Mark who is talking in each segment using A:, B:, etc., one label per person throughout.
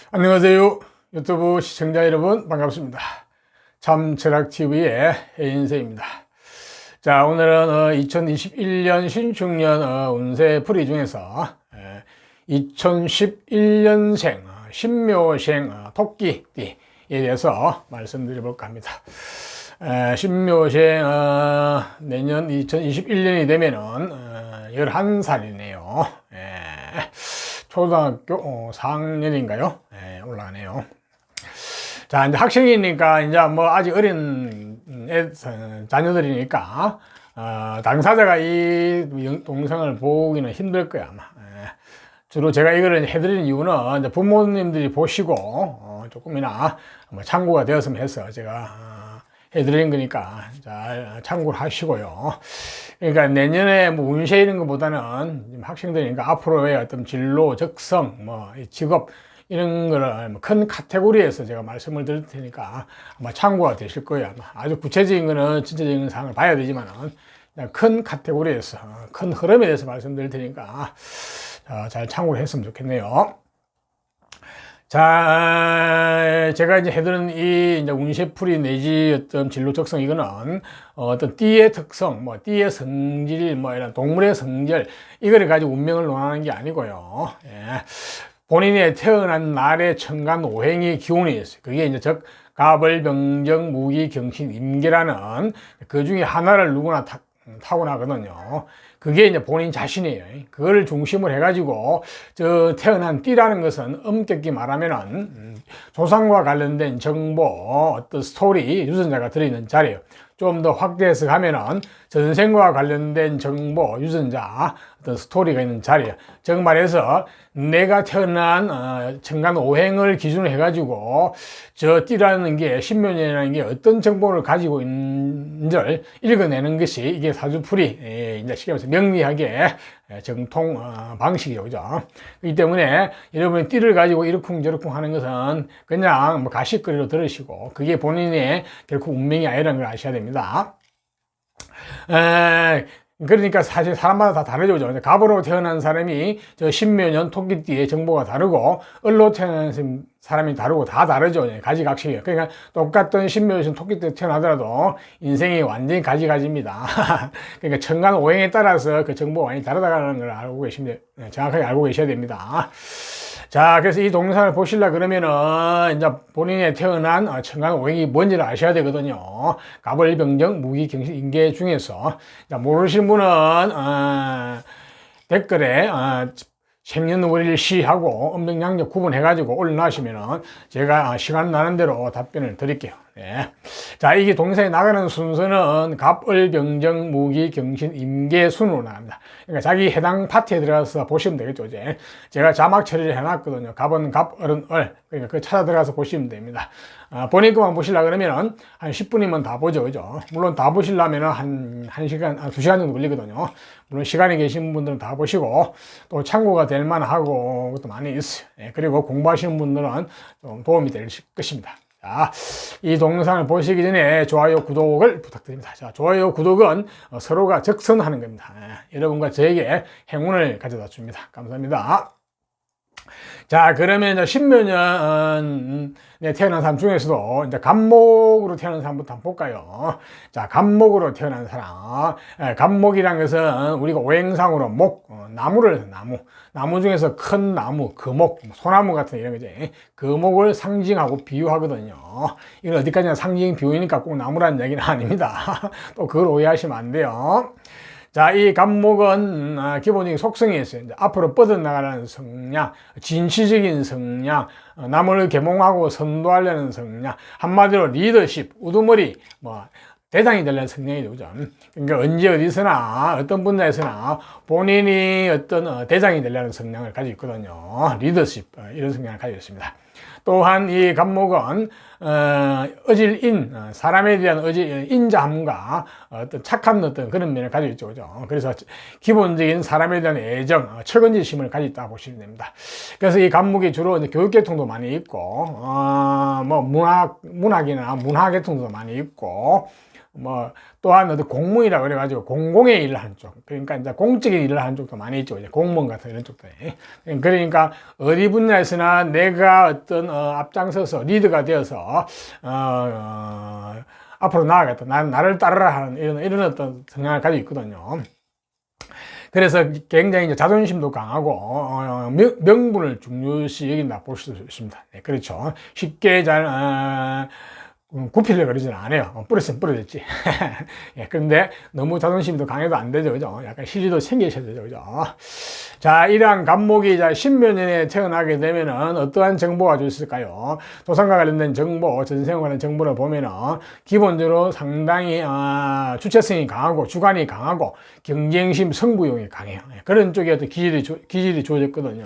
A: 안녕하세요. 유튜브 시청자 여러분 반갑습니다. 참철학TV의 해인세입니다. 자, 오늘은 2021년 신축년 운세풀이 중에서 2011년생 신묘생 토끼띠에 대해서 말씀드려볼까 합니다. 신묘생 내년 2021년이 되면은 11살이네요. 초등학교 4학년인가요? 올라가네요. 자, 이제 학생이니까, 이제 뭐 아직 어린 자녀들이니까, 당사자가 이 동영상을 보기는 힘들 거야, 아마. 주로 제가 이거를 해드리는 이유는 이제 부모님들이 보시고, 조금이나 뭐 참고가 되었으면 해서 제가 해드리는 거니까 잘 참고를 하시고요. 그러니까 내년에 뭐 운세 이런 것보다는 학생들이니까 앞으로의 어떤 진로, 적성, 뭐 직업 이런 거를 큰 카테고리에서 제가 말씀을 드릴 테니까 아마 참고가 되실 거예요. 아마 아주 구체적인 거는 진짜적인 사항을 봐야 되지만은 그냥 큰 카테고리에서 큰 흐름에 대해서 말씀드릴 테니까 잘 참고를 했으면 좋겠네요. 자, 제가 이제 해드리는 이 이제 운세풀이 내지 어떤 진로 적성 이거는 어떤 띠의 특성, 뭐 띠의 성질, 뭐 이런 동물의 성질 이거를 가지고 운명을 논하는 게 아니고요. 본인이 태어난 날의 천간 오행의 기운이 있어요. 그게 이제 즉 갑을 병정 무기 경신 임계라는 그 중에 하나를 누구나 타고나거든요. 그게 이제 본인 자신이에요. 그걸 중심으로 해가지고 태어난 띠라는 것은 엄격히 말하면은 조상과 관련된 정보, 어떤 스토리, 유전자가 들어있는 자리예요. 좀 더 확대해서 가면은 전생과 관련된 정보, 유전자, 어떤 스토리가 있는 자리예요. 즉 말해서 내가 태어난 천간 오행을 기준으로 해가지고 저 띠라는 게 신묘년이라는 게 어떤 정보를 가지고 있는지를 읽어내는 것이 이게 사주풀이 이제 쉽게 말해서 명리학의 정통 방식이죠, 그죠? 그렇기 때문에 여러분이 띠를 가지고 이러쿵저러쿵 하는 것은 그냥 뭐 가십거리로 들으시고 그게 본인의 결코 운명이 아니라는 걸 아셔야 됩니다. 그러니까 사실 사람마다 다 다르죠. 갑으로 태어난 사람이 저 신묘년 토끼띠의 정보가 다르고 을로 태어난 사람이 다르고 다 다르죠. 가지각색이에요. 그러니까 똑같은 신묘년 토끼띠에 태어나더라도 인생이 완전히 가지가지입니다. 그러니까 천간 오행에 따라서 그 정보가 많이 다르다는 걸 알고 계시면 정확하게 알고 계셔야 됩니다. 자, 그래서 이 동영상을 보시려 그러면은 이제 본인이 태어난 천간 오행이 뭔지를 아셔야 되거든요. 갑을 병정 무기 경신 임계 중에서 모르시는 분은 댓글에 생년월일시하고 음력양력 구분해가지고 올려놓으시면은 제가 시간 나는 대로 답변을 드릴게요. 네. 자, 이게 동영상에 나가는 순서는 갑, 을, 병정, 무기, 경신, 임계 순으로 나갑니다. 그러니까 자기 해당 파트에 들어가서 보시면 되겠죠, 이제. 제가 자막 처리를 해놨거든요. 갑은 갑, 을은 을. 그러니까 그 찾아 들어가서 보시면 됩니다. 본인 것만 보시려고 그러면은 한 10분이면 다 보죠, 그죠? 물론 다 보시려면은 한 1시간, 2시간 정도 걸리거든요. 물론 시간이 계신 분들은 다 보시고 또 참고가 될 만하고 것도 많이 있어요. 그리고 공부하시는 분들은 좀 도움이 될 것입니다. 자, 이 동영상을 보시기 전에 좋아요, 구독을 부탁드립니다. 자, 좋아요, 구독은 서로가 적선하는 겁니다. 여러분과 저에게 행운을 가져다 줍니다. 감사합니다. 자, 그러면 이제 신묘년 태어난 사람 중에서도 이제 갑목으로 태어난 사람부터 한번 볼까요? 자, 갑목으로 태어난 사람. 갑목이란 것은 우리가 오행상으로 목, 나무를 나무 중에서 큰 나무, 금목, 소나무 같은 이런 거지. 금목을 상징하고 비유하거든요. 이건 어디까지나 상징 비유니까 꼭 나무라는 얘기는 아닙니다. 또 그걸 오해하시면 안 돼요. 자, 이 갑목은 기본적인 속성이 있어요. 이제 앞으로 뻗어나가는 성향, 진취적인 성향, 남을 계몽하고 선도하려는 성향, 한마디로 리더십, 우두머리, 뭐 대장이 되려는 성향이죠, 그죠? 그러니까 언제 어디서나 어떤 분야에서나 본인이 어떤 대장이 되려는 성향을 가지고 있거든요. 리더십 이런 성향을 가지고 있습니다. 또한 이 갑목은 어질인, 사람에 대한 인자함과 어떤 착한 어떤 그런 면을 가지고 있죠, 그죠? 그래서 기본적인 사람에 대한 애정, 철근지심을 가지고 있다고 보시면 됩니다. 그래서 이 갑목이 주로 교육계통도 많이 있고, 뭐 문학이나 문화계통도 많이 있고, 뭐 또한 어떤 공무이라 그래가지고 공공의 일을 하는 쪽, 그러니까 이제 공적인 일을 하는 쪽도 많이 있죠. 이제 공무원 같은 이런 쪽도. 그러니까 어디 분야에서나 내가 어떤 앞장서서 리더가 되어서 앞으로 나아가겠다, 나를 따르라 하는 이런 어떤 성향을 가지고 있거든요. 그래서 굉장히 이제 자존심도 강하고 명분을 중요시 여긴다 볼 수 있습니다. 네, 그렇죠. 쉽게 잘 구피를 거리지는 않아요. 뿌렸으면 뿌려졌지. 예, 그런데 너무 자존심도 강해도 안 되죠. 그죠? 약간 시리도 생기셔야 되죠. 그죠? 자, 이러한 간목이 십몇 년에 태어나게 되면은 어떠한 정보가 있을까요? 조상과 관련된 정보, 전생과 관련된 정보를 보면은 기본적으로 상당히 주체성이 강하고 주관이 강하고 경쟁심, 승부욕이 강해요. 그런 쪽에 어떤 기질이 주어졌거든요.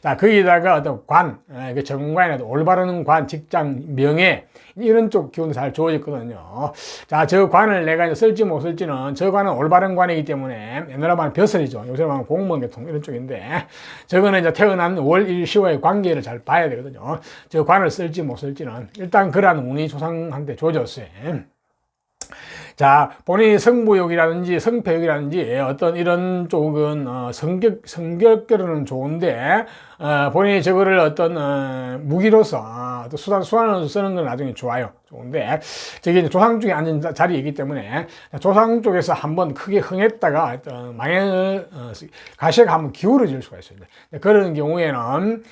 A: 자, 거기다가 어떤 관, 그 정관이나 올바른 관, 직장, 명예 이런 쪽 기운도 잘 주어졌거든요. 자, 저 관을 내가 이제 쓸지 못 쓸지는, 저 관은 올바른 관이기 때문에 옛날에 말하면 벼슬이죠. 요새 말하면 공무원 계통 이런 쪽인데, 저거는 이제 태어난 월, 일, 시와의 관계를 잘 봐야 되거든요. 저 관을 쓸지 못 쓸지는 일단 그러한 운이 조상한테 주어졌어요. 자, 본인이 승부욕이라든지 성패욕이라든지 어떤 이런 쪽은 성격결은 좋은데 본인이 저거를 어떤 무기로서 수단으로서 쓰는 건 나중에 좋은데 저게 이제 조상 쪽에 앉은 자리이기 때문에 조상 쪽에서 한번 크게 흥했다가 망행을 가시가 한번 기울어질 수가 있어요. 그런 경우에는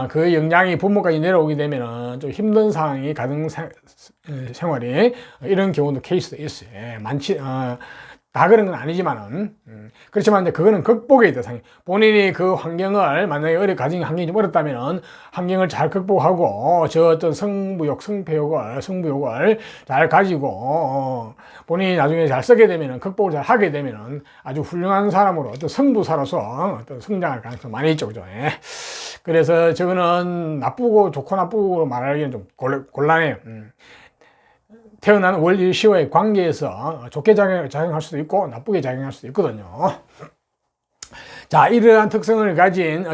A: 그 영향이 부모까지 내려오게 되면 좀 힘든 상황이 가정 생활이 이런 경우도 케이스도 있어요. 많지 다 그런 건 아니지만은 그렇지만 이제 그거는 극복의 대상이, 본인이 그 환경을 만약에 가정의 환경이 좀 어렵다면은 환경을 잘 극복하고 저 어떤 승부욕을 잘 가지고 본인이 나중에 잘 쓰게 되면은, 극복을 잘 하게 되면은 아주 훌륭한 사람으로 어떤 성부사로서 어떤 성장할 가능성이 많이 있죠. 그죠? 예. 그래서 저거는 나쁘고 좋고 나쁘고 말하기는 좀 곤란해요. 태어난 월, 일, 시와의 관계에서 좋게 작용할 수도 있고 나쁘게 작용할 수도 있거든요. 자, 이러한 특성을 가진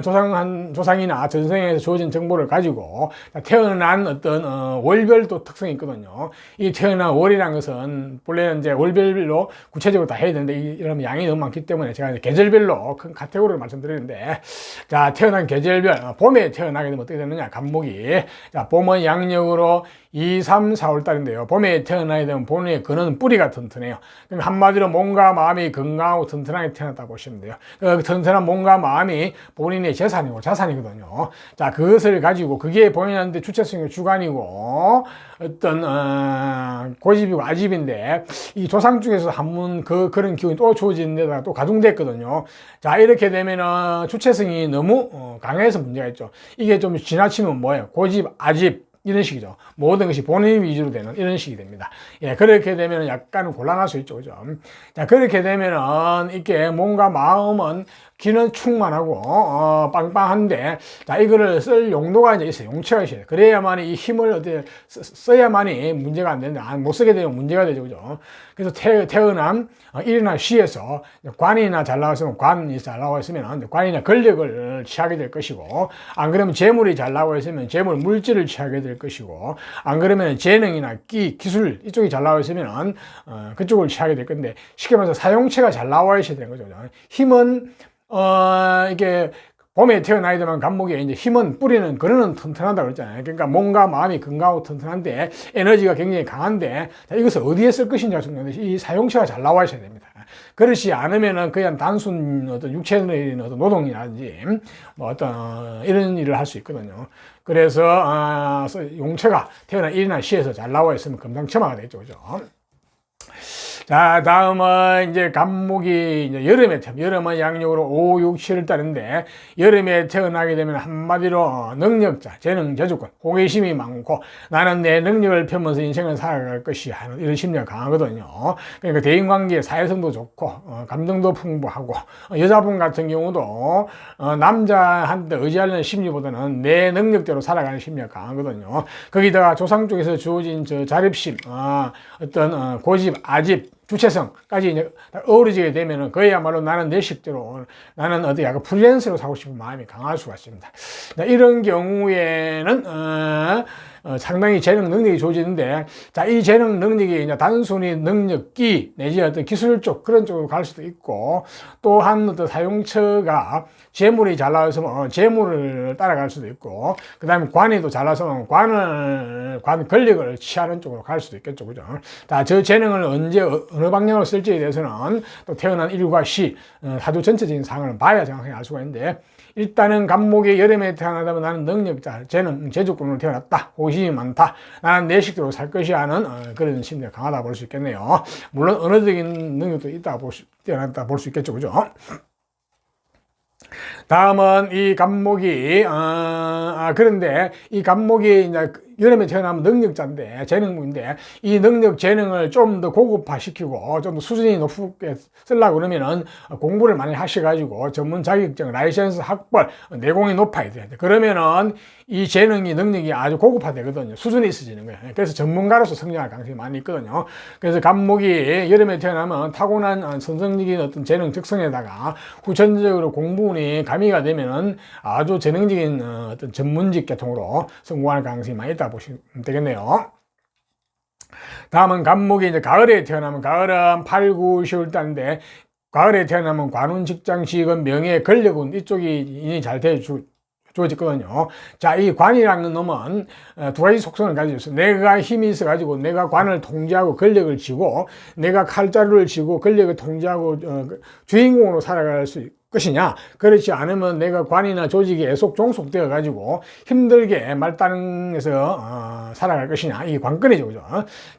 A: 조상이나 전생에서 주어진 정보를 가지고 태어난 어떤 월별도 특성이 있거든요. 이 태어난 월이라는 것은 본래는 이제 월별로 구체적으로 다 해야 되는데 이러면 양이 너무 많기 때문에 제가 이제 계절별로 큰 카테고리를 말씀드리는데, 자, 태어난 계절별, 봄에 태어나게 되면 어떻게 되느냐, 간목이. 자, 봄은 양력으로 2, 3, 4월 달인데요. 봄에 태어나게 되면 본인의 근은 뿌리가 튼튼해요. 그러니까 한마디로 몸과 마음이 건강하고 튼튼하게 태어났다고 보시면 돼요. 그 튼튼한 몸과 마음이 본인의 재산이고 자산이거든요. 자, 그것을 가지고 그게 본인한테 주체성의 주관이고 어떤 고집이고 아집인데, 이 조상 중에서 한번 그런 기운이 또 주어지는 데다가 또 가중됐거든요. 자, 이렇게 되면은 주체성이 너무 강해서 문제가 있죠. 이게 좀 지나치면 뭐예요? 고집, 아집 이런 식이죠. 모든 것이 본인 위주로 되는 이런 식이 됩니다. 예, 그렇게 되면 약간 곤란할 수 있죠. 그죠? 자, 그렇게 되면은 이게 몸과 마음은 기는 충만하고 빵빵한데, 자, 이거를 쓸 용도가 이제 있어요. 용체가 있어요. 그래야만 이 힘을 어떻게 써야만이 문제가 안 되는데, 못 쓰게 되면 문제가 되죠. 그죠? 그래서 태어난 일이나 시에서 관이나 잘 나왔으면, 관이 잘 나와 있으면 관이나 권력을 취하게 될 것이고, 안 그러면 재물이 잘 나와 있으면 재물, 물질을 취하게 될 것이고, 안 그러면 재능이나 기술 이쪽이 잘 나와 있으면 그쪽을 취하게 될 건데, 쉽게 말해서 사용체가 잘 나와 있어야 되는 거죠. 힘은 이게 봄에 태어나야 되면 간목에 이제 힘은 뿌리는 근원은 튼튼하다고 그랬잖아요. 그러니까 몸과 마음이 건강하고 튼튼한데 에너지가 굉장히 강한데, 자, 이것을 어디에 쓸 것인지가 중요한데 이 사용체가 잘 나와 있어야 됩니다. 그렇지 않으면은 그냥 단순 어떤 육체의 어떤 노동이라든지 뭐 어떤 이런 일을 할 수 있거든요. 그래서 용체가 태어난 일이나 시에서 잘 나와 있으면 금상첨화가 되죠. 그죠? 자, 다음은 이제 간목이 이제 여름은 양력으로 5, 6, 7월 달인데, 여름에 태어나게 되면 한마디로 능력자, 재능, 저주권, 호기심이 많고 나는 내 능력을 펴면서 인생을 살아갈 것이 하는 이런 심리가 강하거든요. 그러니까 대인관계 사회성도 좋고 감정도 풍부하고, 여자분 같은 경우도 남자한테 의지하려는 심리보다는 내 능력대로 살아가는 심리가 강하거든요. 거기다가 조상 쪽에서 주어진 저 자립심, 어떤 고집, 아집, 주체성까지 이제 어우러지게 되면은 그야말로 나는 내 식대로, 나는 어디 약간 프리랜서로 사고 싶은 마음이 강할 수가 있습니다. 이런 경우에는 상당히 재능 능력이 좋아지는데, 자, 이 재능 능력이 이제 단순히 능력기 내지 어떤 기술적 그런 쪽으로 갈 수도 있고, 또한 어떤 사용처가 재물이 잘 나와서 재물을 따라갈 수도 있고, 그 다음에 관이도 잘 나와서 관 권력을 취하는 쪽으로 갈 수도 있겠죠. 그죠? 자, 저 재능을 언제, 어느 방향으로 쓸지에 대해서는 또 태어난 일과 시, 사주 전체적인 상황을 봐야 정확하게 알 수가 있는데, 일단은 갑목이 여름에 태어나다면 나는 능력자, 재능, 제주꾼으로 태어났다. 호기심이 많다. 나는 내 식대로 살 것이야 하는 그런 심리가 강하다 볼 수 있겠네요. 물론 언어적인 능력도 뛰어났다 볼 수 있겠죠. 그죠? 다음은 이 갑목이, 그런데 이 갑목이 이제 여름에 태어나면 능력자인데, 재능문인데, 이 능력, 재능을 좀 더 고급화시키고, 좀 더 수준이 높게 쓰려고 그러면은 공부를 많이 하셔가지고, 전문 자격증, 라이센스, 학벌, 내공이 높아야 돼요. 그러면은 이 재능이, 능력이 아주 고급화되거든요. 수준이 있어지는 거예요. 그래서 전문가로서 성장할 가능성이 많이 있거든요. 그래서 갑목이 여름에 태어나면 타고난 선성적인 어떤 재능 특성에다가 후천적으로 공부운이 가미가 되면은 아주 재능적인 어떤 전문직 계통으로 성공할 가능성이 많이 있다 보시면 되겠네요. 다음은 갑목이 이제 가을에 태어나면, 가을은 8, 9, 10월 달인데, 가을에 태어나면 관운, 직장, 직업, 명예, 권력운 이쪽이 인이 잘 주어졌거든요. 자, 이 관이라는 놈은 두 가지 속성을 가지고 있어요. 내가 힘이 있어가지고 내가 관을 통제하고 권력을 쥐고, 내가 칼자루를 쥐고 권력을 통제하고 주인공으로 살아갈 수 있고, 것이냐, 그렇지 않으면 내가 관이나 조직에 애속 종속되어 가지고 힘들게 말단에서 살아갈 것이냐, 이 관건이죠. 그죠?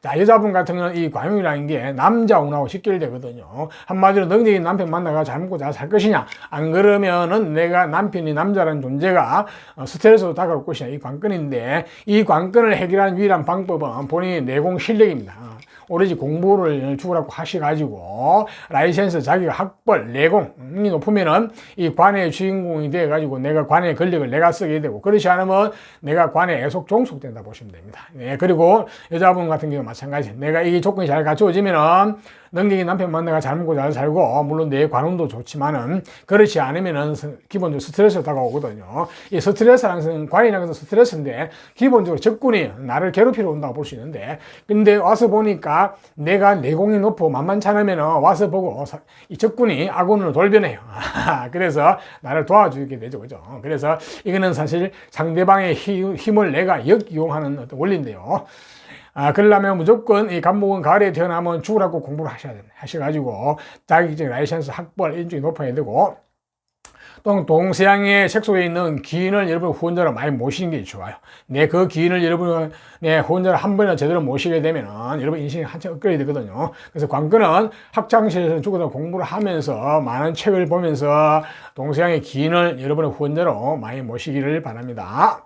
A: 자, 여자분 같은 경우는 이 관운이라는 게 남자운하고 직결되거든요. 한마디로 능력인 남편 만나가 잘 먹고 잘 살 것이냐, 안 그러면은 내가 남편이 남자라는 존재가 스트레스로 다가올 것이냐, 이 관건인데, 이 관건을 해결하는 유일한 방법은 본인의 내공 실력입니다. 오로지 공부를 죽으라고 하셔가지고 라이센스, 자격, 학벌, 내공이 높으면은 이 관의 주인공이 돼가지고 내가 관의 권력을 내가 쓰게 되고, 그렇지 않으면 내가 관에 애속 종속된다 보시면 됩니다. 네, 그리고 여자분 같은 경우 마찬가지. 내가 이 조건이 잘 갖춰지면은 능력이 남편 만나가 잘 먹고 잘 살고, 물론 내 관운도 좋지만은, 그렇지 않으면은 기본적으로 스트레스가 다가오거든요. 이 스트레스라는 것은, 관이라는 것은 스트레스인데, 기본적으로 적군이 나를 괴롭히러 온다고 볼 수 있는데, 근데 와서 보니까 내가 내공이 높고 만만치 않으면은 와서 보고 이 적군이 아군으로 돌변해요. 그래서 나를 도와주게 되죠. 그죠? 그래서 이거는 사실 상대방의 힘을 내가 역이용하는 어떤 원리인데요. 그러려면 무조건 이 갑목은 가을에 태어나면 죽으라고 공부를 하셔야 됩니다. 하셔가지고 자격증, 라이센스, 학벌 이런 쪽이 높아야 되고, 또 동서양의 색소에 있는 기인을 여러분 후원자로 많이 모시는 게 좋아요. 그 기인을 여러분 후원자를 한 번이나 제대로 모시게 되면은 여러분 인생이 한참 업그레이드 되거든요. 그래서 관건은 학창시절에서 죽어서 공부를 하면서 많은 책을 보면서 동서양의 기인을 여러분의 후원자로 많이 모시기를 바랍니다.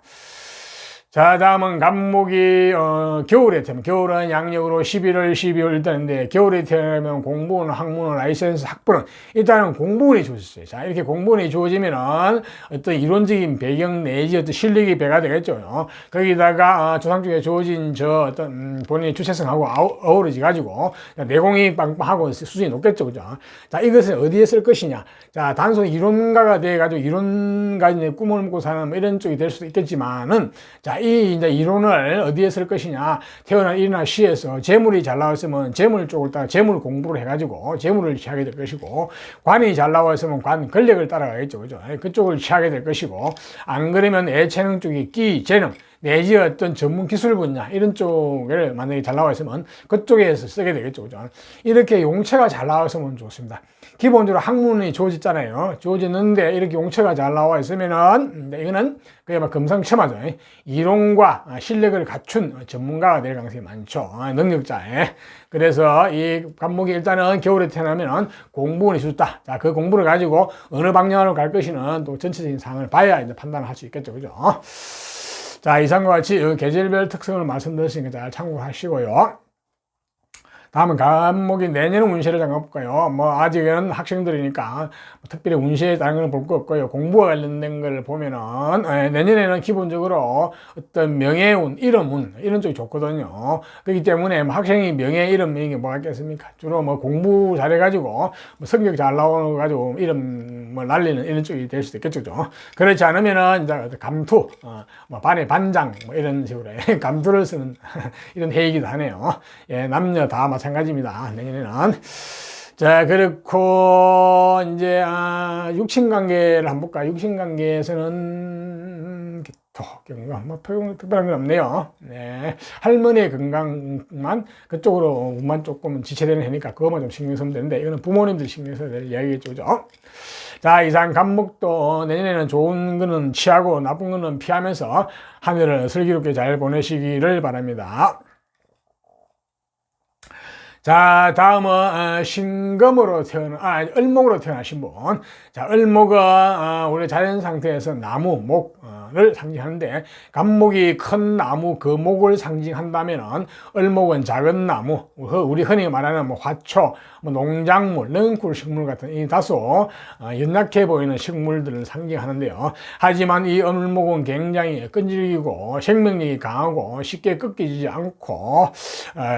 A: 자, 다음은 갑목이 겨울에 태어나면, 겨울은 양력으로 11월, 12월 일단인데, 겨울에 태어나면 공부운, 학문은, 라이센스, 학부는 일단은 공부운이 주어졌어요. 자, 이렇게 공부운이 주어지면은 어떤 이론적인 배경 내지 어떤 실력이 배가 되겠죠. 거기다가 조상 쪽에 주어진 저 어떤 본인의 주체성하고 어우러져 가지고 내공이 빵빵하고 수준이 높겠죠. 그죠? 자, 이것을 어디에 쓸 것이냐. 자, 단순히 이론가가 돼 가지고 이론가 이제 꿈을 먹고 사는 뭐 이런 쪽이 될 수도 있겠지만은, 자, 이 이제 이론을 어디에 쓸 것이냐. 태어난 일이나 시에서 재물이 잘 나왔으면 재물 쪽을 따라 재물 공부를 해가지고 재물을 취하게 될 것이고, 관이 잘 나왔으면 관 권력을 따라가겠죠. 그죠? 그쪽을 취하게 될 것이고, 안 그러면 애체능 쪽이 끼, 재능, 내지 어떤 전문 기술 분야 이런 쪽을 만약에 잘 나와 있으면 그쪽에서 쓰게 되겠죠. 그죠? 이렇게 용체가 잘 나왔으면 좋습니다. 기본적으로 학문이 주어졌잖아요. 주어졌는데 이렇게 용체가 잘 나와 있으면은 이거는 그야말로 금상첨화죠. 이론과 실력을 갖춘 전문가가 될 가능성이 많죠. 능력자에. 그래서 이 갑목이 일단은 겨울에 태어나면은 공부운이 좋다. 자, 그 공부를 가지고 어느 방향으로 갈 것이는 또 전체적인 상황을 봐야 이제 판단을 할 수 있겠죠. 그죠? 자, 이상과 같이 계절별 특성을 말씀드렸으니까 잘 참고하시고요. 다음은 갑목이 내년 운세를 잠깐 볼까요? 뭐 아직은 학생들이니까 특별히 운세에 다른 걸 볼 거 없고요. 공부와 관련된 걸 보면은 내년에는 기본적으로 어떤 명예운, 이름운 이런 쪽이 좋거든요. 그렇기 때문에 뭐 학생이 명예, 이름 이게 뭐가 있겠습니까? 주로 뭐 공부 잘해가지고 뭐 성적 잘 나오는 가지고 이름 뭐 날리는 이런 쪽이 될 수도 있겠죠. 그렇지 않으면은 이제 감투, 뭐 반의 반장 뭐 이런 식으로 감투를 쓰는 이런 해이기도 하네요. 예, 남녀 다 마찬가지입니다. 내년에는. 자, 그렇고 이제 육친 관계를 한번 볼까요? 육친 관계에서는 경과 뭐 특별한 건 없네요. 네, 할머니의 건강만 그쪽으로 운만 조금 지체되는 해니까 그것만 좀 신경 쓰면 되는데 이거는 부모님들 신경 써야 될 이야기겠죠. 그죠? 자, 이상 간목도 내년에는 좋은 거는 취하고 나쁜 거는 피하면서 한 해를 슬기롭게 잘 보내시기를 바랍니다. 자, 다음은 신금으로 을목으로 태어나신 분. 자, 을목은 우리 자연 상태에서 나무, 목을 상징하는데, 간목이 큰 나무, 그 목을 상징한다면은, 을목은 작은 나무, 우리 흔히 말하는 뭐 화초, 뭐 농작물, 넝쿨 식물 같은 이 다소 연약해 보이는 식물들을 상징하는데요. 하지만 이 을목은 굉장히 끈질기고 생명력이 강하고 쉽게 꺾이지 않고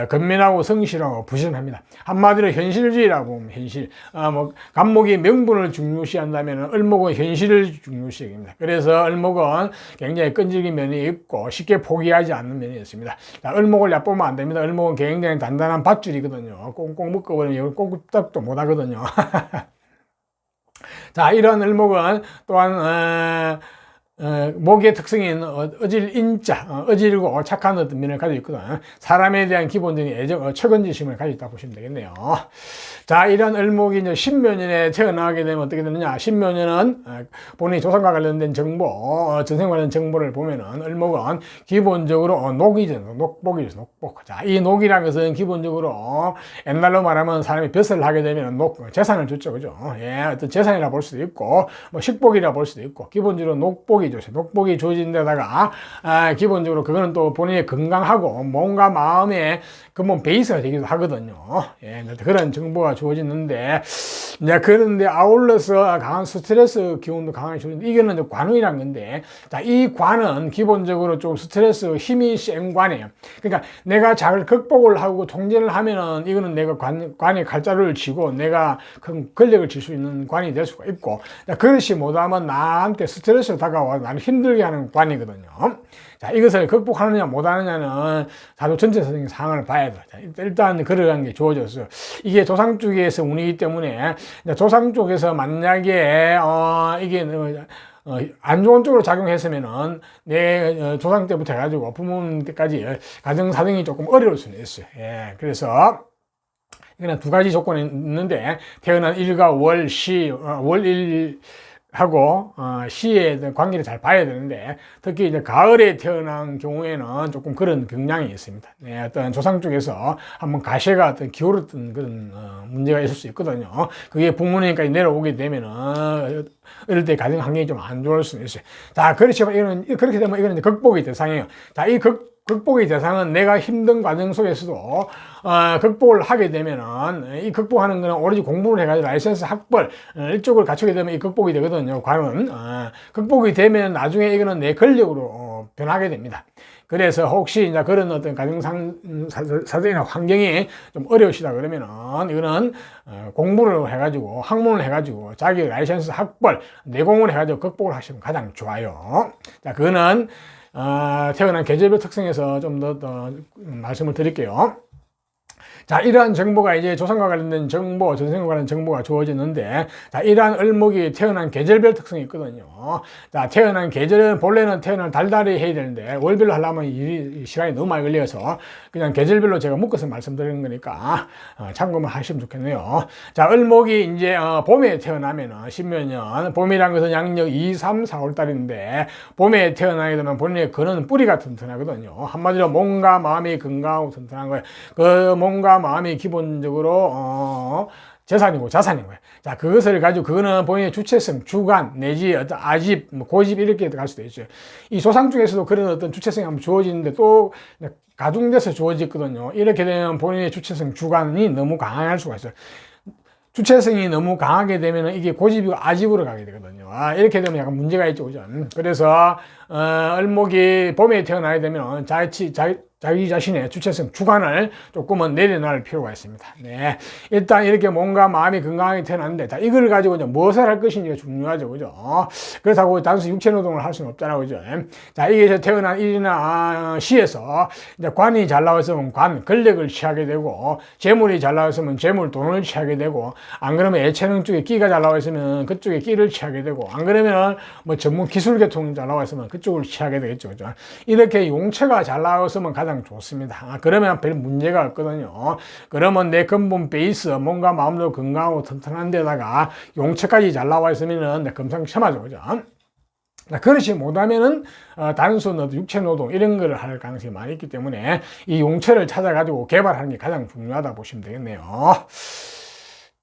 A: 근면하고 성실하고 부지런합니다. 한마디로 현실주의라고 보면 현실. 뭐 간목이 명분을 중요시한다면 을목은 현실을 중요시합니다. 그래서 을목은 굉장히 끈질긴 면이 있고 쉽게 포기하지 않는 면이 있습니다. 자, 을목을 얕보면 안 됩니다. 을목은 굉장히 단단한 밧줄이거든요. 꽁꽁 묶어버리면 꽁꽁딱도 못 하거든요. 자, 이런 을목은 또한 목의 특성인 어질인자, 어질고 착한 어떤 면을 가지고 있거든. 사람에 대한 기본적인 애정, 척은지심을 가지고 있다고 보시면 되겠네요. 자, 이런 을목이 이제 신묘년에 태어나게 되면 어떻게 되느냐. 신묘년은 본인이 조상과 관련된 정보, 전생 관련 정보를 보면은 을목은 기본적으로 녹이죠. 녹복이죠. 녹복. 자, 이 녹이라는 것은 기본적으로 옛날로 말하면 사람이 벼슬을 하게 되면 재산을 줬죠. 그죠? 예, 어떤 재산이라 볼 수도 있고, 뭐 식복이라 볼 수도 있고, 기본적으로 녹복이 좋죠. 녹복이 주어진 데다가, 기본적으로 그거는 또 본인이 건강하고 몸과 마음의 근본 베이스가 되기도 하거든요. 예, 그런 정보가 주어지는데, 이제 그런데 아울러서 강한 스트레스 기운도 강하게 주어지는데, 이거는 관운이란 건데, 자, 이 관은 기본적으로 좀 스트레스 힘이 센 관이에요. 그러니까 내가 잘 극복을 하고 통제를 하면은 이거는 내가 관에 칼자루를 쥐고 내가 큰 권력을 질 수 있는 관이 될 수가 있고, 그것이 못하면 나한테 스트레스를 다가와 나를 힘들게 하는 관이거든요. 자, 이것을 극복하느냐 못하느냐는 사주 전체적인 상황을 봐야 돼요. 일단 그러한 게 주어졌어요. 이게 조상 쪽에서 운이기 때문에 조상 쪽에서 만약에 이게 안 좋은 쪽으로 작용했으면은 내 조상 때부터 해가지고 부모님 때까지 가정 사정이 조금 어려울 수는 있어요. 예, 그래서 이거는 두 가지 조건이 있는데 태어난 일과 월, 시, 월일 하고 시에 관계를 잘 봐야 되는데 특히 이제 가을에 태어난 경우에는 조금 그런 경향이 있습니다. 네, 어떤 조상 쪽에서 한번 가시가 어떤 기울었던 그런 문제가 있을 수 있거든요. 그게 부모님까지 내려오게 되면은 이럴 때 가정 환경이 좀 안 좋을 수 있어요. 자, 그렇지만 그렇게 되면 이거는 이제 극복의 대상이에요. 자, 이 극복의 대상은 내가 힘든 과정 속에서도 극복을 하게 되면은 이 극복하는 거는 오로지 공부를 해가지고 라이센스 학벌 이쪽을 갖추게 되면 이 극복이 되거든요. 관은 극복이 되면 나중에 이거는 내 권력으로 변하게 됩니다. 그래서 혹시 이제 그런 어떤 가정사정이나 환경이 좀 어려우시다 그러면은 이거는 공부를 해가지고 학문을 해가지고 자기 라이센스 학벌 내공을 해가지고 극복을 하시면 가장 좋아요. 자, 그거는 태어난 계절별 특성에서 좀 더 말씀을 드릴게요. 자, 이러한 정보가 이제 조상과 관련된 정보, 전생과 관련된 정보가 주어지는데, 자, 이러한 을목이 태어난 계절별 특성이 있거든요. 자, 태어난 계절은 본래는 태어난 달달이 해야 되는데, 월별로 하려면 시간이 너무 많이 걸려서, 그냥 계절별로 제가 묶어서 말씀드리는 거니까, 참고만 하시면 좋겠네요. 자, 을목이 이제, 봄에 태어나면은, 신묘년, 봄이란 것은 양력 2, 3, 4월 달인데, 봄에 태어나게 되면 본인의 근은 뿌리가 튼튼하거든요. 한마디로 몸과 마음이 건강하고 튼튼한 거예요. 그 몸과 마음이 기본적으로 재산이고 자산인 거예요. 자, 그것을 가지고 그거는 본인의 주체성, 주관 내지 어떤 아집, 고집 이렇게 갈 수도 있어요. 이 조상 중에서도 그런 어떤 주체성이 한번 주어지는데 또 가중돼서 주어지거든요. 이렇게 되면 본인의 주체성, 주관이 너무 강할 수가 있어요. 주체성이 너무 강하게 되면 이게 고집이고 아집으로 가게 되거든요. 이렇게 되면 약간 문제가 있죠. 그죠? 그래서, 을목이 봄에 태어나게 되면 자기 자신의 주체성, 주관을 조금은 내려놓을 필요가 있습니다. 네. 일단 이렇게 몸과 마음이 건강하게 태어났는데, 자, 이걸 가지고 이제 무엇을 할 것인지가 중요하죠. 그죠? 그렇다고 단순히 육체 노동을 할 수는 없잖아요. 그죠? 자, 이게 태어난 일이나 시에서 이제 관이 잘 나왔으면 관, 권력을 취하게 되고, 재물이 잘 나왔으면 재물, 돈을 취하게 되고, 안 그러면 예체능 쪽에 끼가 잘 나왔으면 그쪽에 끼를 취하게 되고, 안 그러면 뭐 전문 기술 계통 잘 나왔으면 그쪽을 취하게 되겠죠. 그죠? 이렇게 용체가 잘 나왔으면 가장 좋습니다. 그러면 별 문제가 없거든요. 그러면 내 근본 베이스, 몸과 마음도 건강하고 튼튼한 데다가 용체까지 잘 나와 있으면 금상첨화죠. 그죠? 그렇지 못하면은 단순 육체 노동 이런 거를 할 가능성이 많이 있기 때문에 이 용체를 찾아가지고 개발하는 게 가장 중요하다 보시면 되겠네요.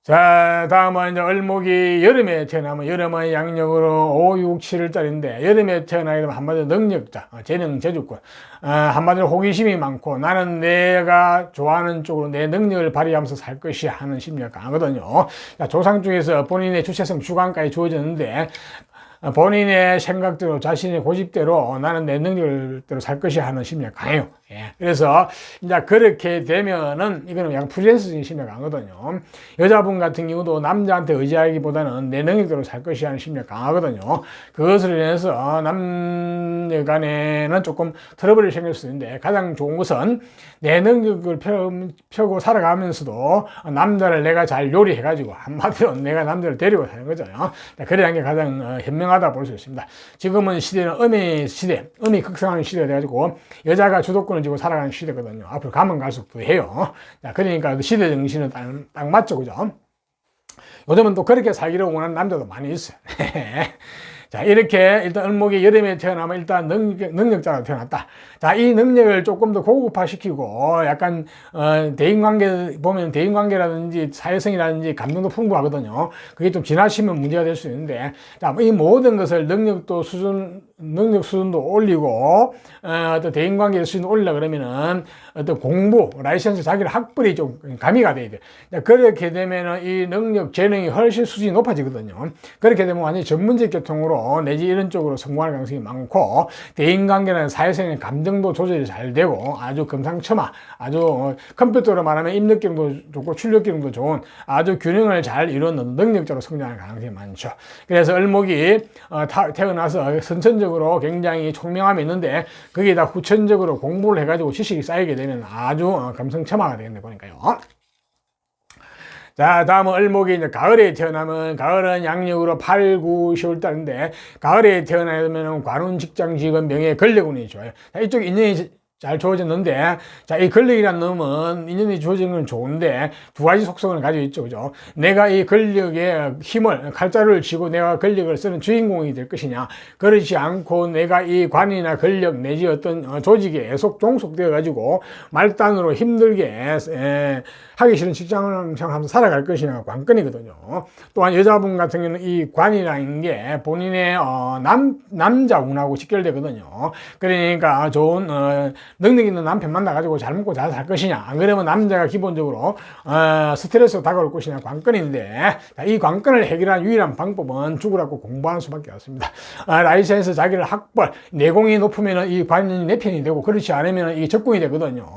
A: 자, 다음은 이제 을목이 여름에 태어나면 여름은 양력으로 5, 6, 7월달인데 여름에 태어나게 되면 한마디로 능력자, 재능, 재주권, 한마디로 호기심이 많고 나는 내가 좋아하는 쪽으로 내 능력을 발휘하면서 살 것이야 하는 심리가 강하거든요. 자, 조상 중에서 본인의 주체성, 주관까지 주어졌는데 본인의 생각대로 자신의 고집대로 나는 내 능력대로 살 것이야 하는 심리가 강해요. 예. 그래서 이제 그렇게 되면은 이거는 약간 프리랜서적인 심리가 강하거든요. 여자분 같은 경우도 남자한테 의지하기보다는 내 능력대로 살 것이야 하는 심리가 강하거든요. 그것으로 인해서 남녀 간에는 조금 트러블이 생길 수 있는데 가장 좋은 것은 내 능력을 펴고 살아가면서도 남자를 내가 잘 요리해가지고 한마디로 내가 남자를 데리고 사는 거잖아요. 그래야 하는 게 가장 현명하다 볼 수 있습니다. 지금은 시대는 음의 시대, 음이 극성하는 시대가 돼가지고 여자가 주도권을 쥐고 살아가는 시대거든요. 앞으로 가면 갈수록 더 해요. 그러니까 시대 정신은 딱 맞죠, 그죠? 요즘은 또 그렇게 살기를 원하는 남자도 많이 있어요. 자, 이렇게 일단 을목이 여름에 태어나면 일단 능력자가 태어났다. 자, 이 능력을 조금 더 고급화시키고 약간 대인관계 보면 대인관계라든지 사회성이라든지 감정도 풍부하거든요. 그게 좀 지나치면 문제가 될 수 있는데, 자, 이 모든 것을 능력 수준도 올리고 어떤 대인관계 수준도 올리려 그러면은 어떤 공부, 라이센스 자기를 학벌이 좀 가미가 돼야 돼. 자, 그렇게 되면은 이 능력, 재능이 훨씬 수준이 높아지거든요. 그렇게 되면 완전히 전문적 계통으로 내지 이런 쪽으로 성공할 가능성이 많고 대인관계는 사회성의 감정도 조절이 잘 되고 아주 금상첨화, 아주 컴퓨터로 말하면 입력기능도 좋고 출력기능도 좋은 아주 균형을 잘 이루는 능력자로 성장할 가능성이 많죠. 그래서 을목이 태어나서 선천적으로 굉장히 총명함이 있는데 거기에다 후천적으로 공부를 해가지고 지식이 쌓이게 되면 아주 금상첨화가 되겠네 보니까요. 자, 다음은 을목이 이제 가을에 태어나면, 가을은 양력으로 8, 9, 10월 달인데, 가을에 태어나면 관운, 직장, 직업, 명예, 권력운이 좋아요. 자, 이쪽 인연이 잘 주어졌는데, 자, 이 권력이라는 놈은 인연이 주어진 건 좋은데, 두 가지 속성을 가지고 있죠. 그죠? 내가 이 권력의 힘을, 칼자루를 쥐고 내가 권력을 쓰는 주인공이 될 것이냐, 그렇지 않고 내가 이 관이나 권력 내지 어떤 조직에 애속, 종속되어가지고, 말단으로 힘들게, 하기 싫은 직장을 하면서 살아갈 것이냐 관건이거든요. 또한 여자분 같은 경우는 이 관이라는 게 본인의 남자 운하고 직결되거든요. 그러니까 좋은 능력 있는 남편 만나가지고 잘 먹고 잘 살 것이냐, 안 그러면 남자가 기본적으로 스트레스로 다가올 것이냐 관건인데, 이 관건을 해결하는 유일한 방법은 죽으라고 공부하는 수밖에 없습니다. 라이센스 자기를 학벌, 내공이 높으면 이 관이 내 편이 되고 그렇지 않으면 이 적군이 되거든요.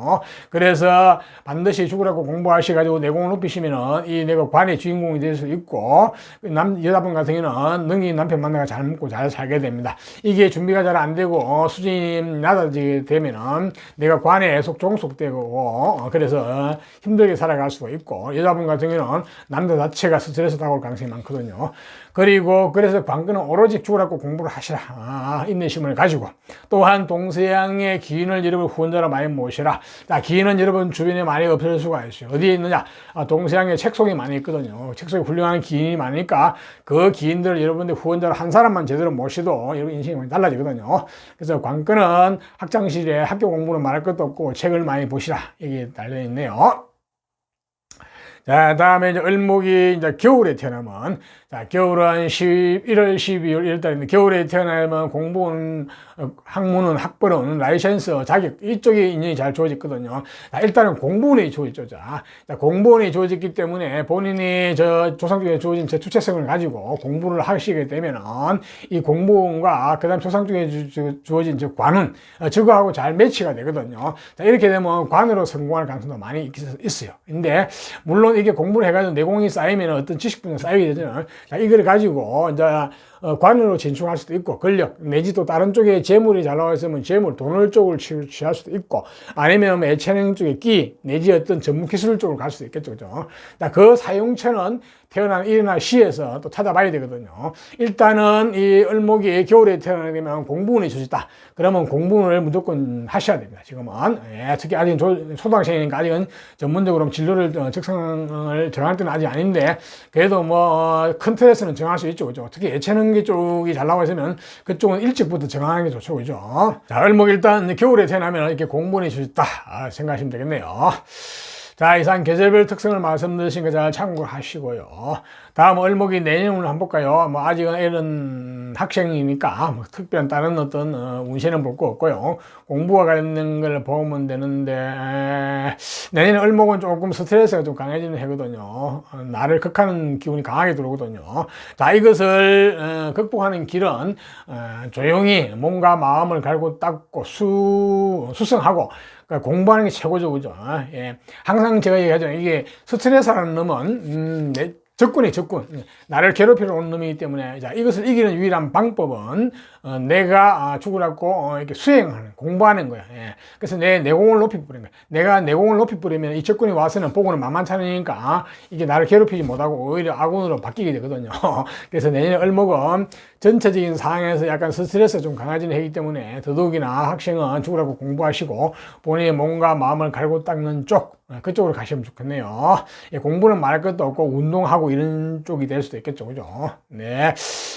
A: 그래서 반드시 죽으라고 공부하셔가지고 내공을 높이시면은 이 내가 관의 주인공이 될 수 있고, 여자분 같은 경우는 능력이 남편 만나가 잘 먹고 잘 살게 됩니다. 이게 준비가 잘 안 되고 수준이 낮아지게 되면은 내가 관에 애속 종속되고 그래서 힘들게 살아갈 수가 있고, 여자분 같은 경우는 남자 자체가 스트레스 다가올 가능성이 많거든요. 그리고 그래서 관건은 오로지 죽으라고 공부를 하시라. 인내심을 가지고. 또한 동서양의 기인을 여러분 후원자로 많이 모시라. 자, 기인은 여러분 주변에 많이 없을 수가 있어요. 어디에 있느냐? 동서양에 책 속에 많이 있거든요. 책 속에 훌륭한 기인이 많으니까 그 기인들을 여러분들 후원자로 한 사람만 제대로 모셔도 여러분 인생이 많이 달라지거든요. 그래서 관건은 학창시절에 학교 공부는 말할 것도 없고 책을 많이 보시라. 여기에 달려있네요. 자, 다음에 이제 을목이 이제 겨울에 태어나면, 자, 겨울은 11월, 12월 이럴 달인데, 겨울에 태어나면 공부는, 학문은, 학벌은, 라이센스, 자격, 이쪽에 인연이 잘 주어졌거든요. 자, 일단은 공부운이 주어졌죠. 자, 공부운이 주어졌기 때문에 본인이 저 조상 중에 주어진 저 주체성을 가지고 공부를 하시게 되면은, 이 공부운과 그 다음 조상 중에 주어진 저 관운, 저거하고 잘 매치가 되거든요. 자, 이렇게 되면 관으로 성공할 가능성도 많이 있어요. 근데, 물론 이게 공부를 해가지고 내공이 쌓이면 어떤 지식분야 쌓이게 되잖아요. 자, 이걸 가지고 이제 관으로 진출할 수도 있고, 권력 내지 또 다른 쪽에 재물이 잘 나와 있으면 재물, 돈을 쪽을 취할 수도 있고, 아니면 예체능 쪽에 끼 내지 어떤 전문 기술 쪽으로 갈 수도 있겠죠, 그죠? 자, 그 사용처는 태어난 일이나 시에서 또 찾아봐야 되거든요. 일단은 이 을목이 겨울에 태어나게 되면 공부운이 주셨다. 그러면 공부운을 무조건 하셔야 됩니다. 지금은 특히 아직 초등학생이니까 아직은 전문적으로 진로를 적성을 정할 때는 아직 아닌데, 그래도 뭐 큰 틀에서는 정할 수 있죠, 그죠? 특히 예체능계 쪽이 잘 나와 있으면 그쪽은 일찍부터 정하는 게 좋죠, 그죠? 자, 을목 일단 겨울에 태어나면 이렇게 공부운이 주셨다 생각하시면 되겠네요. 자, 이상 계절별 특성을 말씀드린 거 잘 참고하시고요. 다음 을목이 내년을 한번 볼까요? 뭐 아직은 애는 학생이니까 뭐 특별한 다른 어떤 운세는 볼 거 없고요. 공부와 관련된 걸 보면 되는데, 내년 을목은 조금 스트레스가 좀 강해지는 해거든요. 나를 극하는 기운이 강하게 들어오거든요. 자, 이것을 극복하는 길은 조용히 몸과 마음을 갈고 닦고 수성하고, 그러니까 공부하는 게 최고죠, 그죠? 예. 항상 제가 얘기하죠. 이게 스트레스라는 놈은, 적군이 적군. 나를 괴롭히러 온 놈이기 때문에, 자, 이것을 이기는 유일한 방법은, 내가 죽으라고, 이렇게 수행하는, 공부하는 거야. 예. 그래서 내 내공을 높여버리는 거야. 내가 내공을 높여버리면 이 적군이 와서는 보고는 만만치 않으니까, 이게 나를 괴롭히지 못하고 오히려 아군으로 바뀌게 되거든요. 그래서 내년 을목은 전체적인 상황에서 약간 스트레스가 좀 강해지는 해이기 때문에, 더더욱이나 학생은 죽으라고 공부하시고, 본인의 몸과 마음을 갈고 닦는 쪽, 그쪽으로 가시면 좋겠네요. 예, 공부는 말할 것도 없고 운동하고 이런 쪽이 될 수도 있겠죠, 그죠? 네,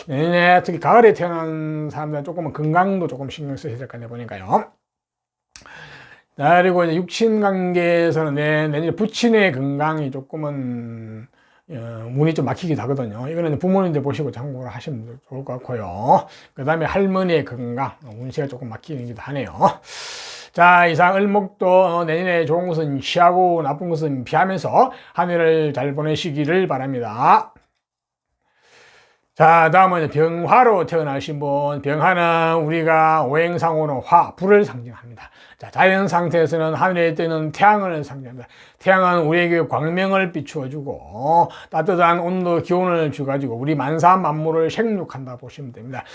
A: 내년에 특히 가을에 태어난 사람들은 조금은 건강도 조금 신경 쓰셔야 될 것 같네 보니까요. 자, 그리고 이제 육친 관계에서는 내년에 부친의 건강이 조금은 문이 좀 막히기도 하거든요. 이거는 부모님들 보시고 참고를 하시면 좋을 것 같고요. 그 다음에 할머니의 건강, 운세가 조금 막히기도 하네요. 자, 이상 을목도 내년에 좋은 것은 시하고 나쁜 것은 피하면서 한 해를 잘 보내시기를 바랍니다. 자, 다음은 병화로 태어나신 분. 병화는 우리가 오행상으로 화, 불을 상징합니다. 자, 자연 상태에서는 하늘에 뜨는 태양을 상징합니다. 태양은 우리에게 광명을 비추어주고 따뜻한 온도, 기온을 주가지고 우리 만사 만물을 생육한다 보시면 됩니다.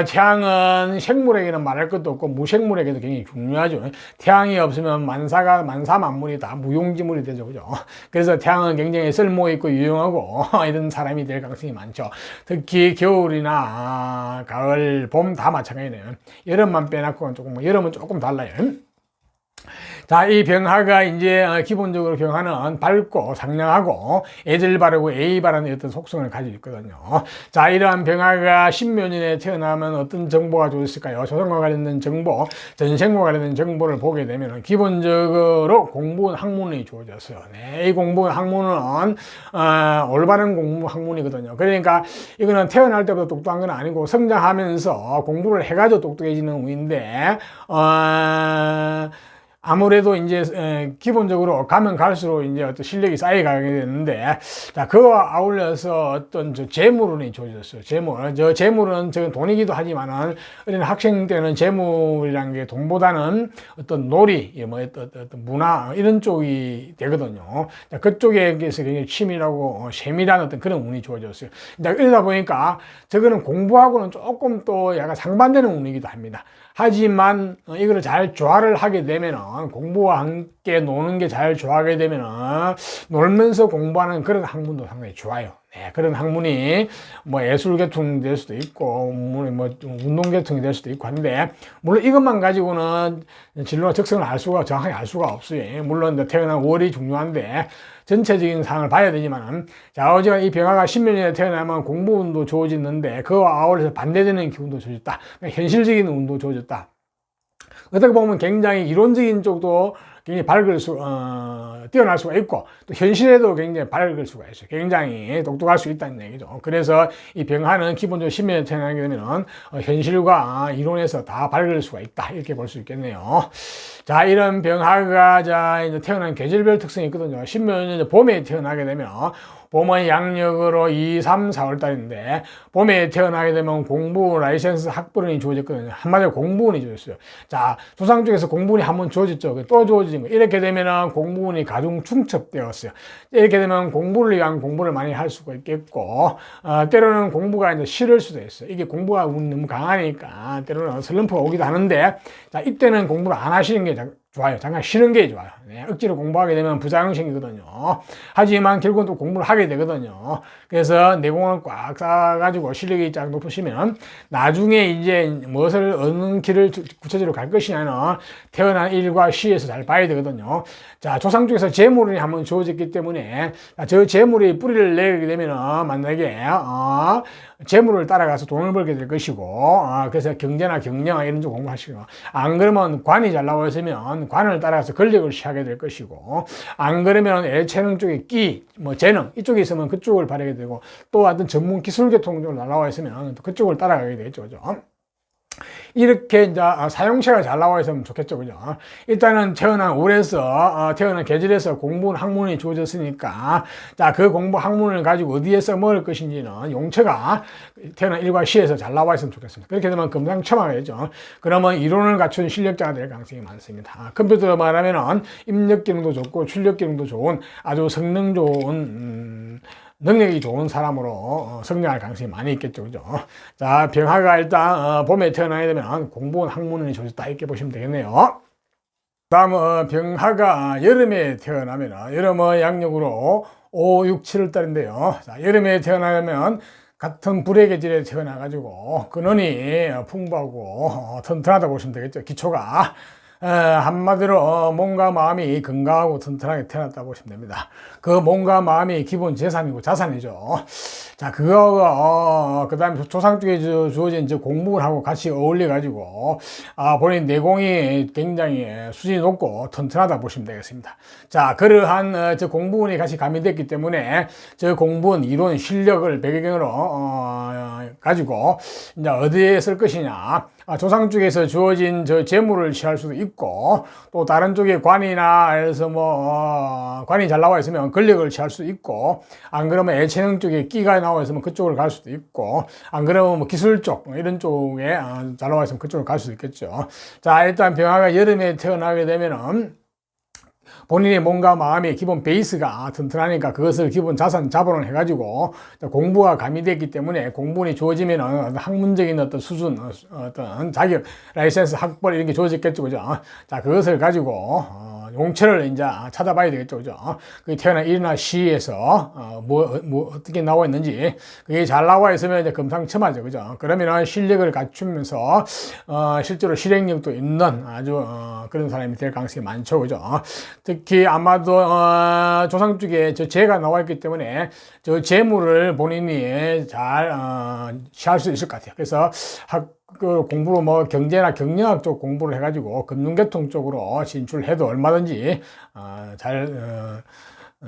A: 태양은 생물에게는 말할 것도 없고 무생물에게도 굉장히 중요하죠. 태양이 없으면 만사 만물이 다 무용지물이 되죠, 그죠? 그래서 태양은 굉장히 쓸모 있고 유용하고 이런 사람이 될 가능성이 많죠. 특히 겨울이나 가을, 봄 다 마찬가지네요. 여름만 빼놓고 조금, 여름은 조금 달라요. 자, 이 병화가 이제 기본적으로 병화는 밝고 상냥하고 애들 바르고 예의 바르는 어떤 속성을 가지고 있거든요. 자, 이러한 병화가 신묘년에 태어나면 어떤 정보가 좋았을까요? 조상과 관련된 정보, 전생과 관련된 정보를 보게 되면 기본적으로 공부 학문이 주어졌어요. 네, 이 공부 학문은 올바른 공부 학문이거든요. 그러니까 이거는 태어날 때부터 똑똑한 건 아니고 성장하면서 공부를 해가지고 똑똑해지는 운인데 아무래도 이제 기본적으로 가면 갈수록 이제 어떤 실력이 쌓여가게 되는데, 자, 그와 아울러서 어떤 저 재물운이 주어졌어요. 저 재물은 저 돈이기도 하지만은 어린 학생 때는 재물이란 게 돈보다는 어떤 놀이, 뭐 어떤 문화 이런 쪽이 되거든요. 자, 그쪽에서 굉장히 치밀하고 세밀한 어떤 그런 운이 주어졌어요. 자, 이러다 보니까 저거는 공부하고는 조금 또 약간 상반되는 운이기도 합니다. 하지만 이거를 잘 조화를 하게 되면은 공부와 함께 노는 게 잘 조화하게 되면은 놀면서 공부하는 그런 학문도 상당히 좋아요. 네, 그런 학문이 뭐 예술 계통이 될 수도 있고 뭐 운동 계통이 될 수도 있고 한데, 물론 이것만 가지고는 진로와 적성을 정확하게 알 수가 없어요. 물론 태어난 월이 중요한데 전체적인 상황을 봐야 되지만은, 자, 어제가 이 병화가 신묘년에 태어나면 공부운도 좋아지는데 그와 아울러서 반대되는 기운도 좋아졌다. 현실적인 운도 좋아졌다. 어떻게 보면 굉장히 이론적인 쪽도 굉장히 뛰어날 수가 있고, 또 현실에도 굉장히 밝을 수가 있어요. 굉장히 똑똑할 수 있다는 얘기죠. 그래서 이 병하는 기본적으로 신묘에 태어나게 되면 현실과 이론에서 다 밝을 수가 있다. 이렇게 볼 수 있겠네요. 자, 이런 병하가 이제 태어난 계절별 특성이 있거든요. 신묘는 이제 봄에 태어나게 되면, 봄은 양력으로 2, 3, 4월 달인데, 봄에 태어나게 되면 공부, 라이센스, 학벌운이 주어졌거든요. 한마디로 공부운이 주어졌어요. 자, 조상 쪽에서 공부운이 한번 주어졌죠. 또 주어진 거. 이렇게 되면은 공부운이 가중 충첩되었어요. 이렇게 되면 공부를 위한 공부를 많이 할 수가 있겠고, 때로는 공부가 이제 싫을 수도 있어요. 이게 공부가 너무 강하니까, 때로는 슬럼프가 오기도 하는데, 자, 이때는 공부를 안 하시는 게 좋아요. 잠깐 쉬는 게 좋아요. 네, 억지로 공부하게 되면 부작용 생기거든요. 하지만 결국은 또 공부를 하게 되거든요. 그래서 내공을 꽉 쌓아가지고 실력이 쫙 높으시면 나중에 이제 무엇을 어느 길을 구체적으로 갈 것이냐는 태어난 일과 시에서 잘 봐야 되거든요. 자, 조상 쪽에서 재물이 한번 주어졌기 때문에 저 재물이 뿌리를 내게 되면 만약에 재물을 따라가서 돈을 벌게 될 것이고, 그래서 경제나 경영 이런 쪽 공부하시고, 안 그러면 관이 잘 나와 있으면 관을 따라가서 권력을 취하게 될 것이고, 안 그러면 예체능 쪽에 재능 이쪽에 있으면 그쪽을 바라게 되고, 또 어떤 전문 기술 계통 쪽으로 나와 있으면 그쪽을 따라가게 되겠죠, 그죠? 이렇게 이제 사용체가 잘 나와 있으면 좋겠죠, 그죠? 일단은 태어난 월에서 태어난 계절에서 공부는 학문이 주어졌으니까, 자, 그 공부 학문을 가지고 어디에 써먹을 것인지는 용처가 태어난 일과 시에서 잘 나와 있으면 좋겠습니다. 그렇게 되면 금상첨화가 되죠. 그러면 이론을 갖춘 실력자가 될 가능성이 많습니다. 컴퓨터로 말하면은 입력 기능도 좋고 출력 기능도 좋은 아주 성능 좋은 능력이 좋은 사람으로 성장할 가능성이 많이 있겠죠, 그죠? 자, 병하가 일단 봄에 태어나게 되면 공부원 학문이 좋다 이렇게 보시면 되겠네요. 다음 병하가 여름에 태어나면 여름은 양력으로 5, 6, 7월 달인데요. 자, 여름에 태어나면 같은 불의 계절에 태어나가지고 근원이 풍부하고 튼튼하다고 보시면 되겠죠, 기초가. 한마디로 몸과 마음이 건강하고 튼튼하게 태어났다고 보시면 됩니다. 그 몸과 마음이 기본 재산이고 자산이죠. 자, 그거가 그 다음에 조상 쪽에 주어진 공부를 하고 같이 어울려 가지고 본인 내공이 굉장히 수준이 높고 튼튼하다 보시면 되겠습니다. 자, 그러한 저 공부운이 같이 가미됐기 때문에 저 공부운 이론 실력을 배경으로 가지고 이제 어디에 쓸 것이냐, 조상 쪽에서 주어진 저 재물을 취할 수도 있고, 또 다른 쪽에 관이나 해서 관이 잘 나와 있으면 권력을 취할 수도 있고, 안 그러면 예체능 쪽에 끼가 나와 있으면 그쪽을 갈 수도 있고, 안 그러면 기술 쪽 이런 쪽에 잘 나와 있으면 그쪽을 갈 수도 있겠죠. 자, 일단 병하가 여름에 태어나게 되면은 본인의 몸과 마음의 기본 베이스가 튼튼하니까 그것을 기본 자산 자본을 해가지고 공부가 가미되기 때문에 공부운이 주어지면 학문적인 어떤 수준, 어떤 자격, 라이센스, 학벌 이런 게 주어졌겠죠, 그죠? 자, 그것을 가지고 용처를 이제 찾아봐야 되겠죠, 그죠? 그 태어난 일이나 시에서 어떻게 나와 있는지 그게 잘 나와 있으면 이제 금상첨화죠, 그죠? 그러면 실력을 갖추면서 실제로 실행력도 있는 아주 그런 사람이 될 가능성이 많죠, 그죠? 특히 아마도 조상 쪽에 저 재가 나와 있기 때문에 저 재물을 본인이 잘 취할 수 있을 것 같아요. 그래서 그 공부로 경제나 경영학 쪽 공부를 해가지고 금융계통 쪽으로 진출해도 얼마든지 잘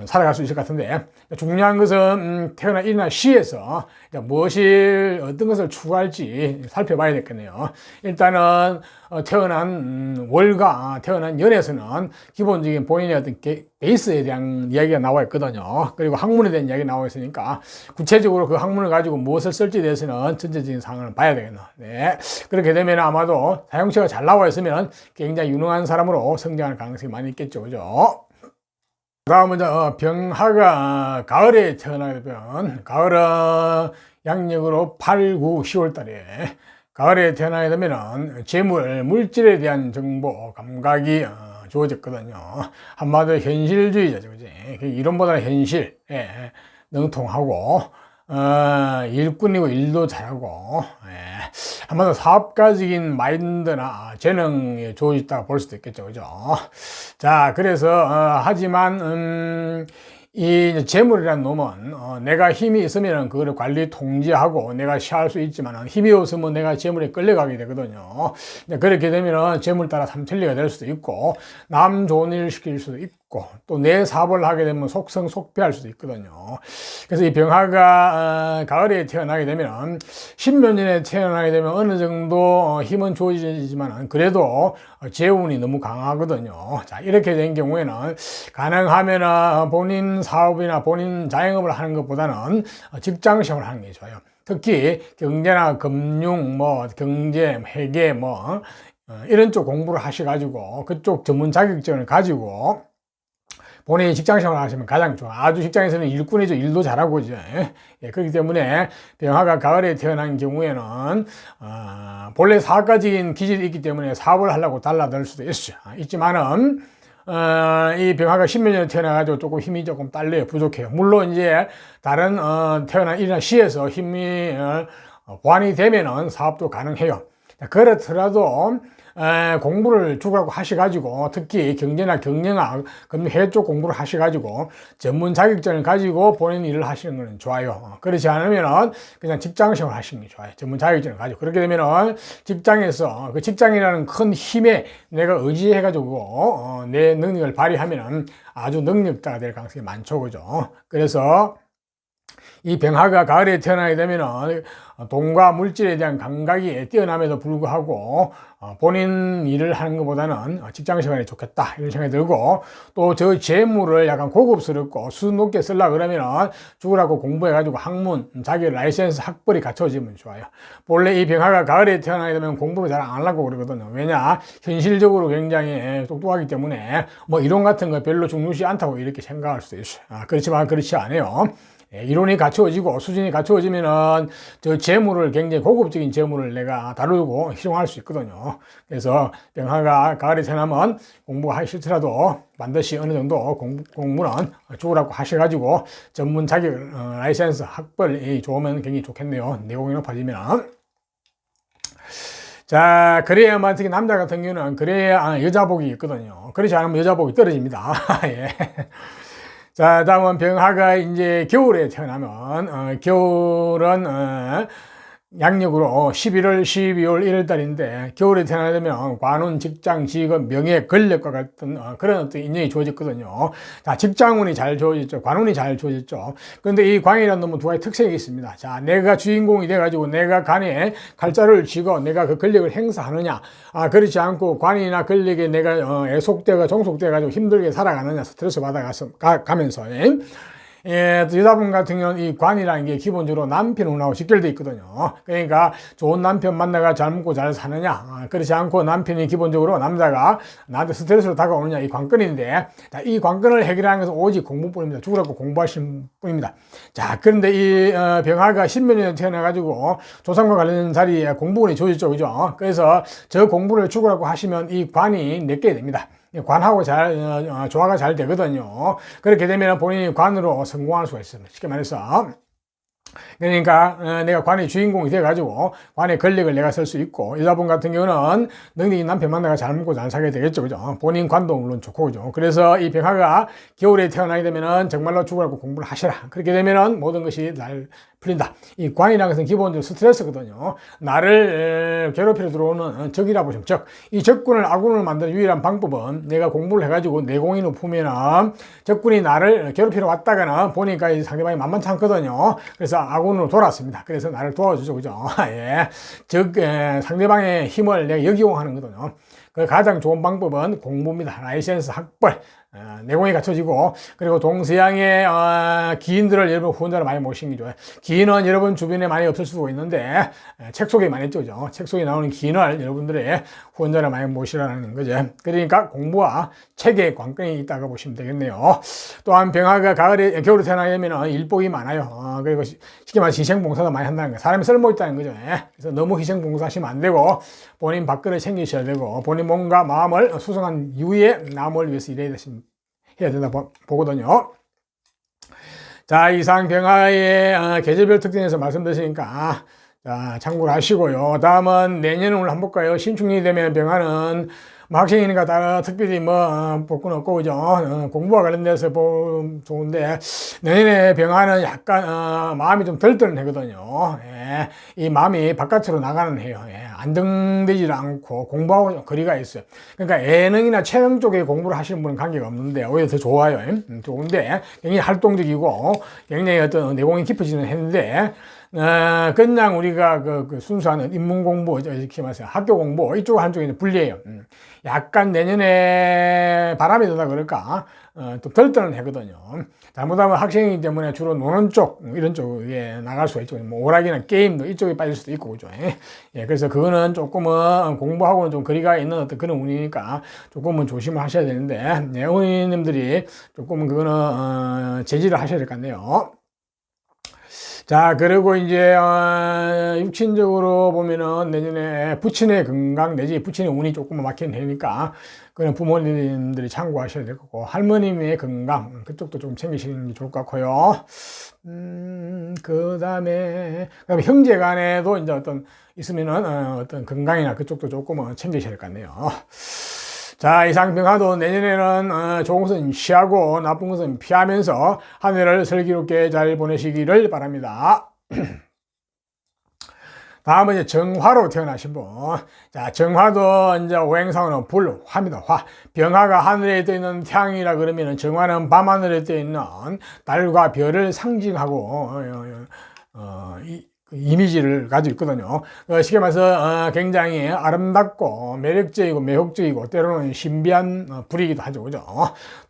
A: 살아갈 수 있을 것 같은데, 중요한 것은 태어난 일이나 시에서 어떤 것을 추구할지 살펴봐야 되겠네요. 일단은 태어난 월과 태어난 연에서는 기본적인 본인의 어떤 베이스에 대한 이야기가 나와 있거든요. 그리고 학문에 대한 이야기가 나와 있으니까 구체적으로 그 학문을 가지고 무엇을 쓸지에 대해서는 전체적인 상황을 봐야 되겠네요. 네. 그렇게 되면 아마도 사용처가 잘 나와 있으면 굉장히 유능한 사람으로 성장할 가능성이 많이 있겠죠, 그죠? 다음은 병하가 가을에 태어나게 되면, 가을은 양력으로 8, 9, 10월 달에 가을에 태어나게 되면 재물, 물질에 대한 정보, 감각이 주어졌거든요. 한마디로 현실주의자죠, 그지? 이론보다는 현실에 능통하고, 일꾼이고 일도 잘하고, 한마디로 사업가적인 마인드나 재능이 주어졌다고 볼 수도 있겠죠, 그죠? 자, 그래서 하지만 이 재물이라는 놈은 내가 힘이 있으면 그거를 관리 통제하고 내가 취할 수 있지만 힘이 없으면 내가 재물에 끌려가게 되거든요. 그렇게 되면 재물 따라 삼천리가 될 수도 있고 남 좋은 일 시킬 수도 있고 또 내 사업을 하게 되면 속성속패할 수도 있거든요. 그래서 이 병화가 가을에 태어나게 되면 10몇 년에 태어나게 되면 어느 정도 힘은 좋아지지만 그래도 재운이 너무 강하거든요. 자, 이렇게 된 경우에는 가능하면 본인 사업이나 본인 자영업을 하는 것보다는 직장 생활을 하는 게 좋아요. 특히 경제나 금융, 경제, 회계, 이런 쪽 공부를 하셔가지고 그쪽 전문 자격증을 가지고 본인이 직장 생활을 하시면 가장 좋아. 아주 직장에서는 일꾼이죠. 일도 잘하고, 이제. 예, 그렇기 때문에 병화가 가을에 태어난 경우에는, 본래 사업가적인 기질이 있기 때문에 사업을 하려고 달라들 수도 있지만은, 이 병화가 10몇 년에 태어나가지고 조금 힘이 조금 딸려요. 부족해요. 물론 이제 다른, 태어난 일이나 시에서 힘이, 보완이 되면은 사업도 가능해요. 그렇더라도, 공부를 주라고 하셔가지고 특히 경제나 경영학, 금융회 쪽 공부를 하셔가지고 전문 자격증을 가지고 본인 일을 하시는 것은 좋아요. 그렇지 않으면은 그냥 직장 생활 하시는 게 좋아요. 전문 자격증을 가지고. 그렇게 되면은 직장에서 그 직장이라는 큰 힘에 내가 의지해가지고 내 능력을 발휘하면은 아주 능력자가 될 가능성이 많죠. 그죠? 그래서 이 병화가 가을에 태어나게 되면은 돈과 물질에 대한 감각이 뛰어남에도 불구하고 본인 일을 하는 것보다는 직장 생활이 좋겠다 이런 생각이 들고 또 저 재물을 약간 고급스럽고 수준 높게 쓰려고 그러면은 죽으라고 공부해가지고 학문, 자기 라이센스 학벌이 갖춰지면 좋아요. 본래 이 병화가 가을에 태어나게 되면 공부를 잘 안 하려고 그러거든요. 왜냐? 현실적으로 굉장히 똑똑하기 때문에 이론 같은 거 별로 중요시 않다고 이렇게 생각할 수도 있어요. 그렇지만 그렇지 않아요. 이론이 갖추어지고 수준이 갖추어지면은 저 재물을 굉장히 고급적인 재물을 내가 다루고 활용할 수 있거든요. 그래서 병화가 가을에 태어나면 공부하기 싫더라도 반드시 어느 정도 공부는 죽으라고 하셔가지고 전문 자격 라이센스 학벌이 좋으면 굉장히 좋겠네요. 내공이 높아지면. 자, 그래야만 특히 남자 같은 경우는 그래야 여자복이 있거든요. 그렇지 않으면 여자복이 떨어집니다. 예. 자, 다음은 병화가 이제 겨울에 태어나면, 겨울은, 양력으로 11월, 12월, 1월 달인데, 겨울에 태어나게 되면 관운, 직장, 직업, 명예, 권력과 같은 그런 어떤 인연이 주어졌거든요. 자, 직장운이 잘 주어졌죠. 관운이 잘 주어졌죠. 그런데 이 관이라는 놈은 두 가지 특성이 있습니다. 자, 내가 주인공이 돼가지고 내가 관에 칼자루를 쥐고 내가 그 권력을 행사하느냐. 그렇지 않고 관이나 권력에 내가 애속되고 종속돼가지고 힘들게 살아가느냐. 스트레스 받아가면서. 여자분 같은 경우는 이 관이라는 게 기본적으로 남편 운하고 직결되어 있거든요. 그러니까 좋은 남편 만나가 잘 먹고 잘 사느냐, 그렇지 않고 남편이 기본적으로 남자가 나한테 스트레스로 다가오느냐, 이 관건인데, 자, 이 관건을 해결하는 것은 오직 공부뿐입니다. 죽으라고 공부하시는 뿐입니다. 자, 그런데 이 병화가 10몇 년에 태어나가지고 조상과 관련된 자리에 공부운이 주어졌죠, 그죠? 그래서 저 공부를 죽으라고 하시면 이 관이 내게 됩니다. 관하고 조화가 잘 되거든요. 그렇게 되면 본인이 관으로 성공할 수가 있습니다. 쉽게 말해서. 그러니까 내가 관의 주인공이 돼가지고 관의 권력을 내가 쓸 수 있고 여자분 같은 경우는 능력이 남편 만나가 잘 먹고 잘 살게 되겠죠. 그죠? 본인 관도 물론 좋고 그죠? 그래서 이 병화가 겨울에 태어나게 되면은 정말로 죽으라고 공부를 하시라. 그렇게 되면은 모든 것이 잘 풀린다. 이 관이라는 것은 기본적으로 스트레스거든요. 나를 괴롭히러 들어오는 적이라 보시면 적. 이 적군을 아군을 만드는 유일한 방법은 내가 공부를 해가지고 내공이 높으면은 적군이 나를 괴롭히러 왔다가는 보니까 이 상대방이 만만치 않거든요. 그래서 아군으로 돌았습니다. 그래서 나를 도와주죠. 그죠? 예. 상대방의 힘을 내가 역이용하는 거거든요. 그 가장 좋은 방법은 공부입니다. 라이센스 학벌. 내공이 갖춰지고 그리고 동서양의 기인들을 여러분 후원자로 많이 모시는 게 좋아요. 기인은 여러분 주변에 많이 없을 수도 있는데 책 속에 많이 있죠. 그죠? 책 속에 나오는 기인을 여러분들의 후원자로 많이 모시라는 거죠. 그러니까 공부와 책에 관건이 있다고 보시면 되겠네요. 또한 병화가 겨울에 태어나게 되면 일복이 많아요. 그리고 쉽게 말해서 희생봉사도 많이 한다는 거예요. 사람이 쓸모있다는 거죠. 그래서 너무 희생봉사하시면 안 되고 본인 밥그릇 챙기셔야 되고 본인 몸과 마음을 수성한 이후에 남을 위해서 해야 된다 보거든요. 자, 이상 병화의 계절별 특징에서 말씀드리니까 자, 참고를 하시고요. 다음은 내년을 한번 볼까요? 신축년이 되면 병화는 뭐 학생이니까 따라 특별히 뭐 복권 없고 그죠. 공부와 관련돼서 좋은데 내년에 병화는 약간 마음이 좀 덜 해거든요. 예, 이 마음이 바깥으로 나가는 해요. 예, 안정되지 않고 공부하고 좀 거리가 있어요. 그러니까 예능이나 체능 쪽에 공부를 하시는 분은 관계가 없는데 오히려 더 좋아요. 좋은데 굉장히 활동적이고 굉장히 어떤 내공이 깊어지는 해인데 그냥 우리가 그 순수한 인문 공부, 이렇게 말해서 학교 공부, 이쪽 한쪽에 불리해요. 약간 내년에 바람이 든다 그럴까, 좀 덜 해거든요. 잘못하면 학생이기 때문에 주로 노는 쪽, 이런 쪽에 나갈 수가 있죠. 뭐 오락이나 게임도 이쪽에 빠질 수도 있고, 그죠. 예, 그래서 그거는 조금은 공부하고는 좀 거리가 있는 어떤 그런 운이니까 조금은 조심을 하셔야 되는데, 예, 운이님들이 조금은 그거는, 제지를 하셔야 될 것 같네요. 자, 그리고 이제, 육친적으로 보면은 내년에 부친의 건강 내지 부친의 운이 조금 막히는 해니까, 그런 부모님들이 참고하셔야 될 거고, 할머님의 건강, 그쪽도 좀 챙기시는 게 좋을 것 같고요. 그 다음에 형제 간에도 이제 있으면은, 어떤 건강이나 그쪽도 조금 챙기셔야 될 것 같네요. 자, 이상평화도 내년에는 좋은 것은 시하고 나쁜 것은 피하면서 한 해를 슬기롭게 잘 보내시기를 바랍니다. 다음은 이제 정화로 태어나신 분. 자, 정화도 이제 오행상으로는 불, 화입니다. 화. 병화가 하늘에 떠 있는 태양이라 그러면 정화는 밤하늘에 떠 있는 달과 별을 상징하고, 이미지를 가지고 있거든요. 쉽게 말해서 굉장히 아름답고 매력적이고 매혹적이고 때로는 신비한 불이기도 하죠. 그죠?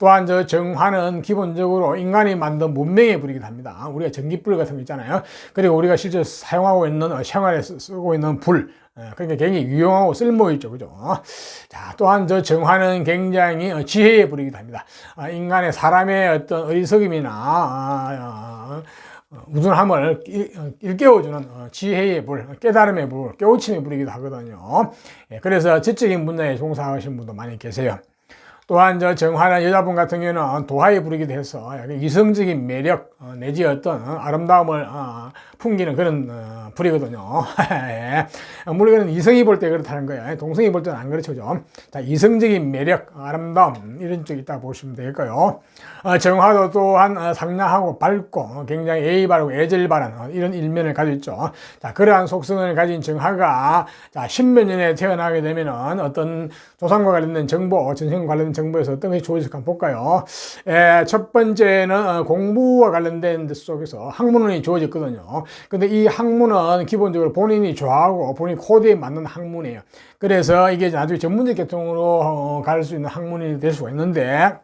A: 또한 저 정화는 기본적으로 인간이 만든 문명의 불이기도 합니다. 우리가 전기불 같은 거 있잖아요. 그리고 우리가 실제 사용하고 있는 생활에 쓰고 있는 불. 그러니까 굉장히 유용하고 쓸모있죠. 그죠? 자, 또한 저 정화는 굉장히 지혜의 불이기도 합니다. 인간의 사람의 어떤 어리석음이나 우둔함을 일깨워주는 지혜의 불, 깨달음의 불, 깨우침의 불이기도 하거든요. 그래서 지적인 분야에 종사하시는 분도 많이 계세요. 또한 저 정화는 여자분 같은 경우는 도화의 불이기도 해서 이성적인 매력 내지 어떤 아름다움을 풍기는 그런 불이거든요. 물론 이성이 볼 때 그렇다는 거예요. 동성이 볼 때는 안 그렇죠. 자, 이성적인 매력, 아름다움 이런 쪽이 있다고 보시면 되겠고요. 정화도 또한 상냥하고 밝고 굉장히 예의 바르고 애절 바른 이런 일면을 가지고 있죠. 자, 그러한 속성을 가진 정화가 자, 십몇 년에 태어나게 되면은 어떤 조상과 관련된 정보, 전생 관련된 정보에서 어떤 것이 좋아질까 한번 볼까요? 첫 번째는 공부와 관련된 데 속에서 학문이 주어졌거든요. 근데 이 학문은 기본적으로 본인이 좋아하고 본인 코드에 맞는 학문이에요. 그래서 이게 나중에 전문적 계통으로 갈 수 있는 학문이 될 수가 있는데,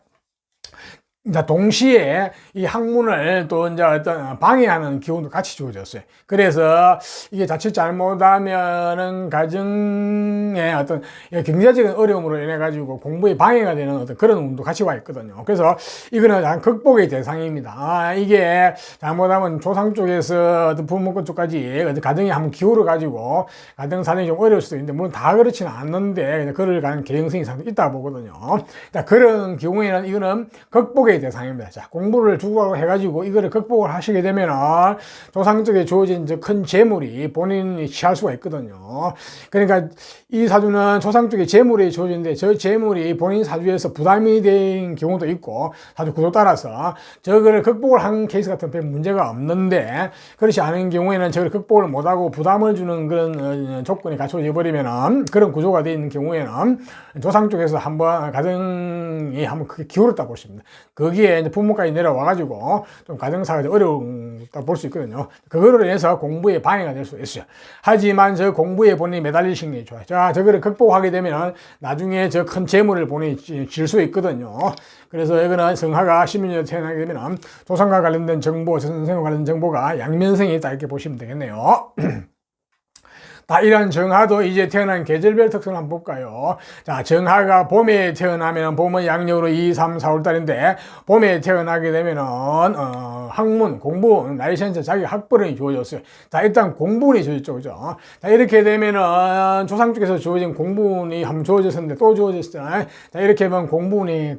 A: 자, 동시에 이 학문을 또 이제 어떤 방해하는 기운도 같이 주어졌어요. 그래서 이게 자칫 잘못하면은 가정의 어떤 경제적인 어려움으로 인해 가지고 공부에 방해가 되는 어떤 그런 운도 같이 와 있거든요. 그래서 이거는 극복의 대상입니다. 이게 잘못하면 조상 쪽에서 어떤 부모권 쪽까지 어떤 가정이 한번 기울어 가지고 가정 사정이 좀 어려울 수도 있는데 물론 다 그렇지는 않는데 그럴 가는 개연성이 상당히 있다 보거든요. 자, 그런 경우에는 이거는 극복의 대상입니다. 자, 공부를 두고 해가지고 이거를 극복을 하시게 되면 조상 쪽에 주어진 큰 재물이 본인이 취할 수가 있거든요. 그러니까 이 사주는 조상 쪽에 재물이 주어지는데 저 재물이 본인 사주에서 부담이 된 경우도 있고 사주 구도 따라서 저거를 극복을 한 케이스 같은 별 문제가 없는데 그렇지 않은 경우에는 저걸 극복을 못하고 부담을 주는 그런 조건이 갖춰져 버리면 그런 구조가 되어 있는 경우에는 조상 쪽에서 한번 가정이 한번 크게 기울었다 보십니다. 거기에 이제 부모까지 내려와가지고 좀 가정사가 어려웠다 볼 수 있거든요. 그거로 인해서 공부에 방해가 될 수 있어요. 하지만 저 공부에 본인이 매달리시는 게 좋아요. 자, 저거를 극복하게 되면 나중에 저 큰 재물을 본인이 질 수 있거든요. 그래서 이거는 성화가 10년에 태어나게 되면 조상과 관련된 정보, 전생과 관련된 정보가 양면성이 있다 이렇게 보시면 되겠네요. 다 이런 정화도 이제 태어난 계절별 특성을 한번 볼까요? 자, 정화가 봄에 태어나면 봄은 양력으로 2, 3, 4월 달인데 봄에 태어나게 되면은 학문, 공부, 라이센스, 자기 학벌이 주어졌어요. 자, 일단 공부운이 주어졌죠, 그죠? 자, 이렇게 되면은 조상 쪽에서 주어진 공부운이 한번 주어졌었는데 또 주어졌잖아요. 자, 이렇게 하면 공부운이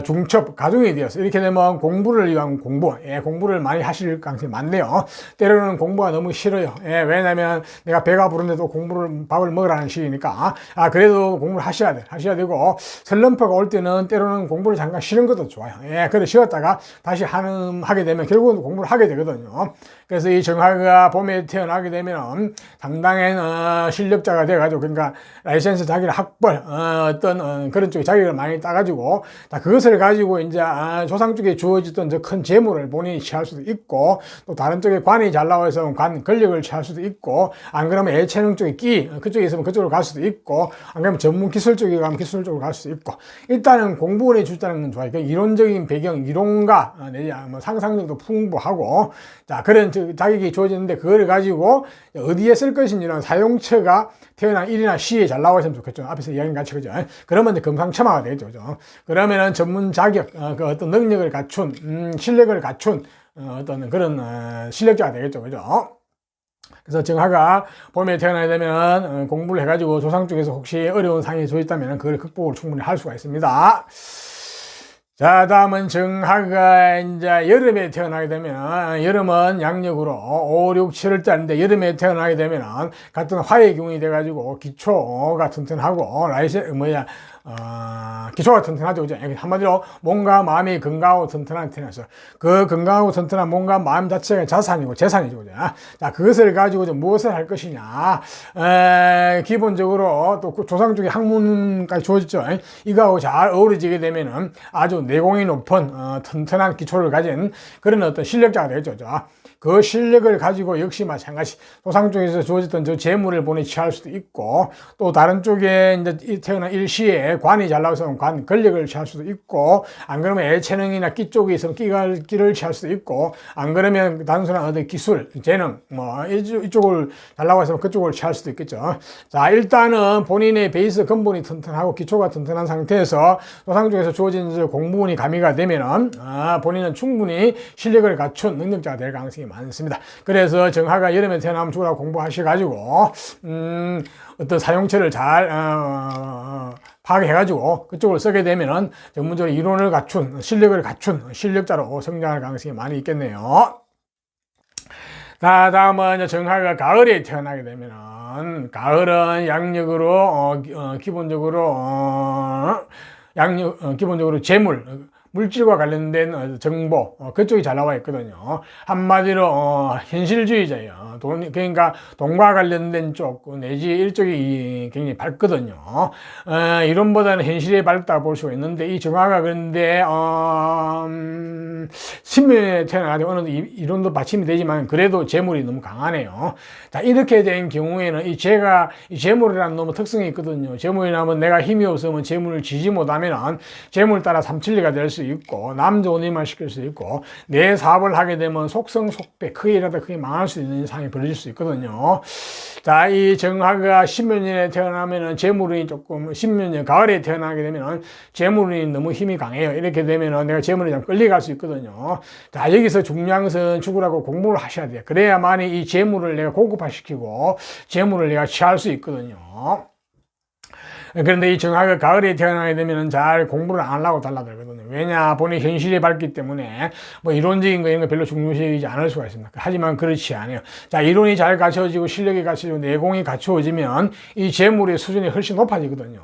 A: 중첩, 가중이 되어서 이렇게 되면 공부를 위한 공부, 공부를 많이 하실 가능성이 많네요. 때로는 공부가 너무 싫어요. 왜냐면 내가 배가 부른데도 밥을 먹으라는 시기니까. 그래도 공부를 하셔야 되고, 슬럼프가 올 때는 때로는 공부를 잠깐 쉬는 것도 좋아요. 그래도 쉬었다가 다시 하게 되면 결국은 공부를 하게 되거든요. 그래서 이 정화가 봄에 태어나게 되면 상당히 실력자가 돼가지고, 그러니까 라이센스 자기를 학벌, 어떤 그런 쪽에 자격을 많이 따가지고, 그것을 가지고 이제 조상 쪽에 주어졌던 저 큰 재물을 본인이 취할 수도 있고, 또 다른 쪽에 관이 잘 나와서 권력을 취할 수도 있고, 안 그러면 예체능 쪽에 그쪽에 있으면 그쪽으로 갈 수도 있고, 안 그러면 전문 기술 쪽에 가면 기술 쪽으로 갈 수도 있고, 일단은 공부원에 주자는 건 좋아요. 그러니까 이론적인 배경, 이론과 내지 상상력도 풍부하고, 그런 자격이 주어졌는데 그걸 가지고 어디에 쓸 것인지는 사용처가 태어난 일이나 시에 잘 나오셨으면 좋겠죠. 앞에서 이야기한 같이, 그죠? 그러면 이제 금상첨화가 되겠죠. 그죠? 그러면은 전문 자격, 그 어떤 능력을 갖춘, 실력을 갖춘, 어떤 그런, 실력자가 되겠죠. 그죠? 그래서 정화가 봄에 태어나게 되면 공부를 해가지고 조상 쪽에서 혹시 어려운 상황이 있다면 그걸 극복을 충분히 할 수가 있습니다. 자, 다음은 정화가 이제 여름에 태어나게 되면, 여름은 양력으로 5, 6, 7월달인데 여름에 태어나게 되면 같은 화해균이 돼가지고 기초가 튼튼하고 기초가 튼튼하죠. 그죠? 한마디로 몸과 마음이 건강하고 튼튼한 태어나서 그 건강하고 튼튼한 몸과 마음 자체가 자산이고 재산이죠. 그죠? 자, 그것을 가지고 무엇을 할 것이냐. 기본적으로 또 조상 쪽에 학문까지 주어졌죠. 이거하고 잘 어우러지게 되면은 아주 내공이 높은 튼튼한 기초를 가진 그런 어떤 실력자가 되겠죠. 그 실력을 가지고 역시 마찬가지 조상 쪽에서 주어졌던 저 재물을 본인이 취할 수도 있고, 또 다른 쪽에 이제 태어난 일시에 관이 잘 나와서 권력을 취할 수도 있고, 안 그러면 예체능이나 끼 쪽에 있으면 끼를 취할 수도 있고, 안 그러면 단순한 어떤 기술, 재능, 이쪽을 잘 나와서 그쪽을 취할 수도 있겠죠. 자, 일단은 본인의 베이스 근본이 튼튼하고 기초가 튼튼한 상태에서 조상 쪽에서 주어진 저 공부운이 가미가 되면은 본인은 충분히 실력을 갖춘 능력자가 될 가능성이 많습니다. 그래서 정화가 여름에 태어나면 죽으라고 공부하셔가지고 어떤 사용처를 잘 파악해가지고 그쪽을 쓰게 되면은 전문적으로 이론을 갖춘 실력을 갖춘 실력자로 성장할 가능성이 많이 있겠네요. 자, 다음은 정화가 가을에 태어나게 되면은 가을은 양력으로 기본적으로 재물 물질과 관련된 정보, 그쪽이 잘 나와 있거든요. 한마디로, 현실주의자예요. 그러니까 돈과 관련된 쪽, 내지 일쪽이 굉장히 밝거든요. 이론보다는 현실이 밝다 볼 수가 있는데, 이 정화가 그런데, 신명에 태어나가지고 어느 이론도 받침이 되지만, 그래도 재물이 너무 강하네요. 자, 이렇게 된 경우에는 이 재물이라는 너무 특성이 있거든요. 재물이라면 내가 힘이 없으면 재물을 지지 못하면 재물 따라 삼칠리가 될 수 있고, 남 좋은 일만 시킬 수 있고, 내 사업을 하게 되면 속성속배, 크게 일하다 크게 망할 수 있는 상황이 벌어질 수 있거든요. 자, 이 정화가 신묘년에 태어나면은 재물운이 조금, 신묘년, 가을에 태어나게 되면은 재물운이 너무 힘이 강해요. 이렇게 되면은 내가 재물이 좀 끌려갈 수 있거든요. 자, 여기서 중요한 것은 죽으라고 공부를 하셔야 돼요. 그래야만이 이 재물을 내가 고급화시키고, 재물을 내가 취할 수 있거든요. 그런데 이 정화가 가을에 태어나게 되면 잘 공부를 안 하려고 달라들거든요. 왜냐, 본인 현실이 밝기 때문에 뭐 이론적인 거 이런 거 별로 중요시하지 않을 수가 있습니다. 하지만 그렇지 않아요. 자, 이론이 잘 갖춰지고 실력이 갖춰지고 내공이 갖추어지면 이 재물의 수준이 훨씬 높아지거든요.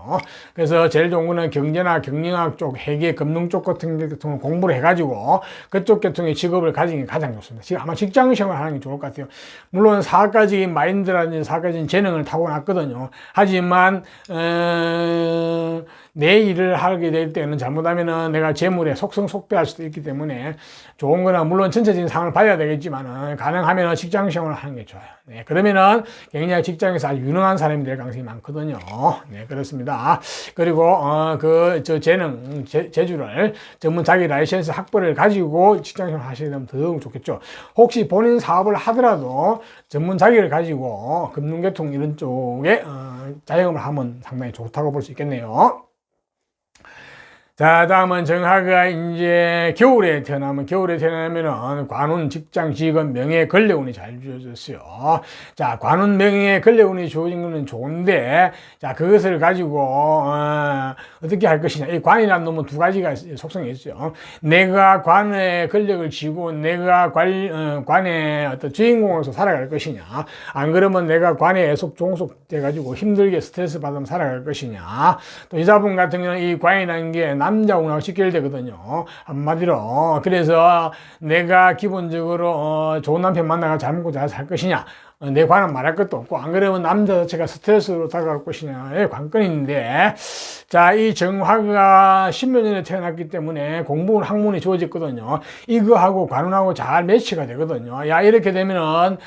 A: 그래서 제일 좋은 거는 경제나 경영학 쪽, 회계, 금융 쪽 같은 계통을 공부를 해가지고 그쪽 계통의 직업을 가지는 게 가장 좋습니다. 지금 아마 직장 생활 하는 게 좋을 것 같아요. 물론 사학가적인 마인드라든지 사학가적인 재능을 타고났거든요. 하지만 내 일을 하게 될 때는 잘못하면은 내가 재물에 속성속배할 수도 있기 때문에 좋은 거나 물론 전체적인 상황을 봐야 되겠지만은 가능하면은 직장 생활을 하는 게 좋아요. 네, 그러면은 굉장히 직장에서 아주 유능한 사람이 될 가능성이 많거든요. 네, 그렇습니다. 그리고 저 재능, 재주를 전문 자기 라이센스 학벌을 가지고 직장 생활을 하시게 되면 더욱 좋겠죠. 혹시 본인 사업을 하더라도 전문 자격을 가지고 금융계통 이런 쪽에 자영업을 하면 상당히 좋다고 볼 수 있겠네요. 자, 다음은 정화가 이제 겨울에 태어나면은 관운, 직장, 직업, 명예, 권력운이 잘 주어졌어요. 자, 관운, 명예, 권력운이 주어진 거는 좋은데, 자, 그것을 가지고, 어떻게 할 것이냐. 이 관이라는 놈은 두 가지가 속성이 있어요. 내가 관의 권력을 쥐고 내가 관의 어떤 주인공으로서 살아갈 것이냐. 안 그러면 내가 관에 애속, 종속돼가지고 힘들게 스트레스 받으면 살아갈 것이냐. 또 여자분 같은 경우는 이 관이라는 게 남자운하고 직결되거든요. 한마디로. 그래서 내가 기본적으로 좋은 남편 만나가 잘 먹고 잘 살 것이냐. 내 관은 말할 것도 없고, 안 그러면 남자 자체가 스트레스로 다가갈 것이냐의 관건인데, 자, 이 정화가 10몇 년에 태어났기 때문에 공부는 학문이 주어졌거든요. 이거하고 관운하고 잘 매치가 되거든요. 야, 이렇게 되면은,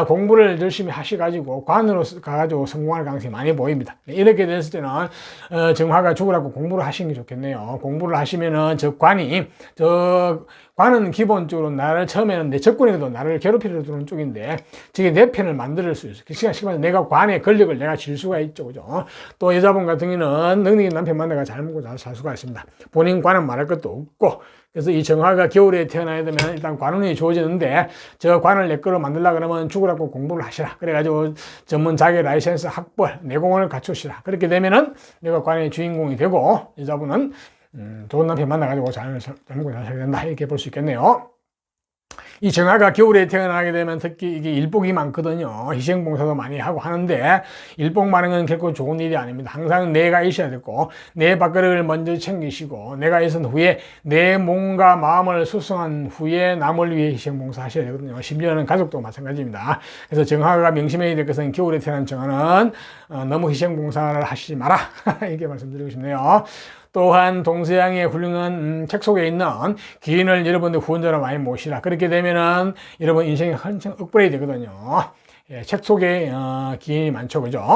A: 공부를 열심히 하셔가지고, 관으로 가가지고 성공할 가능성이 많이 보입니다. 이렇게 됐을 때는, 정화가 죽으라고 공부를 하시는 게 좋겠네요. 공부를 하시면은, 관은 기본적으로 나를 처음에는 내 적군에도 나를 괴롭히려 드는 쪽인데, 저게 내 편을 만들 수 있어. 그 시간 내가 관의 권력을 내가 질 수가 있죠. 그죠? 또 여자분 같은 경우는 능력이 남편 만나가 잘 먹고 잘 살 수가 있습니다. 본인 관은 말할 것도 없고, 그래서 이 정화가 겨울에 태어나야 되면 일단 관운이 좋아지는데, 저 관을 내 거로 만들려고 그러면 죽으라고 공부를 하시라. 그래가지고 전문 자격 라이센스 학벌, 내공을 갖추시라. 그렇게 되면은 내가 관의 주인공이 되고, 여자분은 좋은 남편 만나가지고 잘 먹고 잘 살게 된다. 이렇게 볼 수 있겠네요. 이 정화가 겨울에 태어나게 되면 특히 이게 일복이 많거든요. 희생봉사도 많이 하고 하는데, 일복 많은 건 결코 좋은 일이 아닙니다. 항상 내가 있어야 되고, 내 밥그릇을 먼저 챙기시고, 내가 있은 후에 내 몸과 마음을 수성한 후에 남을 위해 희생봉사 하셔야 되거든요. 심지어는 가족도 마찬가지입니다. 그래서 정화가 명심해야 될 것은 겨울에 태어난 정화는 너무 희생봉사를 하시지 마라. 이렇게 말씀드리고 싶네요. 또한 동서양의 훌륭한 책 속에 있는 기인을 여러분들 후원자로 많이 모시라. 그렇게 되면은 여러분 인생이 한층 업그레이드 되거든요. 예, 책 속에 기인이 많죠, 그죠?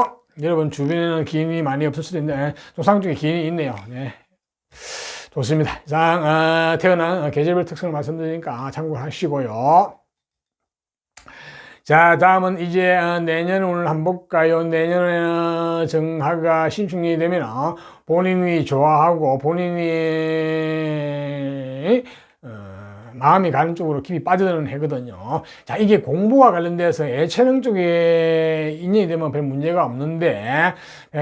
A: 여러분 주변에는 기인이 많이 없을 수도 있는데 조상 중에 기인이 있네요. 네. 좋습니다. 이상 태어난 계절별 특성을 말씀드리니까 참고하시고요. 자, 다음은 이제 내년 오늘 한번 볼까요? 내년에는 정화가 신축년이 되면 본인이 좋아하고 본인이 마음이 가는 쪽으로 깊이 빠져드는 해거든요. 자, 이게 공부와 관련돼서 예체능 쪽에 인연이 되면 별 문제가 없는데,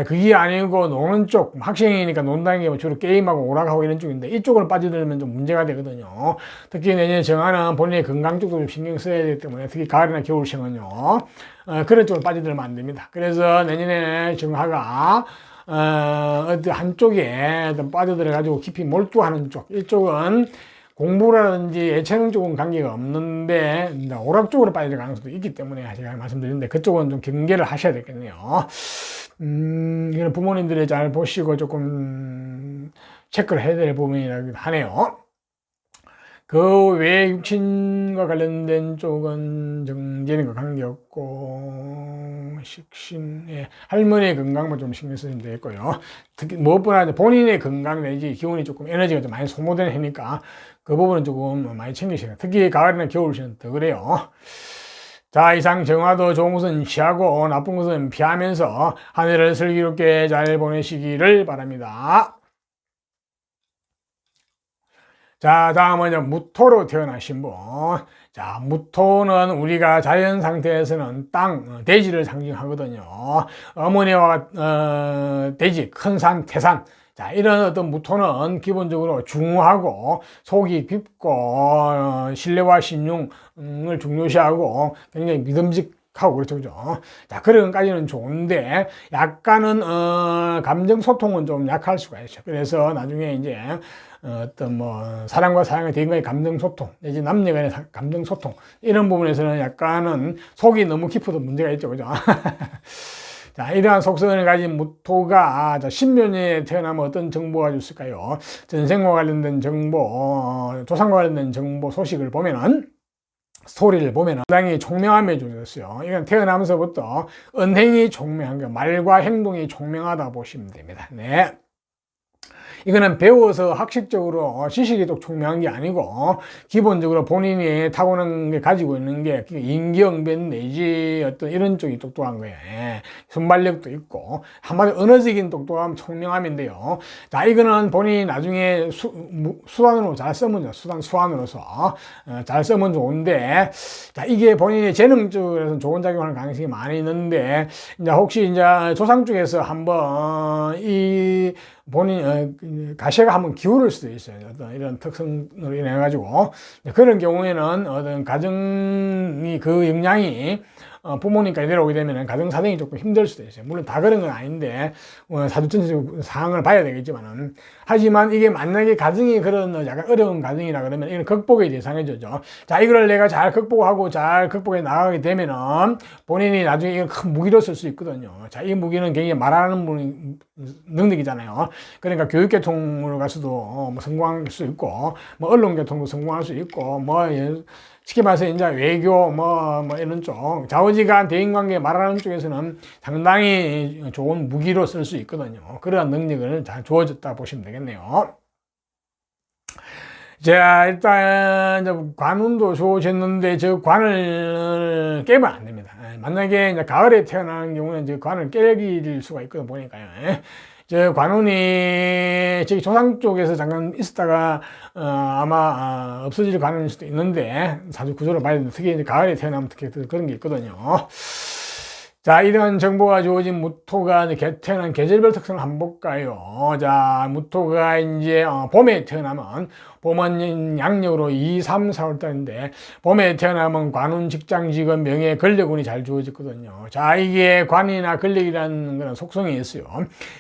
A: 그게 아니고 노는 쪽, 학생이니까 논다는 게 주로 게임하고 오락하고 이런 쪽인데, 이쪽으로 빠져들면 좀 문제가 되거든요. 특히 내년 정화는 본인의 건강 쪽도 좀 신경 써야 되기 때문에, 특히 가을이나 겨울생은요, 그런 쪽으로 빠져들면 안 됩니다. 그래서 내년에 정화가 어떤 한쪽에 빠져들어가지고 깊이 몰두하는 쪽, 이쪽은 공부라든지 예체능 쪽은 관계가 없는데 오락 쪽으로 빠질 가능성도 있기 때문에 제가 말씀드리는데 그쪽은 좀 경계를 하셔야 되겠네요. 이건 부모님들이 잘 보시고 조금 체크를 해야 될 부분이라고 하네요. 그 외에 육친과 관련된 쪽은 정제님과 관계없고, 식신, 예, 할머니의 건강만 좀 신경 쓰시면 되겠고요. 특히 무엇보다 본인의 건강 내지 기운이 조금 에너지가 좀 많이 소모되는 해니까 그 부분은 조금 많이 챙기셔야 돼요. 특히 가을이나 겨울에는 더 그래요. 자, 이상 정화도 좋은 것은 취하고 나쁜 것은 피하면서 한 해를 슬기롭게 잘 보내시기를 바랍니다. 자, 다음은 무토로 태어나신 분. 자, 무토는 우리가 자연 상태에서는 땅, 대지를 상징하거든요. 어머니와 대지, 큰 산, 태산. 자, 이런 어떤 무토는 기본적으로 중후하고 속이 깊고 신뢰와 신용을 중요시하고 굉장히 믿음직하고 그렇죠, 그죠? 자, 그런 것까지는 좋은데 약간은 감정 소통은 좀 약할 수가 있죠. 그래서 나중에 이제 어떤 사람과 사람의 대인간의 감정 소통 내지 남녀 간의 감정 소통 이런 부분에서는 약간은 속이 너무 깊어도 문제가 있죠, 그죠? 자, 이러한 속성을 가진 무토가 10년에 태어나면 어떤 정보가 있을까요? 전생과 관련된 정보, 조상과 관련된 정보 소식을 보면은 스토리를 보면 상당히 총명함에 주셨어요. 이건 태어나면서부터 은행이 총명한 거, 말과 행동이 총명하다 보시면 됩니다. 네. 이거는 배워서 학식적으로 지식이 총명한 게 아니고 기본적으로 본인이 타고난 게 가지고 있는 게 인기응변 내지 어떤 이런 쪽이 똑똑한 거예요. 순발력도 있고 한마디로 언어적인 똑똑함, 총명함인데요. 자, 이거는 본인이 나중에 수단으로 잘 쓰면 수완으로서 잘 쓰면 좋은데, 자, 이게 본인의 재능 쪽에서 좋은 작용하는 가능성이 많이 있는데, 이제 혹시 이제 조상 쪽에서 한번 이 본인 가시가 한번 기울을 수도 있어요. 어떤 이런 특성으로 인해 가지고 그런 경우에는 어떤 가정이 그 영향이 부모님까지 내려오게 되면 가정사정이 조금 힘들 수도 있어요. 물론 다 그런 건 아닌데 사주전체적 상황을 봐야 되겠지만은, 하지만 이게 만약에 가정이 그런 약간 어려운 가정이라 그러면 이건 극복의 대상이죠. 자, 이걸 내가 잘 극복하고 잘 극복해 나가게 되면은 본인이 나중에 이건 큰 무기로 쓸 수 있거든요. 자, 이 무기는 굉장히 말하는 능력이잖아요. 그러니까 교육계통으로 가서도 뭐 성공할 수 있고, 뭐 언론계통도 성공할 수 있고, 뭐 쉽게 말해서 이제 외교 뭐 이런 쪽 좌우지간 대인관계 말하는 쪽에서는 상당히 좋은 무기로 쓸 수 있거든요. 그러한 능력을 잘 주어졌다 보시면 되겠네요. 자, 일단 관운도 좋으셨는데 저 관을 깨면 안 됩니다. 만약에 이제 가을에 태어나는 경우는 이제 관을 깨길 수가 있거든 보니까요. 저 관운이 저기 조상 쪽에서 잠깐 있었다가 아마 없어질 가능성일 수도 있는데, 사주 구조를 봐야 되는데 특히 이제 가을에 태어나면 특히 그런 게 있거든요. 자, 이런 정보가 주어진 무토가 태어난 계절별 특성을 한번 볼까요? 자, 무토가 이제 봄에 태어나면, 봄은 양력으로 2, 3, 4월 달인데 봄에 태어나면 관운, 직장, 직업, 명예, 권력운이 잘 주어졌거든요. 자, 이게 관이나 권력이라는 그런 속성이 있어요.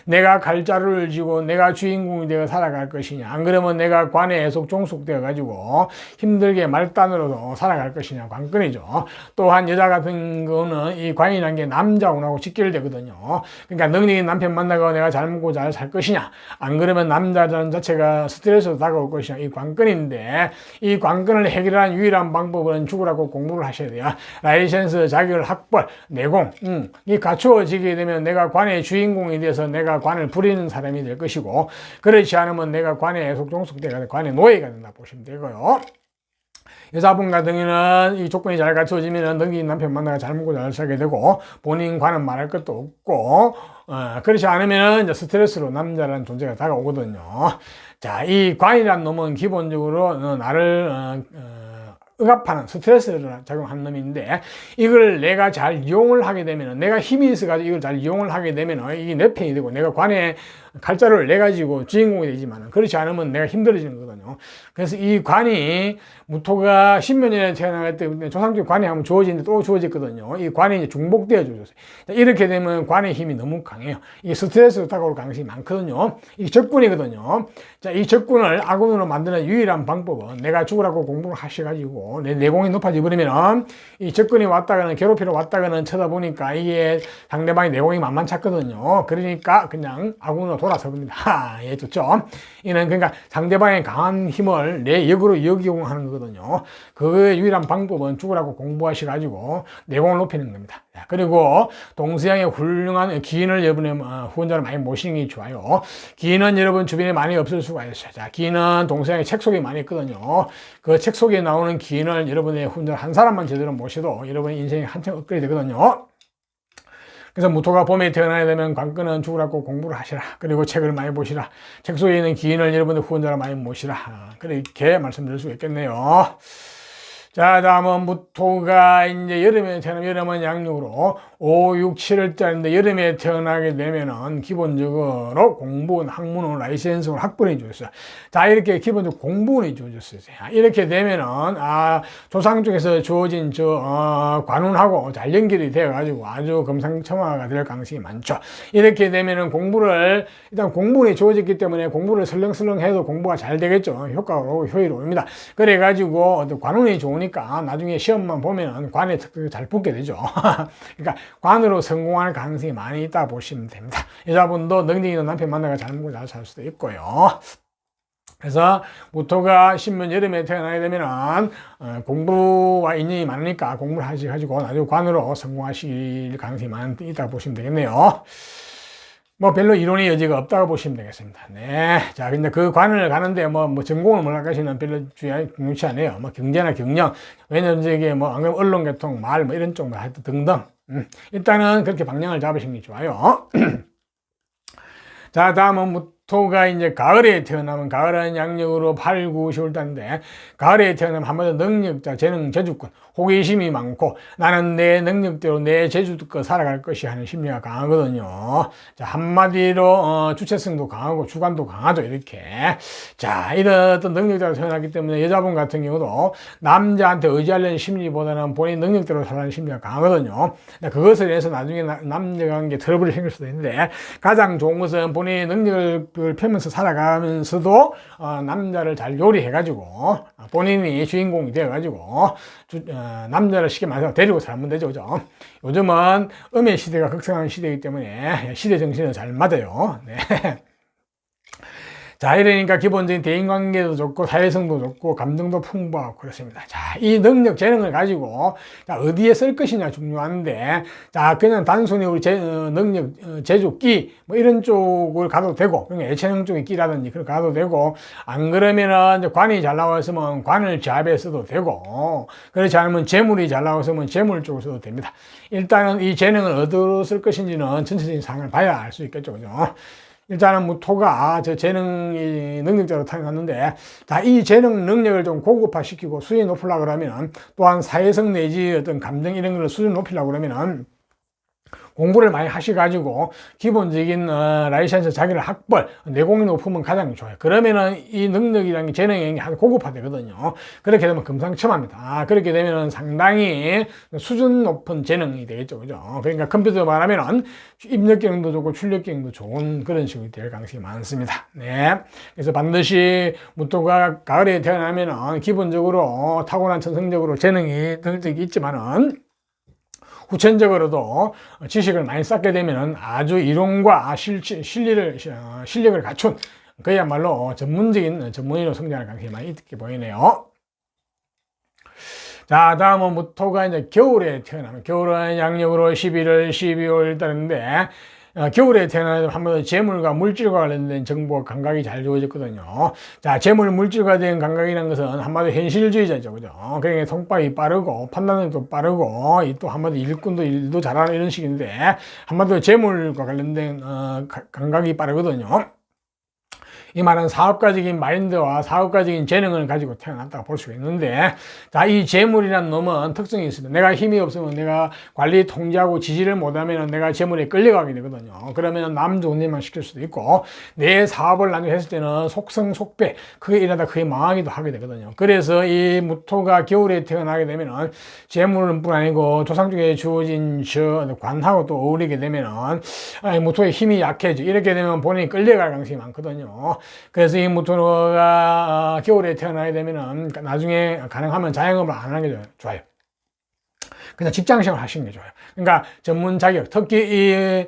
A: 내가 갈자루를 쥐고 내가 주인공이 되어 살아갈 것이냐, 안 그러면 내가 관에 애속 종속되어 가지고 힘들게 말단으로 살아갈 것이냐, 관건이죠. 또한 여자 같은 거는 이 관이라는 게 남자운하고 직결되거든요. 그러니까 능력인 남편 만나고 내가 잘 먹고 잘 살 것이냐, 안 그러면 남자라는 자체가 스트레스로 다가올 것이냐, 이 관건인데, 이 관건을 해결하는 유일한 방법은 죽으라고 공부를 하셔야 돼요. 라이센스, 자격을 학벌, 내공, 이 갖추어지게 되면 내가 관의 주인공이 돼서 내가 관을 부리는 사람이 될 것이고, 그렇지 않으면 내가 관에 속종속돼가 관의 노예가 된다 보시면 되고요. 여자분 같은 경우는 이 조건이 잘 갖춰지면 능력인 남편 만나가 잘 먹고 잘 살게 되고, 본인 관은 말할 것도 없고, 그렇지 않으면 이제 스트레스로 남자라는 존재가 다가오거든요. 자, 이 관이라는 놈은 기본적으로 나를 억압하는 스트레스를 작용하는 놈인데, 이걸 내가 잘 이용을 하게 되면, 내가 힘이 있어가지고 이걸 잘 이용을 하게 되면 이게 내 편이 되고, 내가 관에 칼자루를 내 가지고 주인공이 되지만, 그렇지 않으면 내가 힘들어지는 거거든요. 그래서 이 관이 무토가 신묘년에 태어나기 때문에 조상적 관이 한번 주어지는데 또 주어졌거든요. 이 관이 이제 중복되어 주어졌어요. 이렇게 되면 관의 힘이 너무 강해요. 이게 스트레스로 다가올 가능성이 많거든요. 이게 적군이거든요. 자, 이 적군을 아군으로 만드는 유일한 방법은 내가 죽으라고 공부를 하셔가지고 내 내공이 높아져 버리면, 이 적군이 왔다가는 괴롭히러 왔다가는 쳐다보니까 이게 상대방이 내공이 만만찮거든요. 그러니까 그냥 아군으로 돌아서 봅니다. 예, 좋죠? 이는 그러니까 상대방의 강한 힘을 내 역으로 이용하는 거거든요. 그 유일한 방법은 죽으라고 공부하셔가지고 내공을 높이는 겁니다. 그리고 동서양의 훌륭한 기인을 여러분의 후원자로 많이 모시는 게 좋아요. 기인은 여러분 주변에 많이 없을 수가 있어요. 자, 기인은 동서양의 책 속에 많이 있거든요. 그 책 속에 나오는 기인을 여러분의 후원자 한 사람만 제대로 모셔도 여러분의 인생이 한층 업그레이드 되거든요. 그래서 무토가 봄에 태어나야 되면 관건은 죽으라고 공부를 하시라. 그리고 책을 많이 보시라. 책 속에 있는 기인을 여러분의 후원자로 많이 모시라. 그렇게 말씀드릴 수 있겠네요. 자, 다음은 무토가 이제 여름에 태어나면, 여름은 양력으로 5, 6, 7월달인데 여름에 태어나게 되면은 기본적으로 공부원, 학문원, 라이센스원, 학벌이 주어졌어요. 자, 이렇게 기본적으로 공부원이 주어졌어요. 이렇게 되면은 조상 쪽에서 주어진 관운하고 잘 연결이 되어가지고 아주 금상첨화가 될 가능성이 많죠. 이렇게 되면은 공부를, 일단 공부원이 주어졌기 때문에 공부를 설렁설렁 해도 공부가 잘 되겠죠. 효율입니다. 그래가지고 관운이 좋으니까 나중에 시험만 보면 관의 특성이 잘 붙게 되죠. 그러니까 관으로 성공할 가능성이 많이 있다 보시면 됩니다. 여자분도 능력 있는 남편 만나가 잘 먹고 잘 살 수도 있고요. 그래서 무토가 신문 여름에 태어나게 되면은 공부와 인연이 많으니까 공부를 하셔가지고 나중에 관으로 성공하실 가능성이 많이 있다 보시면 되겠네요. 뭐 별로 이론의 여지가 없다고 보시면 되겠습니다. 네. 자, 근데 그 관을 가는데 뭐 전공을 뭘 할까시는 별로 중요치 않아요. 뭐 경제나 경영, 왜냐면 이게 뭐 안 그러면 언론, 개통, 말 뭐 이런 쪽 하여튼 등등. 일단은 그렇게 방향을 잡으시는 게 좋아요. 자, 다음은 무토가 이제 가을에 태어나면 가을은 양력으로 8, 9, 10월 달인데 가을에 태어나면 한마디로 능력자, 재능, 재주권, 호기심이 많고 나는 내 능력대로 내 재주껏 살아갈 것이 하는 심리가 강하거든요. 자, 한마디로 주체성도 강하고 주관도 강하죠. 이렇게. 자, 이런 어떤 능력자로 태어났기 때문에 여자분 같은 경우도 남자한테 의지하려는 심리보다는 본인 능력대로 살아가는 심리가 강하거든요. 그것을 위해서 나중에 남녀 관계 트러블이 생길 수도 있는데 가장 좋은 것은 본인의 능력을 펴면서 살아가면서도 남자를 잘 요리해가지고 본인이 주인공이 되어가지고 남자를 쉽게 말해서 데리고 살면 되죠. 그죠? 요즘은 음의 시대가 극성하는 시대이기 때문에 시대 정신은 잘 맞아요. 네. 자, 이러니까 기본적인 대인관계도 좋고 사회성도 좋고 감정도 풍부하고 그렇습니다. 자, 이 능력, 재능을 가지고 자, 어디에 쓸 것이냐 중요한데 자, 그냥 단순히 우리 능력, 재주, 끼 뭐 이런 쪽을 가도 되고 그러니까 예체능 쪽의 끼라든지 그렇게 가도 되고 안 그러면은 이제 관이 잘 나와 있으면 관을 제압해 써도 되고 그렇지 않으면 재물이 잘 나와 있으면 재물 쪽으로 써도 됩니다. 일단은 이 재능을 어디로 쓸 것인지는 전체적인 상황을 봐야 알 수 있겠죠. 그죠? 일단은 무토가 저 재능이 능력자로 타락했는데 자, 이 재능 능력을 좀 고급화시키고 수준이 높이려고 그러면 또한 사회성 내지 어떤 감정 이런 걸 수준 높이려고 그러면은 공부를 많이 하셔가지고 기본적인 라이센스 자기를 학벌 내공이 높으면 가장 좋아요. 그러면은 이 능력이라는 게 재능이 아주 고급화되거든요. 그렇게 되면 금상첨화입니다. 그렇게 되면은 상당히 수준 높은 재능이 되겠죠, 그죠? 그러니까 컴퓨터 말하면은 입력 기능도 좋고 출력 기능도 좋은 그런 식으로 될 가능성이 많습니다. 네. 그래서 반드시 무토가 가을에 태어나면은 기본적으로 타고난 천성적으로 재능이 능력이 있지만은 후천적으로도 지식을 많이 쌓게 되면 아주 이론과 실력을 갖춘 그야말로 전문적인 전문의로 성장할 가능성이 많이 있게 보이네요. 자, 다음은 무토가 이제 겨울에 태어나면 겨울은 양력으로 11월, 12월 달인데 겨울에 태어나면 한번 재물과 물질과 관련된 정보가 감각이 잘 주어졌거든요. 자, 재물, 물질과 된 감각이라는 것은 한마디로 현실주의자죠. 그죠? 그러니까 통박이 빠르고, 판단력도 빠르고, 또 한마디로 일도 잘하는 이런 식인데, 한마디로 재물과 관련된, 감각이 빠르거든요. 이 말은 사업가적인 마인드와 사업가적인 재능을 가지고 태어났다고 볼 수가 있는데 자, 이 재물이라는 놈은 특성이 있습니다. 내가 힘이 없으면 내가 관리 통제하고 지지를 못하면 내가 재물에 끌려가게 되거든요. 그러면 남 좋은 일만 시킬 수도 있고 내 사업을 나중에 했을 때는 속성속배 그게 일하다 그게 망하기도 하게 되거든요. 그래서 이 무토가 겨울에 태어나게 되면은 재물뿐 아니고 조상 쪽에 주어진 저 관하고 또 어울리게 되면은 무토의 힘이 약해져. 이렇게 되면 본인이 끌려갈 가능성이 많거든요. 그래서 이 무토가 겨울에 태어나게 되면은 나중에 가능하면 자영업을 안 하는 게 좋아요. 그냥 직장생활 하시는 게 좋아요. 그러니까 전문 자격, 특히 이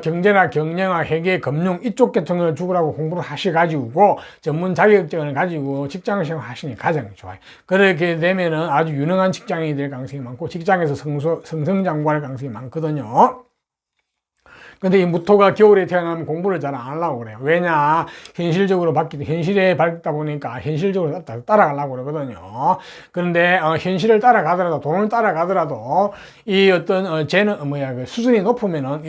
A: 경제나 경영학, 회계, 금융 이쪽 계통을 죽으라고 공부를 하셔가지고 전문 자격증을 가지고 직장생활 하시는 게 가장 좋아요. 그렇게 되면은 아주 유능한 직장인이 될 가능성이 많고 직장에서 승승장구할 가능성이 많거든요. 근데 이 무토가 겨울에 태어나면 공부를 잘 안 하려고 그래요. 왜냐? 현실적으로 현실에 밝다 보니까 현실적으로 따라가려고 그러거든요. 그런데, 현실을 따라가더라도, 돈을 따라가더라도, 이 어떤, 수준이 높으면은,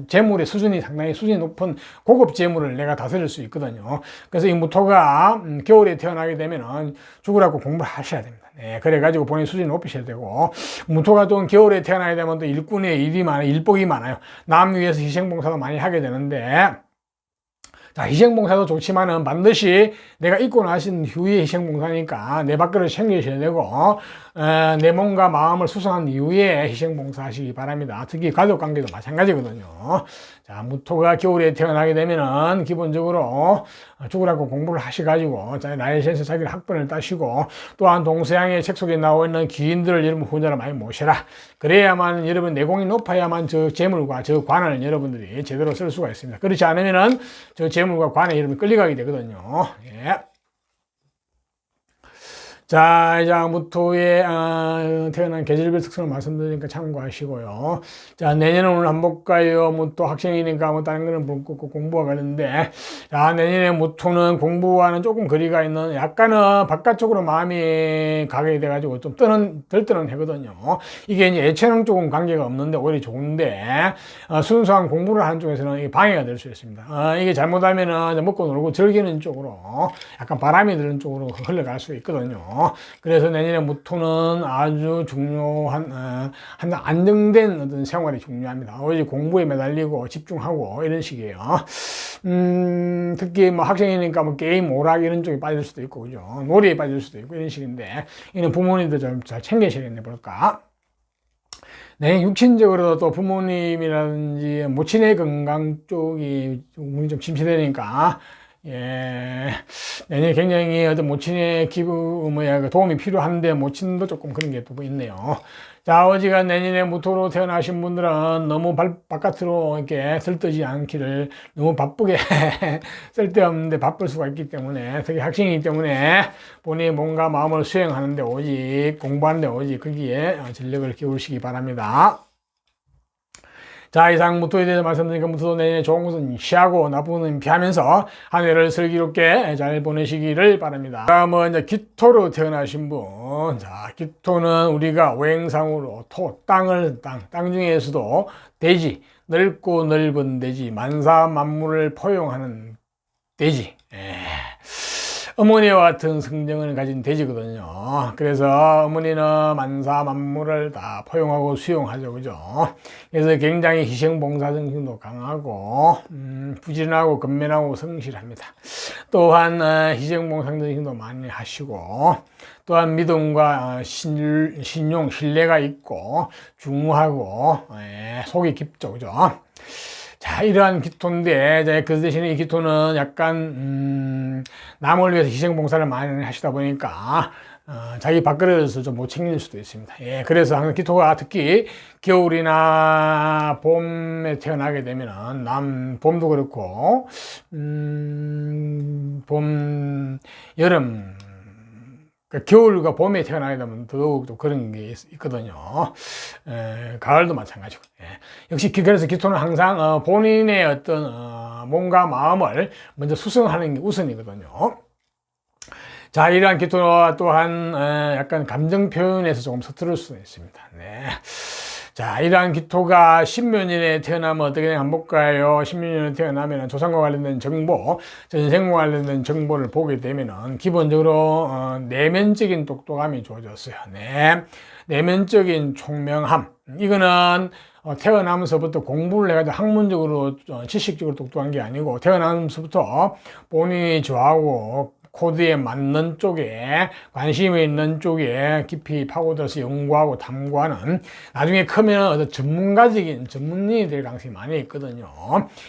A: 재물의 수준이 상당히 수준이 높은 고급 재물을 내가 다스릴 수 있거든요. 그래서 이 무토가, 겨울에 태어나게 되면은 죽으라고 공부를 하셔야 됩니다. 네, 그래가지고 본인 수준을 높이셔야 되고, 무토가 좀 겨울에 태어나게 되면 또 일꾼의 일이 많아요. 일복이 많아요. 남 위해서 희생봉사도 많이 하게 되는데, 자, 희생봉사도 좋지만은 반드시 내가 입고 나신 후에 희생봉사니까 내 밥그릇을 챙기셔야 되고, 내 몸과 마음을 수성한 이후에 희생봉사 하시기 바랍니다. 특히 가족관계도 마찬가지거든요. 자, 무토가 겨울에 태어나게 되면은 기본적으로 죽으라고 공부를 하셔가지고, 라이센스 자기를 학번을 따시고, 또한 동서양의 책 속에 나와 있는 기인들을 여러분 후자로 많이 모셔라. 그래야만 여러분 내공이 높아야만 저 재물과 저 관을 여러분들이 제대로 쓸 수가 있습니다. 그렇지 않으면은 저 재물과 관에 여러분 끌려가게 되거든요. 예. 자, 이제 무토에 태어난 계절별 특성을 말씀드리니까 참고하시고요. 자, 내년은 오늘 한번 볼까요? 무토 학생이니까 뭐 다른 거는 못 고 공부가 가는데, 자, 내년에 무토는 공부와는 조금 거리가 있는 약간은 바깥쪽으로 마음이 가게 돼가지고 좀 덜 해거든요. 이게 이제 예체능 쪽은 관계가 없는데 오히려 좋은데, 순수한 공부를 하는 쪽에서는 이게 방해가 될 수 있습니다. 이게 잘못하면은 먹고 놀고 즐기는 쪽으로 약간 바람이 드는 쪽으로 흘러갈 수 있거든요. 그래서 내년에 무토는 아주 중요한 안정된 어떤 생활이 중요합니다. 오히려 공부에 매달리고 집중하고 이런 식이에요. 특히 뭐 학생이니까 뭐 게임, 오락 이런 쪽에 빠질 수도 있고, 그죠? 놀이에 빠질 수도 있고 이런 식인데, 이는 부모님도 좀 잘 챙기셔야겠네 볼까. 네, 육신적으로도 또 부모님이라든지 모친의 건강 쪽이 운이 좀 침체되니까, 예, 내년에 굉장히 어떤 모친의 도움이 필요한데, 모친도 조금 그런 게 또 있네요. 자, 어지간 내년에 무토로 태어나신 분들은 너무 바깥으로 이렇게 들뜨지 않기를, 너무 바쁘게 쓸데없는데 바쁠 수가 있기 때문에, 특히 학생이기 때문에 본인이 뭔가 마음을 수행하는데 오직, 공부하는데 오직 거기에 전력을 기울이시기 바랍니다. 자, 이상 무토에 대해서 말씀드리니까 무토도 내년에 좋은 것은 시하고 나쁜 것은 피하면서 한 해를 슬기롭게 잘 보내시기를 바랍니다. 다음은 이제 기토로 태어나신 분. 자, 기토는 우리가 오행상으로 땅 중에서도 대지, 넓고 넓은 대지, 만사 만물을 포용하는 대지. 어머니와 같은 성정을 가진 돼지거든요. 그래서 어머니는 만사 만물을 다 포용하고 수용하죠, 그죠? 그래서 굉장히 희생봉사 정신도 강하고 부지런하고 근면하고 성실합니다. 또한 희생봉사 정신도 많이 하시고, 또한 믿음과 신용, 신뢰가 있고 중후하고 속이 깊죠, 그죠? 자, 이러한 기토인데, 그 대신에 이 기토는 약간, 남을 위해서 희생봉사를 많이 하시다 보니까, 자기 밥그릇을 좀 못 챙길 수도 있습니다. 예, 그래서 항상 기토가 특히 겨울이나 봄에 태어나게 되면은, 봄도 그렇고, 봄, 여름, 겨울과 봄에 태어나게 되면 더욱 또 그런 게 있거든요. 가을도 마찬가지고. 역시 그래서 기토는 항상 본인의 어떤 몸과 마음을 먼저 수성하는 게 우선이거든요. 자, 이러한 기토와 또한 약간 감정 표현에서 조금 서투를 수 있습니다. 네. 자, 이러한 기토가 신묘년에 태어나면 어떻게 되나 한번 볼까요? 신묘년에 태어나면 조상과 관련된 정보, 전생과 관련된 정보를 보게 되면은 기본적으로 내면적인 똑똑함이 주어졌어요. 네. 내면적인 총명함. 이거는 태어나면서부터 공부를 해가지고 학문적으로 지식적으로 똑똑한 게 아니고 태어나면서부터 본인이 좋아하고 코드에 맞는 쪽에 관심이 있는 쪽에 깊이 파고들어서 연구하고 탐구하는, 나중에 크면 어떤 전문인이 될 가능성이 많이 있거든요.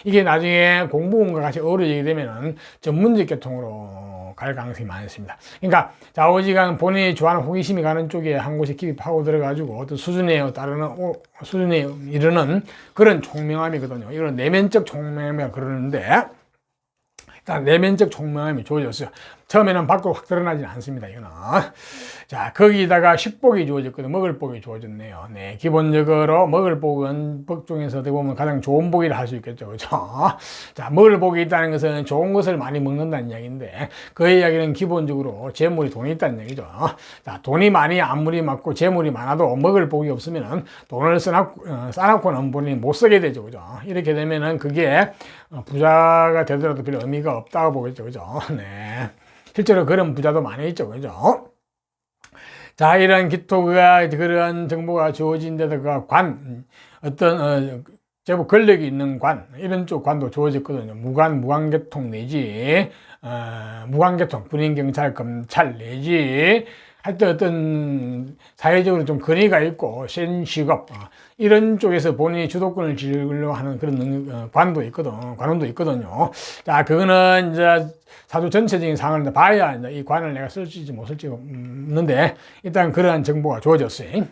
A: 이게 나중에 공부원과 같이 어우러지게 되면은 전문직 계통으로 갈 가능성이 많이 있습니다. 그러니까 좌우지간 본인이 좋아하는 호기심이 가는 쪽에 한 곳에 깊이 파고들어 가지고 어떤 수준에 이르는 그런 총명함이거든요. 이런 내면적 총명함이라 그러는데, 일단 내면적 총명함이 주어졌어요. 처음에는 밖으로 확 드러나지는 않습니다, 이거는. 자, 거기다가 식복이 주어졌거든요. 먹을 복이 주어졌네요. 네, 기본적으로 먹을 복은 복 중에서 어떻게 보면 가장 좋은 복이라 할 수 있겠죠, 그죠? 자, 먹을 복이 있다는 것은 좋은 것을 많이 먹는다는 이야기인데, 그 이야기는 기본적으로 재물이 돈이 있다는 얘기죠. 자, 돈이 많이 아무리 많고 재물이 많아도 먹을 복이 없으면은 돈을 쌓아놓고는 본인이 못 쓰게 되죠, 그죠? 이렇게 되면은 그게 부자가 되더라도 별 의미가 없다고 보겠죠, 그죠? 네. 실제로 그런 부자도 많이 있죠, 그죠? 자, 이런 기토가, 그런 정보가 주어진 데다가 어떤, 제법 권력이 있는 이런 쪽 관도 주어졌거든요. 무관계통 내지, 무관계통, 군인, 경찰, 검찰 내지, 하여튼 어떤 사회적으로 좀 권위가 있고 센 직업, 이런 쪽에서 본인이 주도권을 쥐려고 하는 그런 관원도 있거든요. 자, 그거는 이제 사주 전체적인 상황을 봐야 이제 이 관을 내가 쓸지 못 쓸지 없는데, 일단 그러한 정보가 주어졌어요.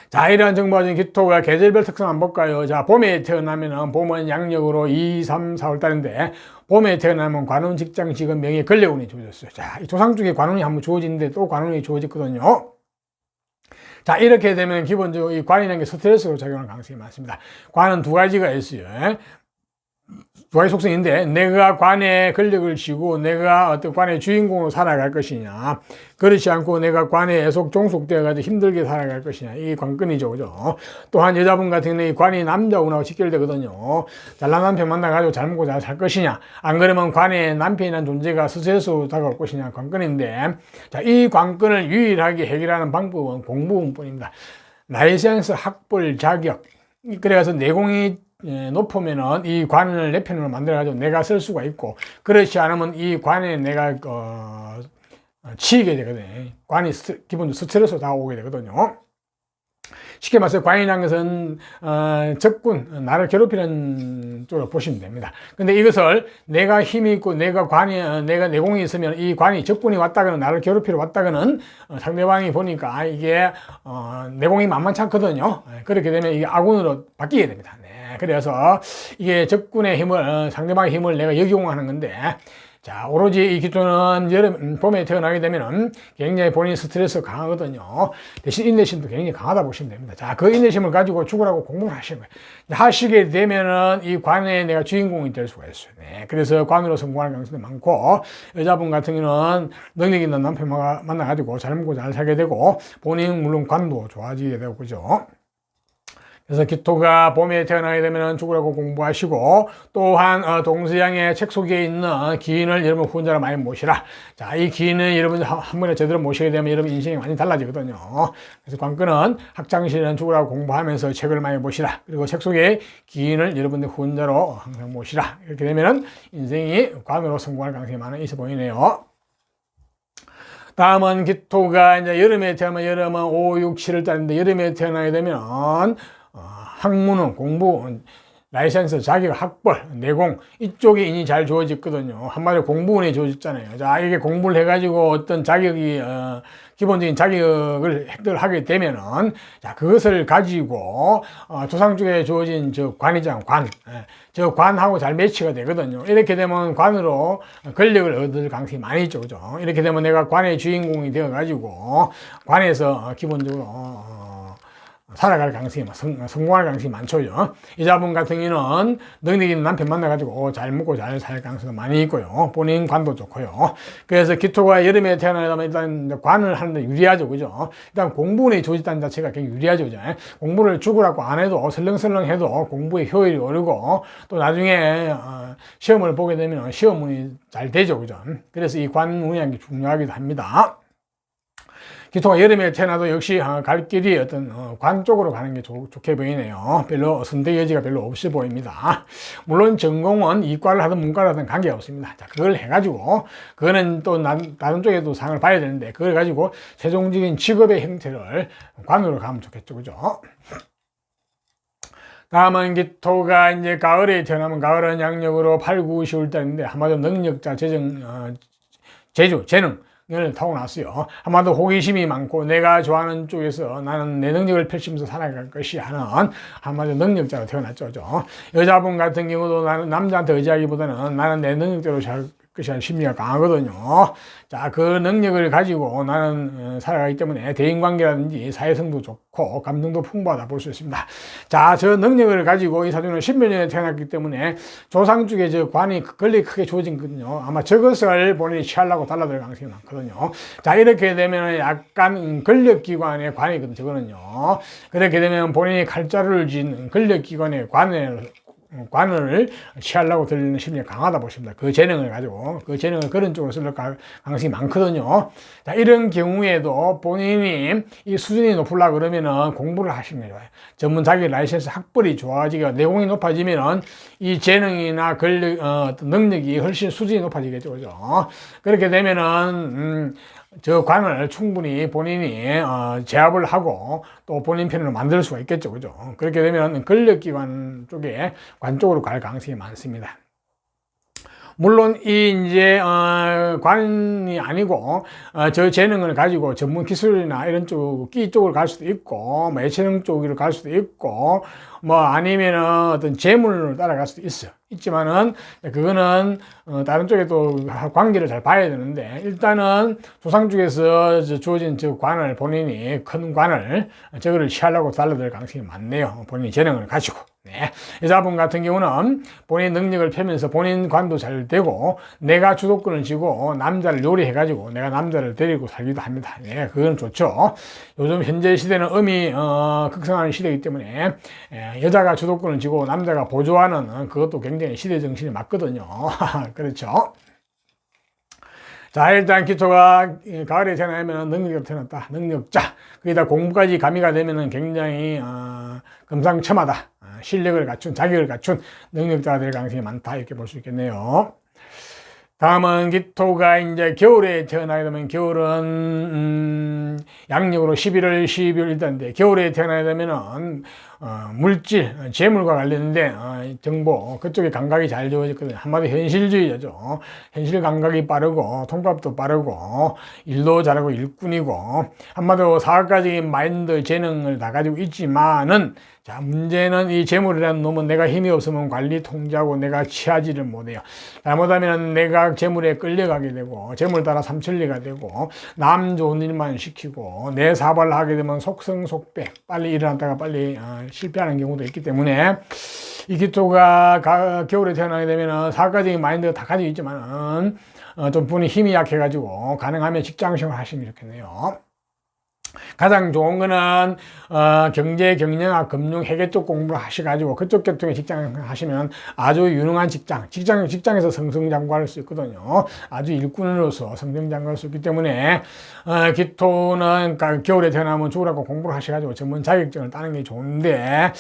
A: 자, 이러한 정보가 준 기토가 계절별 특성 한번 볼까요? 자, 봄에 태어나면은 봄은 양력으로 2, 3, 4월 달인데, 봄에 태어나면 관운, 직장, 직업, 명예, 권력운이 주어졌어요. 자, 이 조상 쪽에 관운이 한번 주어지는데 또 관운이 주어졌거든요. 자, 이렇게 되면 기본적으로 이 관이라는 게 스트레스로 작용하는 가능성이 많습니다. 관은 두 가지가 있어요. 두 가지 속성인데, 내가 관의 권력을 쥐고 내가 어떤 관의 주인공으로 살아갈 것이냐, 그렇지 않고 내가 관에 애속 종속되어가지고 힘들게 살아갈 것이냐, 이게 관건이죠, 그죠? 또한 여자분 같은 경우는 이 관이 남자운하고 직결되거든요. 잘난 남편 만나가지고 잘 먹고 잘 살 것이냐, 안 그러면 관에 남편이라는 존재가 스트레스로 다가올 것이냐, 관건인데, 자, 이 관건을 유일하게 해결하는 방법은 공부뿐입니다. 라이센스, 학벌, 자격, 그래서 내공이 높으면은 이 관을 내 편으로 만들어가지고 내가 쓸 수가 있고, 그렇지 않으면 이 관에 내가 치이게 되거든요. 관이 기본적으로 스트레스로 다가오게 되거든요. 쉽게 말해서 관이라는 것은 적군, 나를 괴롭히는 쪽으로 보시면 됩니다. 근데 이것을 내가 힘이 있고 내가 내가 내공이 있으면 이 관이 적군이 왔다거나 나를 괴롭히러 왔다거나 상대방이 보니까 이게 내공이 만만치 않거든요. 그렇게 되면 이게 아군으로 바뀌게 됩니다. 네, 그래서 이게 적군의 힘을, 상대방의 힘을 내가 역용하는 건데, 자, 오로지 이 기토는 봄에 태어나게 되면은 굉장히 본인 스트레스가 강하거든요. 대신 인내심도 굉장히 강하다 보시면 됩니다. 자, 그 인내심을 가지고 죽으라고 공부를 하시는 거예요. 하시게 되면은 이 관에 내가 주인공이 될 수가 있어요. 네, 그래서 관으로 성공하는 가능성이 많고, 여자분 같은 경우는 능력 있는 남편 만나가지고 잘 먹고 잘 살게 되고, 본인 물론 관도 좋아지게 되고, 그죠? 그래서 기토가 봄에 태어나게 되면 죽으라고 공부하시고, 또한 동서양의 책 속에 있는 기인을 여러분 혼자로 많이 모시라. 자, 이 기인은 여러분 한 번에 제대로 모시게 되면 여러분 인생이 많이 달라지거든요. 그래서 관건은 학창시절에는 죽으라고 공부하면서 책을 많이 보시라. 그리고 책 속에 기인을 여러분들 혼자로 항상 모시라. 이렇게 되면 인생이 관으로 성공할 가능성이 많아 있어 보이네요. 다음은 기토가 이제 여름에 태어나면 여름은 5, 6, 7월 달인데, 여름에 태어나게 되면 학문은 공부, 라이센스, 자격, 학벌, 내공, 이쪽에 인이 잘 주어졌거든요. 한마디로 공부운이 주어졌잖아요. 자, 이게 공부를 해가지고 어떤 자격이, 기본적인 자격을 획득을 하게 되면은, 자, 그것을 가지고, 조상 쪽에 주어진 저 관이장, 저 관하고 잘 매치가 되거든요. 이렇게 되면 관으로 권력을 얻을 가능성이 많이 있죠. 그죠? 이렇게 되면 내가 관의 주인공이 되어가지고, 관에서 기본적으로, 살아갈 가능성이, 성공할 가능성이 많죠. 여자분 같은 경우는 능력 있는 남편 만나가지고 잘 먹고 잘 살 가능성이 많이 있고요. 본인 관도 좋고요. 그래서 기토가 여름에 태어나면 일단 관을 하는데 유리하죠. 그죠? 일단 공부운이 조직다는 자체가 굉장히 유리하죠. 그죠? 공부를 죽으라고 안 해도 설렁설렁 해도 공부의 효율이 오르고, 또 나중에 시험을 보게 되면 시험운이 잘 되죠. 그죠? 그래서 이 관운이 중요하기도 합니다. 기토가 여름에 태어나도 역시 갈 길이 어떤 관 쪽으로 가는 게 좋게 보이네요. 별로 선택 여지가 별로 없이 보입니다. 물론 전공은 이과를 하든 문과를 하든 관계가 없습니다. 자, 그걸 해가지고 그거는 또 다른 쪽에도 상을 봐야 되는데, 그걸 가지고 최종적인 직업의 형태를 관으로 가면 좋겠죠. 그죠? 다음은 기토가 이제 가을에 태어나면, 가을은 양력으로 8, 9, 10월 달인데, 한마디로 능력자, 재주, 재능 을 타고났어요. 한마디로 호기심이 많고 내가 좋아하는 쪽에서 나는 내 능력을 펼치면서 살아갈 것이 하는 한마디로 능력자로 태어났죠. 여자분 같은 경우도 나는 남자한테 의지하기보다는 나는 내 능력대로 살 것이 아니라 심리가 강하거든요. 자, 그 능력을 가지고 나는 살아가기 때문에 대인관계라든지 사회성도 좋고 감정도 풍부하다 볼 수 있습니다. 자, 저 능력을 가지고 이 사주는 10몇 년에 태어났기 때문에 조상 쪽에 저 관이 권력이 크게 주어진 거거든요. 아마 저것을 본인이 취하려고 달라들 가능성이 많거든요. 자, 이렇게 되면 약간 권력기관의 관이거든요. 저거는요. 그렇게 되면 본인이 칼자루를 쥔 권력기관의 관을 취하려고 들리는 심리가 강하다 보십니다. 그 재능을 가지고, 그 재능을 그런 쪽으로 쓸 가능성이 많거든요. 자, 이런 경우에도 본인이 이 수준이 높으려고 그러면은 공부를 하시는 게 좋아요. 전문 자기 라이센스 학벌이 좋아지고 내공이 높아지면은 이 재능이나 어떤 능력이 훨씬 수준이 높아지겠죠. 그죠? 그렇게 되면은, 저 관을 충분히 본인이 제압을 하고 또 본인 편으로 만들 수가 있겠죠. 그죠? 그렇게 되면 권력기관 쪽에 관 쪽으로 갈 가능성이 많습니다. 물론 이제 관이 아니고 저 재능을 가지고 전문 기술이나 이런 쪽 끼 쪽으로 갈 수도 있고, 뭐 예체능 쪽으로 갈 수도 있고, 뭐 아니면은 어떤 재물을 따라갈 수도 있어요. 있지만은 그거는 다른 쪽에 또 관계를 잘 봐야 되는데 일단은 조상 쪽에서 주어진 저 관을 본인이 큰 관을 저거를 취하려고 달려들 가능성이 많네요. 본인이 재능을 가지고. 네. 여자분 같은 경우는 본인 능력을 펴면서 본인 관도 잘 되고 내가 주도권을 쥐고 남자를 요리해가지고 내가 남자를 데리고 살기도 합니다. 네, 그건 좋죠. 요즘 현재 시대는 음이 극성하는 시대이기 때문에 여자가 주도권을 쥐고 남자가 보조하는 그것도 굉장히 시대 정신이 맞거든요. 그렇죠. 자, 일단 기초가 가을에 태어나면 능력자로 태어났다. 능력자. 거기다 공부까지 가미가 되면은 굉장히 금상첨화다. 실력을 갖춘, 자격을 갖춘 능력자가 될 가능성이 많다. 이렇게 볼 수 있겠네요. 다음은 기토가 이제 겨울에 태어나게 되면 겨울은 양력으로 11월, 12월 일단인데 겨울에 태어나게 되면은 물질, 재물과 관련된 정보 그쪽에 감각이 잘 되어졌거든요. 한마디로 현실주의자죠. 현실 감각이 빠르고 통합도 빠르고 일도 잘하고 일꾼이고 한마디로 사학가적인 마인드 재능을 다 가지고 있지만은 자, 문제는 이 재물이라는 놈은 내가 힘이 없으면 관리 통제하고 내가 취하지를 못해요. 잘못하면 내가 재물에 끌려가게 되고 재물 따라 삼천리가 되고 남 좋은 일만 시키고 내 사발을 하게 되면 속성속백 빨리 일어났다가 빨리 실패하는 경우도 있기 때문에 이 기토가 겨울에 태어나게 되면 사학가적인 마인드가 다 가지고 있지만 좀 분이 힘이 약해가지고 가능하면 직장생활 하시면 좋겠네요. 가장 좋은 거는 경제, 경영학, 금융, 회계 쪽 공부를 하셔가지고 그쪽 계통의 직장 하시면 아주 유능한 직장에서 승승장구할 수 있거든요. 아주 일꾼으로서 승승장구할 수 있기 때문에 기토는 겨울에 태어나면 죽으라고 공부를 하셔가지고 전문 자격증을 따는 게 좋은데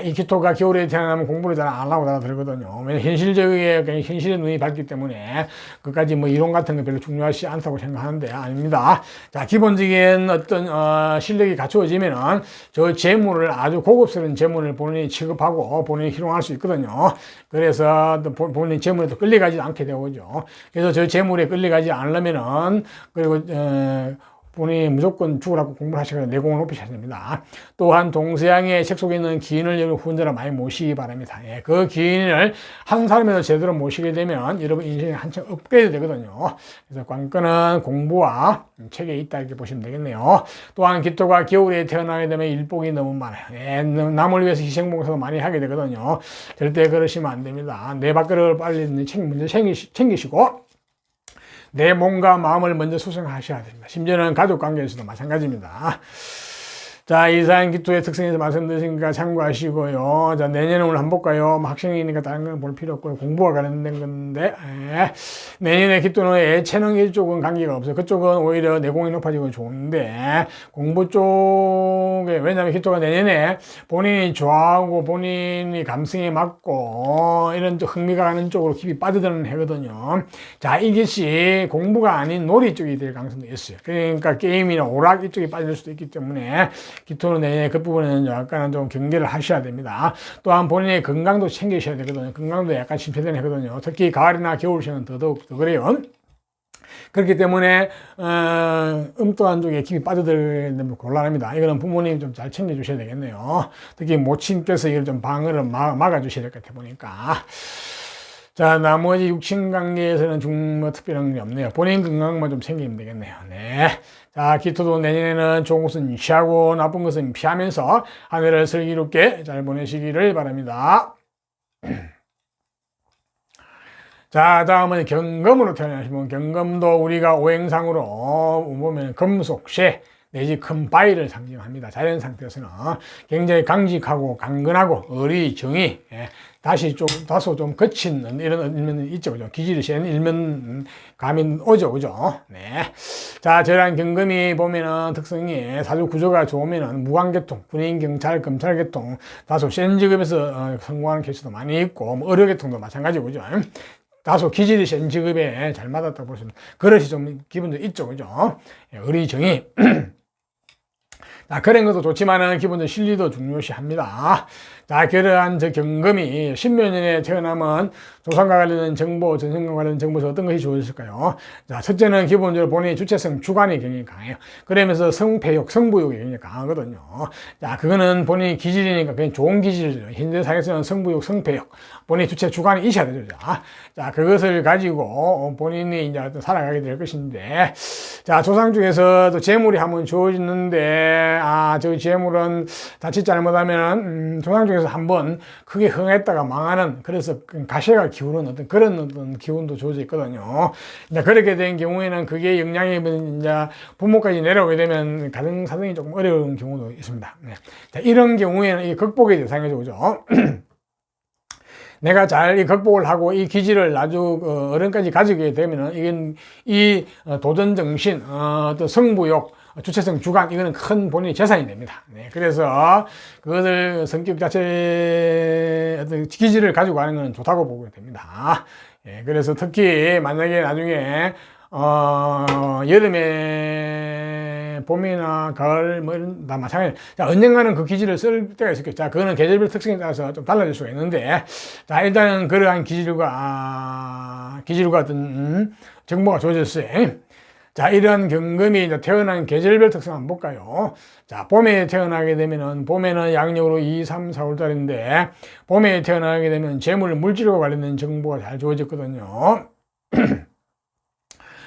A: 이 기토가 겨울에 태어나면 공부를 잘 안 하고 들거든요. 왜냐면 현실의 눈이 밝기 때문에 그까지 뭐 이론 같은 거 별로 중요하지 않다고 생각하는데 아닙니다. 자, 기본적인 어떤 실력이 갖추어지면은 저 재물을 아주 고급스러운 재물을 본인이 취급하고 본인이 희롱할 수 있거든요. 그래서 본인 재물에도 끌려가지 않게 되죠. 그래서 저 재물에 끌려가지 않으면은 그리고 본인이 무조건 죽으라고 공부를 하시거나 내공을 높이셔야 됩니다. 또한 동서양의 책 속에 있는 기인을 여러분 후원자를 많이 모시기 바랍니다. 예, 그 기인을 한 사람에서 제대로 모시게 되면 여러분 인생이 한층 업그레이드 되거든요. 그래서 관건은 공부와 책에 있다 이렇게 보시면 되겠네요. 또한 기토가 겨울에 태어나게 되면 일복이 너무 많아요. 예, 남을 위해서 희생봉사도 많이 하게 되거든요. 절대 그러시면 안 됩니다. 내 밥그릇을 빨리 먼저 챙기시고 내 몸과 마음을 먼저 수성하셔야 됩니다. 심지어는 가족 관계에서도 마찬가지입니다. 자, 이상 기토의 특성에서 말씀드리니까 참고하시고요. 자, 내년에 오늘 한번 볼까요? 학생이니까 다른 건 볼 필요 없고요. 공부와 관련된 건데, 내년에 기토는 예체능 쪽은 관계가 없어요. 그쪽은 오히려 내공이 높아지고 좋은데, 공부 쪽에, 왜냐면 기토가 내년에 본인이 좋아하고 본인이 감성에 맞고, 이런 흥미가 가는 쪽으로 깊이 빠져드는 해거든요. 자, 이것이 공부가 아닌 놀이 쪽이 될 가능성도 있어요. 그러니까 게임이나 오락 이쪽에 빠질 수도 있기 때문에, 기토는 내년에 그 부분에는 약간 좀 경계를 하셔야 됩니다. 또한 본인의 건강도 챙기셔야 되거든요. 건강도 약간 침체되는 해거든요. 특히 가을이나 겨울에는 더더욱 더 그래요. 그렇기 때문에 음떠한 쪽에 깊이 빠져들면 곤란합니다. 이거는 부모님이 좀 잘 챙겨주셔야 되겠네요. 특히 모친께서 이걸 좀 방어를 막아주셔야 될 것 같아 보니까. 자, 나머지 육친 관계에서는 뭐 특별한 게 없네요. 본인 건강만 좀 챙기면 되겠네요. 네. 자, 기토도 내년에는 좋은 것은 취하고 나쁜 것은 피하면서 한 해를 슬기롭게 잘 보내시기를 바랍니다. 자, 다음은 경금으로 태어나시면 경금도 우리가 오행상으로 보면 금속, 쇠 내지 큰 바위를 상징합니다. 자연 상태에서는 굉장히 강직하고 강건하고 의리정의, 다소 좀 거친 이런 일면이 있죠. 그죠? 기질이 센 일면 감이 오죠. 그죠? 네. 자, 저랑 경금이 보면은 특성이 사주 구조가 좋으면은 무관계통, 군인, 경찰, 검찰계통, 다소 센 직업에서 성공하는 케이스도 많이 있고, 뭐 의료계통도 마찬가지고, 그죠? 다소 기질이 센 직업에 잘 맞았다고 보시면 그릇이 좀 기분도 있죠. 그죠? 의리정의. 자, 그런 것도 좋지만은 기본적으로 실리도 중요시합니다. 자, 그러한 경금이 10몇 년에 태어나면 조상과 관련된 정보, 전생과 관련된 정보에서 어떤 것이 좋으실까요? 자, 첫째는 기본적으로 본인의 주체성, 주관이 굉장히 강해요. 그러면서 성패욕, 성부욕이 굉장히 강하거든요. 자, 그거는 본인이 기질이니까 그냥 좋은 기질이죠. 현대사회에서는 성부욕, 성패욕, 본인의 주체, 주관이 있어야 되죠. 자, 그것을 가지고 본인이 이제 살아가게 될 것인데, 자, 조상 중에서도 재물이 한번 주어지는데, 저 재물은 자칫 잘못하면, 조상 중에서 한번 크게 흥했다가 망하는, 그래서 가시가 기우는 그런 기운도 주어져 있거든요. 이제 그렇게 된 경우에는 그게 영향이 이제 부모까지 내려오게 되면 가정 사정이 조금 어려운 경우도 있습니다. 네. 자, 이런 경우에는 이 극복의 대상이죠, 그죠? 내가 잘 이 극복을 하고 이 기질을 아주 어른까지 가지게 되면은 이건 이 도전 정신, 또 성부욕, 주체성, 주관, 이거는 큰 본인의 재산이 됩니다. 네, 그래서 그것을 성격 자체 어떤 기질을 가지고 가는 것은 좋다고 보고 됩니다. 예, 그래서 특히 만약에 나중에 여름에, 봄이나 가을, 뭐, 이런, 다 마찬가지. 자, 언젠가는 그 기질을 쓸 때가 있을 겠죠. 자, 그거는 계절별 특성에 따라서 좀 달라질 수가 있는데, 자, 일단은 그러한 기질과 어떤, 정보가 주어졌어요. 자, 이러한 경금이 이제 태어난 계절별 특성 한번 볼까요? 자, 봄에 태어나게 되면은, 봄에는 양력으로 2, 3, 4월 달인데, 봄에 태어나게 되면 재물, 물질과 관련된 정보가 잘 주어졌거든요.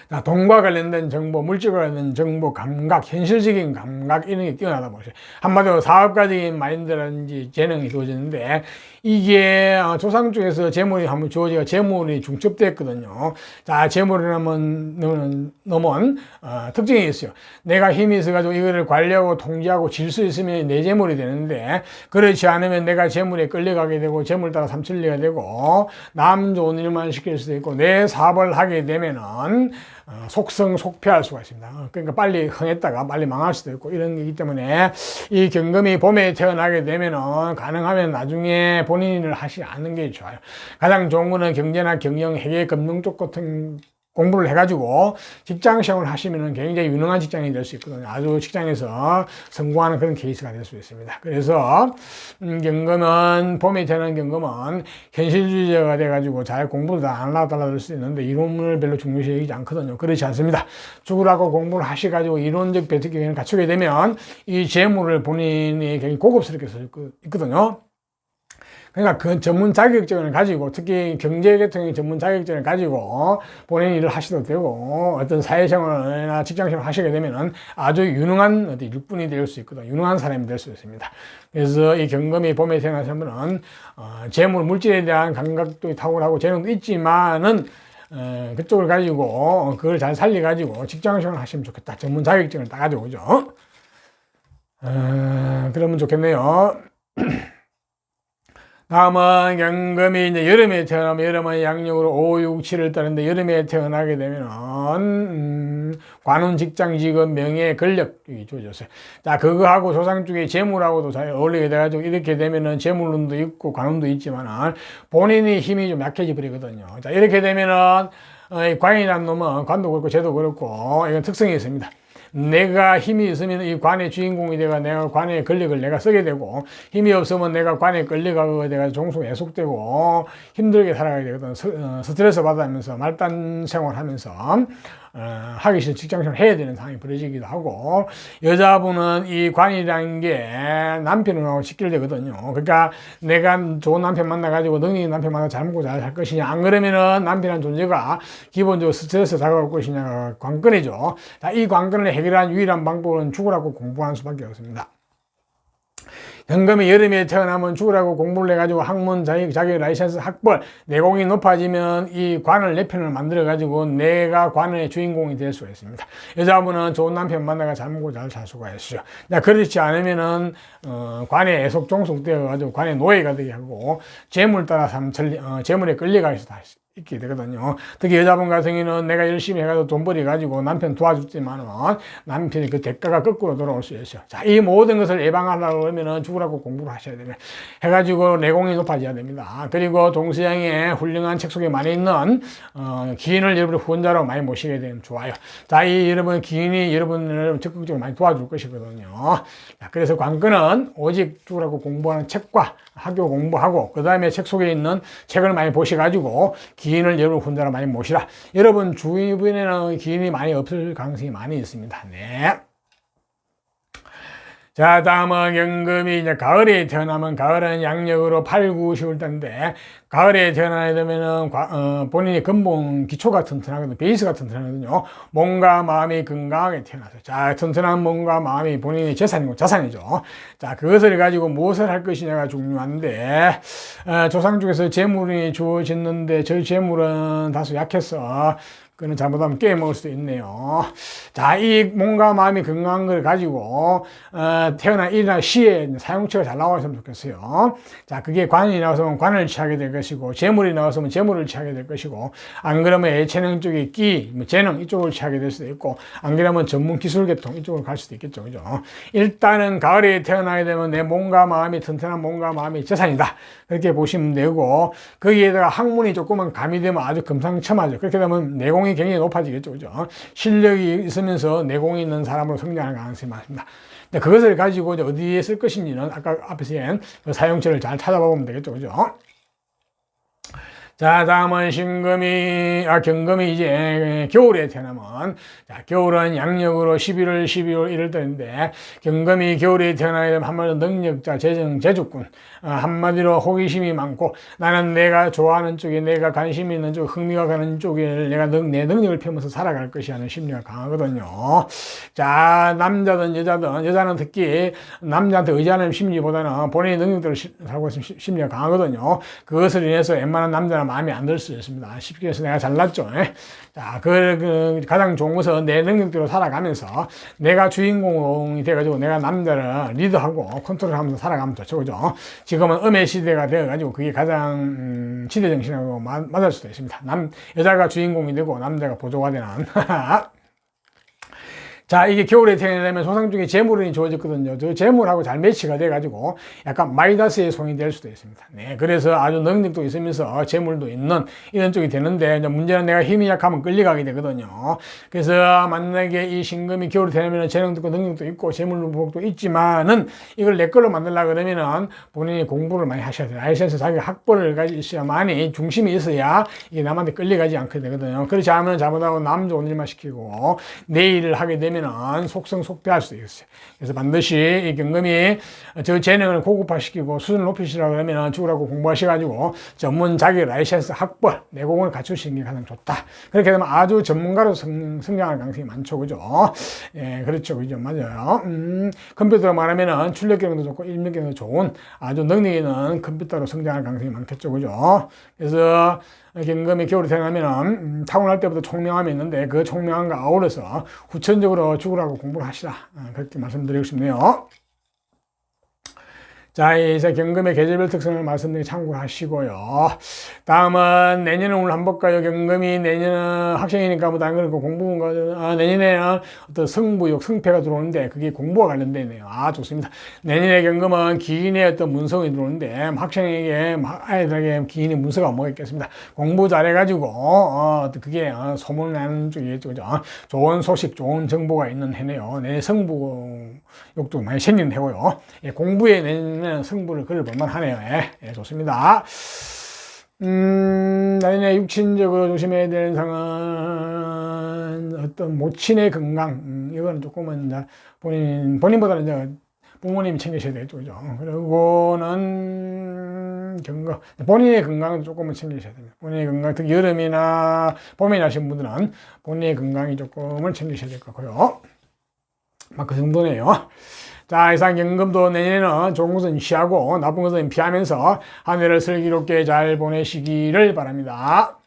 A: 자, 돈과 관련된 정보, 물질과 관련된 정보, 감각, 현실적인 감각, 이런 게 뛰어나다 보세요. 한마디로 사업가적인 마인드라든지 재능이 주어지는데, 이게 조상 쪽에서 재물이 한번 주어지가 재물이 중첩됐거든요. 자, 재물을 한번 넘은 특징이 있어요. 내가 힘이 있어가지고 이거를 관리하고 통제하고 질 수 있으면 내 재물이 되는데, 그렇지 않으면 내가 재물에 끌려가게 되고 재물 따라 삼천리가 되고 남 좋은 일만 시킬 수도 있고 내 사업을 하게 되면은 속성속패할 수가 있습니다. 그러니까 빨리 흥했다가 빨리 망할 수도 있고 이런 거기 때문에 이 경금이 봄에 태어나게 되면은 가능하면 나중에 본인 일을 하시지 않는 게 좋아요. 가장 좋은 거는 경제나 경영, 회계, 금융 쪽 같은 공부를 해가지고 직장 생활을 하시면 굉장히 유능한 직장인이 될 수 있거든요. 아주 직장에서 성공하는 그런 케이스가 될 수 있습니다. 그래서 경금은, 봄에 태어난 경금은 현실주의자가 돼가지고 잘 공부를 다 안 하달라들 수 있는데 이론을 별로 중요시 여기지 않거든요. 그렇지 않습니다. 죽으라고 공부를 하셔가지고 이론적 배특기를 갖추게 되면 이 재물을 본인이 굉장히 고급스럽게 쓸 수 있거든요. 그러니까 그 전문 자격증을 가지고, 특히 경제계통의 전문 자격증을 가지고 본인 일을 하셔도 되고, 어떤 사회생활이나 직장생활을 하시게 되면은 아주 유능한 어떤 일꾼이 될 수 있거든요. 유능한 사람이 될 수 있습니다. 그래서 이 경금이 봄에 태어나신 분은, 재물, 물질에 대한 감각도 탁월하고 재능도 있지만은, 그쪽을 가지고, 그걸 잘 살려가지고 직장생활을 하시면 좋겠다. 전문 자격증을 따가지고, 그죠? 그러면 좋겠네요. 다음은 경금이 이제 여름에 태어나면, 여름은 양력으로 5, 6, 7을 따르는데 여름에 태어나게 되면은 관운, 직장, 직업, 명예, 권력이 주어졌어요. 자, 그거하고 조상 쪽에 재물하고도 잘 어울리게 돼가지고 이렇게 되면은 재물운도 있고 관운도 있지만은 본인이 힘이 좀 약해져 버리거든요. 자, 이렇게 되면은 관이라는 놈은 관도 그렇고 재도 그렇고 이건 특성이 있습니다. 내가 힘이 있으면 이 관의 주인공이 되가 내가 관의 권력을 내가 쓰게 되고, 힘이 없으면 내가 관에 끌려가게 돼가 종속 애속되고 힘들게 살아가게 되거든. 스트레스 받으면서 말단 생활하면서 하기 싫은 직장생활 해야 되는 상황이 벌어지기도 하고, 여자분은 이 관이라는 게 남편하고 직결되거든요. 그러니까 내가 좋은 남편 만나가지고 능력이 남편 만나 잘 먹고 잘 살 것이냐, 안 그러면은 남편이라는 존재가 기본적으로 스트레스 다가올 것이냐가 관건이죠. 자, 이 관건을 해결한 유일한 방법은 죽으라고 공부하는 수밖에 없습니다. 경금이 여름에 태어나면 죽으라고 공부를 해가지고 학문, 자격, 라이센스, 학벌, 내공이 높아지면 이 관을 내 편을 만들어가지고 내가 관의 주인공이 될 수가 있습니다. 여자분은 좋은 남편 만나가 잘 먹고 잘 살 수가 있어요. 그렇지 않으면은, 관의 애속 종속되어가지고 관의 노예가 되게 하고, 재물 따라 재물에 끌려갈 수도 있게 되거든요. 특히 여자분 같은 경우는 내가 열심히 해가지고 돈 벌어가지고 남편 도와줬지만은 남편이 그 대가가 거꾸로 돌아올 수 있어요. 자, 이 모든 것을 예방하려고 하면은 죽으라고 공부를 하셔야 됩니다. 해가지고 내공이 높아져야 됩니다. 그리고 동서양의 훌륭한 책 속에 많이 있는 기인을 여러분의 후원자로 많이 모시게 되면 좋아요. 자, 이 여러분 기인이 여러분을 적극적으로 많이 도와줄 것이거든요. 자, 그래서 관건은 오직 죽으라고 공부하는 책과 학교 공부하고 그 다음에 책 속에 있는 책을 많이 보셔가지고 기인을 여러분 혼자로 많이 모시라. 여러분 주위에는 기인이 많이 없을 가능성이 많이 있습니다. 네. 자, 다음은 경금이 이제 가을에 태어나면 가을은 양력으로 8, 9, 10월 달인데 가을에 태어나게 되면은 본인이 근본 기초가 튼튼하거든요. 베이스가 튼튼하거든요. 몸과 마음이 건강하게 태어나서 자, 튼튼한 몸과 마음이 본인의 재산이고 자산이죠. 자, 그것을 가지고 무엇을 할 것이냐가 중요한데 조상 쪽에서 재물이 주어졌는데 저 재물은 다소 약해서 그는 잘못하면 깨먹을 수도 있네요. 자, 이 몸과 마음이 건강한 걸 가지고 태어나 일이나 시에 사용처가 잘 나왔으면 좋겠어요. 자, 그게 관이 나왔으면 관을 취하게 될 것이고 재물이 나왔으면 재물을 취하게 될 것이고 안 그러면 예체능 쪽에 끼, 재능 이쪽을 취하게 될 수도 있고 안 그러면 전문 기술 계통 이쪽으로 갈 수도 있겠죠. 그죠? 일단은 가을에 태어나게 되면 내 몸과 마음이 튼튼한 몸과 마음이 재산이다. 그렇게 보시면 되고 거기에다가 학문이 조금은 가미되면 아주 금상첨화죠. 그렇게 되면 내공이 굉장히 높아지겠죠. 그죠? 실력이 있으면서 내공이 있는 사람으로 성장할 가능성이 많습니다. 근데 그것을 가지고 이제 어디에 쓸 것인지는 아까 앞에서 한 그 사용처를 잘 찾아보면 되겠죠. 그죠? 자, 다음은 경금이 이제 겨울에 태어나면, 자, 겨울은 양력으로 11월, 12월 이럴 때인데, 경금이 겨울에 태어나게 되면 한마디로 능력자, 재정, 재주꾼, 한마디로 호기심이 많고, 나는 내가 좋아하는 쪽에, 내가 관심이 있는 쪽, 흥미가 가는 쪽에 내가 내 능력을 펴면서 살아갈 것이 하는 심리가 강하거든요. 자, 남자든 여자는 특히 남자한테 의지하는 심리보다는 본인의 능력대로 살고 있으면 심리가 강하거든요. 그것을 인해서 웬만한 남자는 마음에 안 들 수 있습니다. 쉽게 해서 내가 잘났죠. 자, 가장 좋은 것은 내 능력대로 살아가면서 내가 주인공이 돼가지고 내가 남자를 리드하고 컨트롤하면서 살아가면 좋죠. 그죠? 지금은 음의 시대가 되어가지고 그게 가장 시대 정신하고 맞을 수도 있습니다. 여자가 주인공이 되고 남자가 보조가 되는. 자, 이게 겨울에 태어나면 소상 중에 재물운이 좋아졌거든요. 저 재물하고 잘 매치가 돼가지고 약간 마이너스의 손이 될 수도 있습니다. 네, 그래서 아주 능력도 있으면서 재물도 있는 이런 쪽이 되는데 이제 문제는 내가 힘이 약하면 끌려가게 되거든요. 그래서 만약에 이 신금이 겨울에 태어나면 재능도 있고 능력도 있고 재물복도 있지만은 이걸 내 걸로 만들려고 그러면은 본인이 공부를 많이 하셔야 돼요. 라이센스 자기 학벌을 가지셔야만이 중심이 있어야 이게 남한테 끌려가지 않게 되거든요. 그렇지 않으면 잘못하고 남 좋은 일만 시키고 내 일을 하게 되면 속성속퇴할 수도 있어요. 그래서 반드시 이 경금이 저 재능을 고급화시키고 수준을 높이시라고 하면 죽으라고 공부하셔가지고 전문 자기 라이센스 학벌 내공을 갖추시는 게 가장 좋다. 그렇게 되면 아주 전문가로 성장할 가능성이 많죠. 그죠? 예, 그렇죠. 그죠? 맞아요. 컴퓨터로 말하면 출력 기능도 좋고 일명 기능도 좋은 아주 능력 있는 컴퓨터로 성장할 가능성이 많겠죠. 그죠? 그래서 경금이 겨울에 태어나면 타고날 때부터 총명함이 있는데 그 총명함과 아울러서 후천적으로 죽으라고 공부를 하시라. 그렇게 말씀드리고 싶네요. 자, 이제 경금의 계절별 특성을 말씀드리고 참고하시고요. 다음은 내년은 오늘 한번 볼까요? 경금이 내년은 학생이니까 뭐 다른 거고 공부가 내년에는 어떤 승부욕, 승패가 들어오는데 그게 공부와 관련되어 있네요. 아, 좋습니다. 내년에 경금은 기인의 어떤 문성이 들어오는데 학생에게 아이들에게 기인의 문서가 뭐가 있겠습니다. 공부 잘해가지고 그게 소문을 나는 쪽이겠죠. 그죠? 좋은 소식, 좋은 정보가 있는 해네요. 내년 승부욕도 많이 생기는 해고요. 예, 공부에 내년에 승부를 걸어볼만 하네요. 예, 좋습니다. 나중에 육친적으로 조심해야 되는 상은 어떤 모친의 건강, 이거는 조금은 이제 본인보다는 이제 부모님이 챙기셔야 되겠죠. 그죠? 그리고는 본인의 건강은 조금은 챙기셔야 됩니다. 본인의 건강, 특히 여름이나 봄에 나신 분들은 본인의 건강이 조금은 챙기셔야 될 것 같고요. 막 그 정도네요. 자, 이상 경금도 내년에는 좋은 것은 취하고 나쁜 것은 피하면서 한 해를 슬기롭게 잘 보내시기를 바랍니다.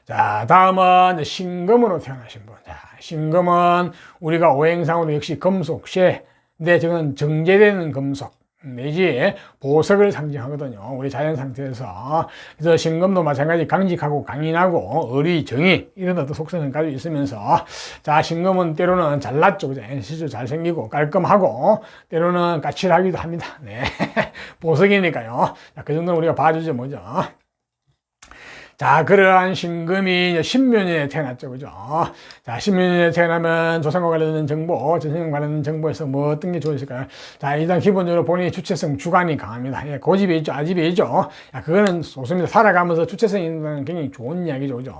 A: 자, 다음은 신금으로 태어나신 분. 자, 신금은 우리가 오행상으로 역시 금속, 쇠. 근데 저건 정제되는 금속. 내지 보석을 상징하거든요. 우리 자연 상태에서. 그래서 신금도 마찬가지 강직하고 강인하고 의리, 정의 이런 어떤 속성을 가지고 있으면서 자, 신금은 때로는 잘났죠. 실제로 잘생기고 깔끔하고 때로는 까칠하기도 합니다. 네. 보석이니까요. 자, 그 정도는 우리가 봐주죠. 뭐죠. 자, 그러한 신금이 이제 신묘년에 태어났죠. 그죠? 자, 신묘년에 태어나면 조상과 관련된 정보, 전생과 관련된 정보에서 뭐 어떤 게 좋으실까요? 자, 일단 기본적으로 본인의 주체성, 주관이 강합니다. 예, 고집이 있죠, 아집이 있죠. 야, 그거는 좋습니다. 살아가면서 주체성이 있는 건 굉장히 좋은 이야기죠. 그죠?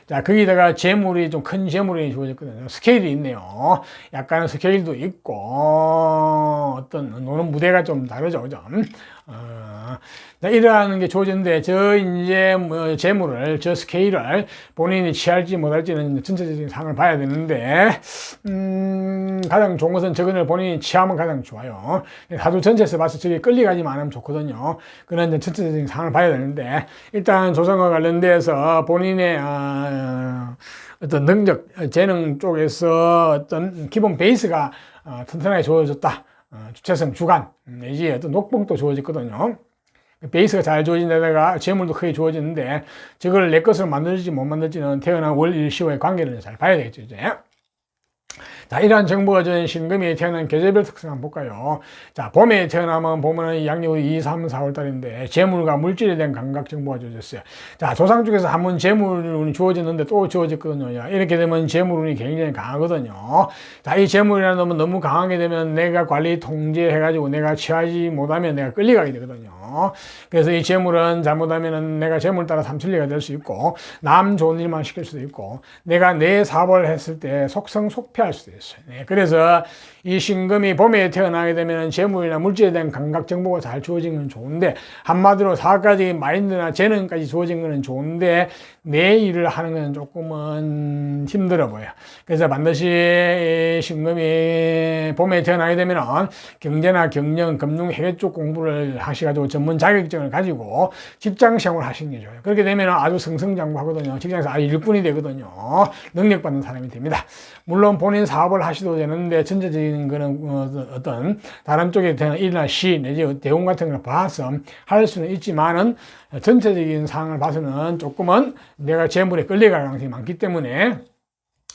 A: 자, 거기다가 재물이 좀 큰 재물이 주어졌거든요. 스케일이 있네요. 약간 스케일도 있고, 어떤 노는 무대가 좀 다르죠. 그죠? 자, 이러한 게 주어졌는데, 이제 뭐 재물을, 스케일을 본인이 취할지 못할지는 전체적인 상황을 봐야 되는데, 가장 좋은 것은 저거를 본인이 취하면 가장 좋아요. 사주 전체에서 봐서 저게 끌려가지만 않으면 좋거든요. 그런 전체적인 상황을 봐야 되는데, 일단 조성과 관련돼서 본인의, 어떤 능력, 재능 쪽에서 어떤 기본 베이스가 튼튼하게 주어졌다. 주체성, 주관, 내지 어떤 녹봉도 주어졌거든요. 베이스가 잘 주어진 데다가 재물도 크게 주어지는데 저걸 내 것으로 만들지 못 만들지는 태어난 월일시와의 관계를 잘 봐야 되겠죠, 이제. 자, 이러한 정보가 준 신금이 태어난 계절별 특성 한번 볼까요? 자, 봄에 태어나면 보면은 양력 2, 3, 4월 달인데 재물과 물질에 대한 감각 정보가 주어졌어요. 자, 조상 쪽에서 한번 재물운이 주어졌는데 또 주어졌거든요. 이렇게 되면 재물운이 굉장히 강하거든요. 자, 이 재물이라는 놈은 너무 강하게 되면 내가 관리 통제해가지고 내가 취하지 못하면 내가 끌려가게 되거든요. 그래서 이 재물은 잘못하면은 내가 재물 따라 삼천리가 될 수 있고 남 좋은 일만 시킬 수도 있고 내가 내 사업을 했을 때 속성 속패할 수도 있어요. 네, 그래서 이 신금이 봄에 태어나게 되면 재물이나 물질에 대한 감각 정보가 잘 주어진 건 좋은데 한마디로 사업가적인 마인드나 재능까지 주어진 건 좋은데 내 일을 하는 건 조금은 힘들어 보여요. 그래서 반드시 신금이 봄에 태어나게 되면 경제나 경영, 금융, 회계 쪽 공부를 하셔가지고 전문 자격증을 가지고 직장 생활을 하시는 게 좋아요. 그렇게 되면 아주 승승장구하거든요. 직장에서 아주 일꾼이 되거든요. 능력받는 사람이 됩니다. 물론 본인 사업을 하셔도 되는데 전체적인 거는 어떤 다른 쪽에 일이나 시 내지 대운 같은 걸 봐서 할 수는 있지만은 전체적인 상황을 봐서는 조금은 내가 재물에 끌려갈 가능성이 많기 때문에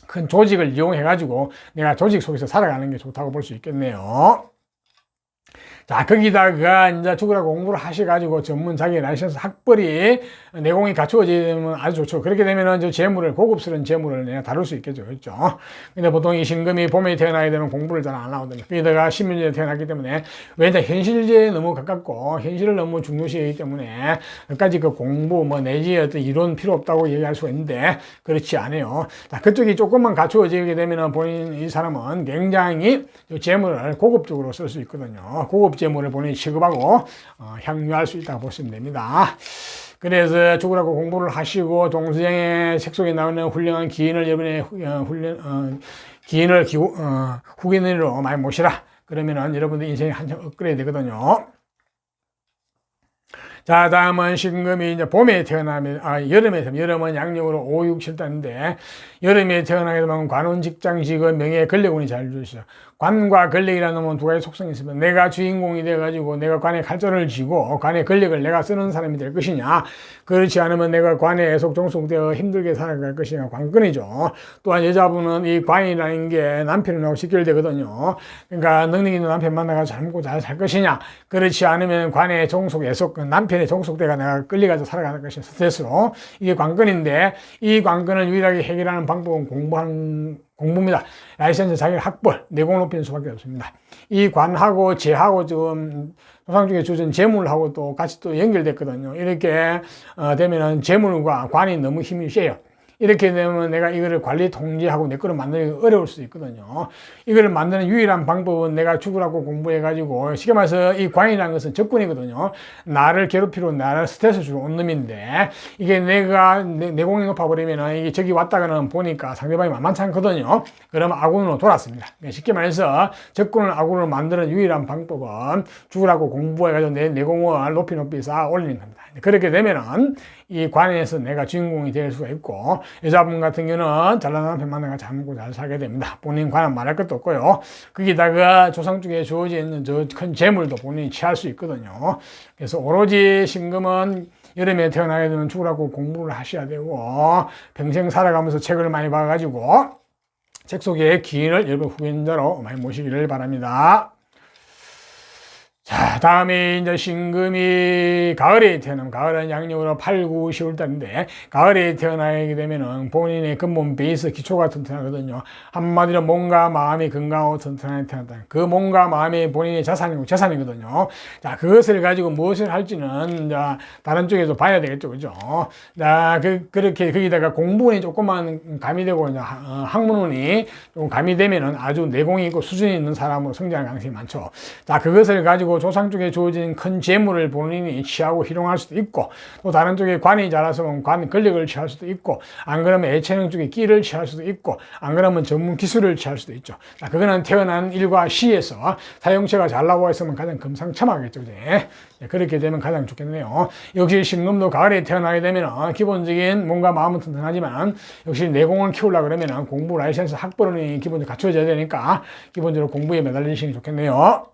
A: 큰 조직을 이용해 가지고 내가 조직 속에서 살아가는 게 좋다고 볼 수 있겠네요. 자, 거기다가 이제 죽으라고 공부를 하셔가지고 전문 자기 라이선스 학벌이 내공이 갖추어지면 아주 좋죠. 그렇게 되면은 저 재물을, 고급스러운 재물을 내가 다룰 수 있겠죠. 그렇죠. 근데 보통 이 신금이 봄에 태어나게 되면 공부를 잘 안 하거든요. 거기다가 신묘년에 태어났기 때문에 왜냐 현실제에 너무 가깝고 현실을 너무 중요시하기 때문에 끝까지 그 공부 뭐 내지 어떤 이론 필요 없다고 얘기할 수가 있는데 그렇지 않아요. 자, 그쪽이 조금만 갖추어지게 되면은 본인 이 사람은 굉장히 재물을 고급적으로 쓸 수 있거든요. 고급 재물을 본인이 취급하고 향유할 수 있다고 보시면 됩니다. 그래서 죽으라고 공부를 하시고 동수장의 책 속에 나오는 훌륭한 기인을 여러분의 후기인으로 많이 모시라. 그러면은 여러분들 인생이 한참 업그레이드 되거든요. 자, 다음은 신금이 이제 봄에 태어나면, 여름은 양력으로 5, 6, 7달인데, 여름에 태어나게 되면 관운, 직장, 직업, 명예, 권력운이 잘 주시죠. 관과 권력이라는 건 두 가지 속성이 있으면 내가 주인공이 돼가지고 내가 관에 칼전을 쥐고 관의 권력을 내가 쓰는 사람이 될 것이냐, 그렇지 않으면 내가 관에 애속 종속되어 힘들게 살아갈 것이냐, 관건이죠. 또한 여자분은 이 관이라는 게 남편하고 직결되거든요. 그러니까 능력 있는 남편 만나서 잘 먹고 잘 살 것이냐, 그렇지 않으면 관의 종속, 애속, 남편의 종속대가 내가 끌려가서 살아가는 것이 스트레스로, 이게 관건인데 이 관건을 유일하게 해결하는 방법은 공부입니다. 라이센스 자격 학벌, 내공 높이는 수밖에 없습니다. 이 관하고 재하고 지금 조상 중에 주전 재물하고 또 같이 또 연결됐거든요. 이렇게 되면은 재물과 관이 너무 힘이 세요. 이렇게 되면 내가 이거를 관리 통제하고 내 거를 만들기 어려울 수 있거든요. 이거를 만드는 유일한 방법은 내가 죽으라고 공부해가지고, 쉽게 말해서 이 관이라는 것은 적군이거든요. 나를 괴롭히고 나를 스트레스 주고 온 놈인데, 이게 내가 내공이 높아버리면 이게 적이 왔다가는 보니까 상대방이 만만치 않거든요. 그러면 아군으로 돌았습니다. 쉽게 말해서 적군을 아군으로 만드는 유일한 방법은 죽으라고 공부해가지고 내 내공을 높이 쌓아 올리는 겁니다. 그렇게 되면은 이 관에서 내가 주인공이 될 수가 있고, 여자분 같은 경우는 잘난 남편 만나가 잘 먹고 잘 살게 됩니다. 본인 관은 말할 것도 없고요. 거기다가 조상 쪽에 주어진 저 큰 재물도 본인이 취할 수 있거든요. 그래서 오로지 신금은 여름에 태어나게 되면 죽으라고 공부를 하셔야 되고, 평생 살아가면서 책을 많이 봐가지고 책 속에 기인을 여러분 후견자로 많이 모시기를 바랍니다. 자, 다음에 이제 신금이 가을에 태어나면, 가을은 양력으로 8, 9, 10월 달인데, 가을에 태어나게 되면은 본인의 근본 베이스 기초가 튼튼하거든요. 한마디로 몸과 마음이 건강하고 튼튼하게 태어났다. 그 몸과 마음이 본인의 재산이거든요. 자, 그것을 가지고 무엇을 할지는 이제 다른 쪽에서 봐야 되겠죠. 그죠? 자, 그렇게 거기다가 공부운이 조금만 가미되고, 이제 학문운이 좀 가미되면은 아주 내공이 있고 수준이 있는 사람으로 성장할 가능성이 많죠. 자, 그것을 가지고 조상 쪽에 주어진 큰 재물을 본인이 취하고 희롱할 수도 있고, 또 다른 쪽에 관이 자라서 관 권력을 취할 수도 있고, 안 그러면 예체능 쪽에 끼를 취할 수도 있고, 안 그러면 전문 기술을 취할 수도 있죠. 자, 그거는 태어난 일과 시에서 사용체가 잘 나와 있으면 가장 금상첨화겠죠. 네, 그렇게 되면 가장 좋겠네요. 역시 신금도 가을에 태어나게 되면 기본적인 몸과 마음은 튼튼하지만, 역시 내공을 키우려고 그러면 공부 라이센스 학벌이 기본적으로 갖춰져야 되니까 기본적으로 공부에 매달리시는 게 좋겠네요.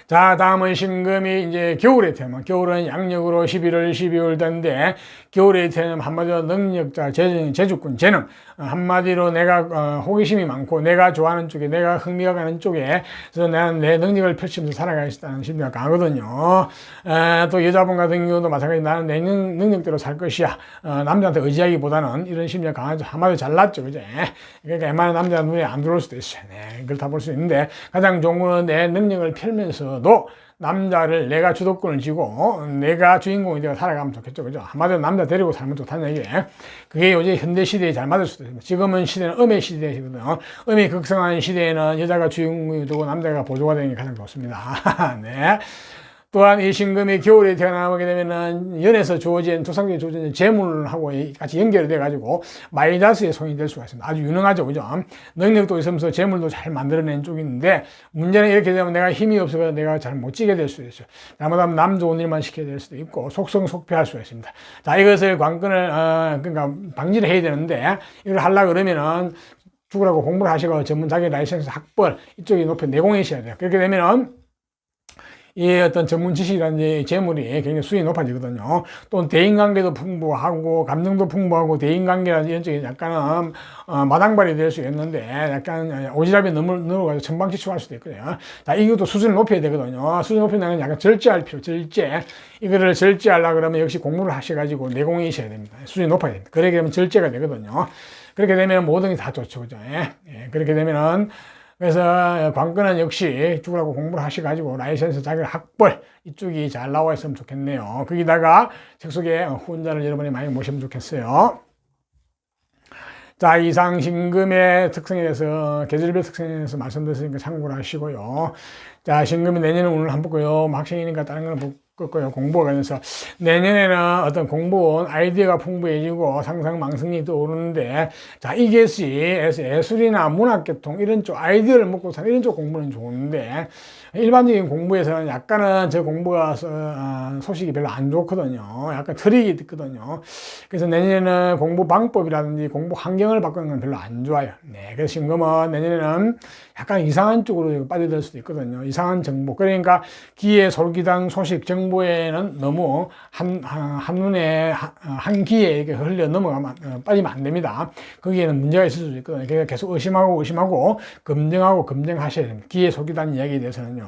A: 자, 다음은 신금이 이제 겨울에 태어나면, 겨울은 양력으로 11월, 12월 달인데, 겨울에 태어나면 한마디로 능력자, 재주꾼, 재능. 한마디로 내가 호기심이 많고, 내가 좋아하는 쪽에, 내가 흥미가 가는 쪽에, 그래서 나는 내 능력을 펼치면서 살아가겠다는 심리가 강하거든요. 또 여자분 같은 경우도 마찬가지, 나는 내 능력대로 살 것이야. 남자한테 의지하기보다는 이런 심리가 강하죠. 한마디로 잘났죠. 그죠? 그러니까 웬만한 남자 눈에 안 들어올 수도 있어요. 네, 그렇다 볼 수 있는데, 가장 좋은 건 내 능력을 펼면서 남자를 내가 주도권을 쥐고 내가 주인공이 되어 살아가면 좋겠죠. 그죠? 한마디로 남자 데리고 살면 좋다는 얘기예요. 그게 요즘 현대 시대에 잘 맞을 수도 있습니다. 지금은 시대는 음의 시대이거든요. 음이 극성한 시대에는 여자가 주인공이 되고 남자가 보조가 되는 게 가장 좋습니다. 네. 또한 이 신금이 겨울에 태어나게 되면은 연에서 주어진 조상에게 주어진 재물하고 같이 연결이 돼가지고 마이다스의 손이 될 수가 있습니다. 아주 유능하죠, 그죠? 능력도 있으면서 재물도 잘 만들어낸 쪽이 있는데, 문제는 이렇게 되면 내가 힘이 없어서 내가 잘 못 찌게 될 수도 있어요. 잘못하면 남 좋은 일만 시켜야 될 수도 있고 속성속폐할 수가 있습니다. 자, 이것을 관건을 그러니까 방지를 해야 되는데, 이걸 하려고 그러면은 죽으라고 공부를 하시고 전문 자기 라이센스 학벌 이쪽이 높여 내공이셔야 돼요. 그렇게 되면은 이 어떤 전문 지식이라든지 재물이 굉장히 수준이 높아지거든요. 또 대인관계도 풍부하고, 감정도 풍부하고, 대인관계라든지 이런 쪽에 약간은, 마당발이 될 수 있는데, 약간 오지랖이 넘어가서 천방지축할 수도 있거든요. 자, 이것도 수준을 높여야 되거든요. 수준 높이는 건 약간 절제할 필요, 절제. 이거를 절제하려고 그러면 역시 공부를 하셔가지고 내공이셔야 됩니다. 수준이 높아야 됩니다. 그렇게 되면 절제가 되거든요. 그렇게 되면 모든 게 다 좋죠. 그죠? 예, 그렇게 되면은, 그래서 관건은 역시 죽으라고 공부를 하셔가지고 라이센스 자격 학벌 이쪽이 잘 나와 있으면 좋겠네요. 거기다가 책 속에 후원자를 여러분이 많이 모시면 좋겠어요. 자, 이상 신금의 특성에 대해서, 계절별 특성에 대해서 말씀드렸으니까 참고를 하시고요. 자, 신금이 내년은 오늘 한 보고요. 학생이니까 다른 거는 볼 거예요. 공부가 관해서. 내년에는 어떤 공부원 아이디어가 풍부해지고 상상망성이 떠오르는데, 자, 이것이 예술이나 문학계통 이런 쪽 아이디어를 먹고 사는 이런 쪽 공부는 좋은데, 일반적인 공부에서는 약간은 저 공부가 소식이 별로 안 좋거든요. 약간 트릭이 있거든요. 그래서 내년에는 공부 방법이라든지 공부 환경을 바꾸는 건 별로 안 좋아요. 네, 그래서 신금은 내년에는 약간 이상한 쪽으로 빠져들 수도 있거든요. 이상한 정보. 그러니까 귀에 솔깃한 소식 정보에는 너무 한눈에 한 귀에 이렇게 흘려 넘어가면 빠지면 안 됩니다. 거기에는 문제가 있을 수도 있거든요. 그러니까 계속 의심하고 검증하셔야 됩니다. 귀에 솔깃한 이야기에 대해서는요.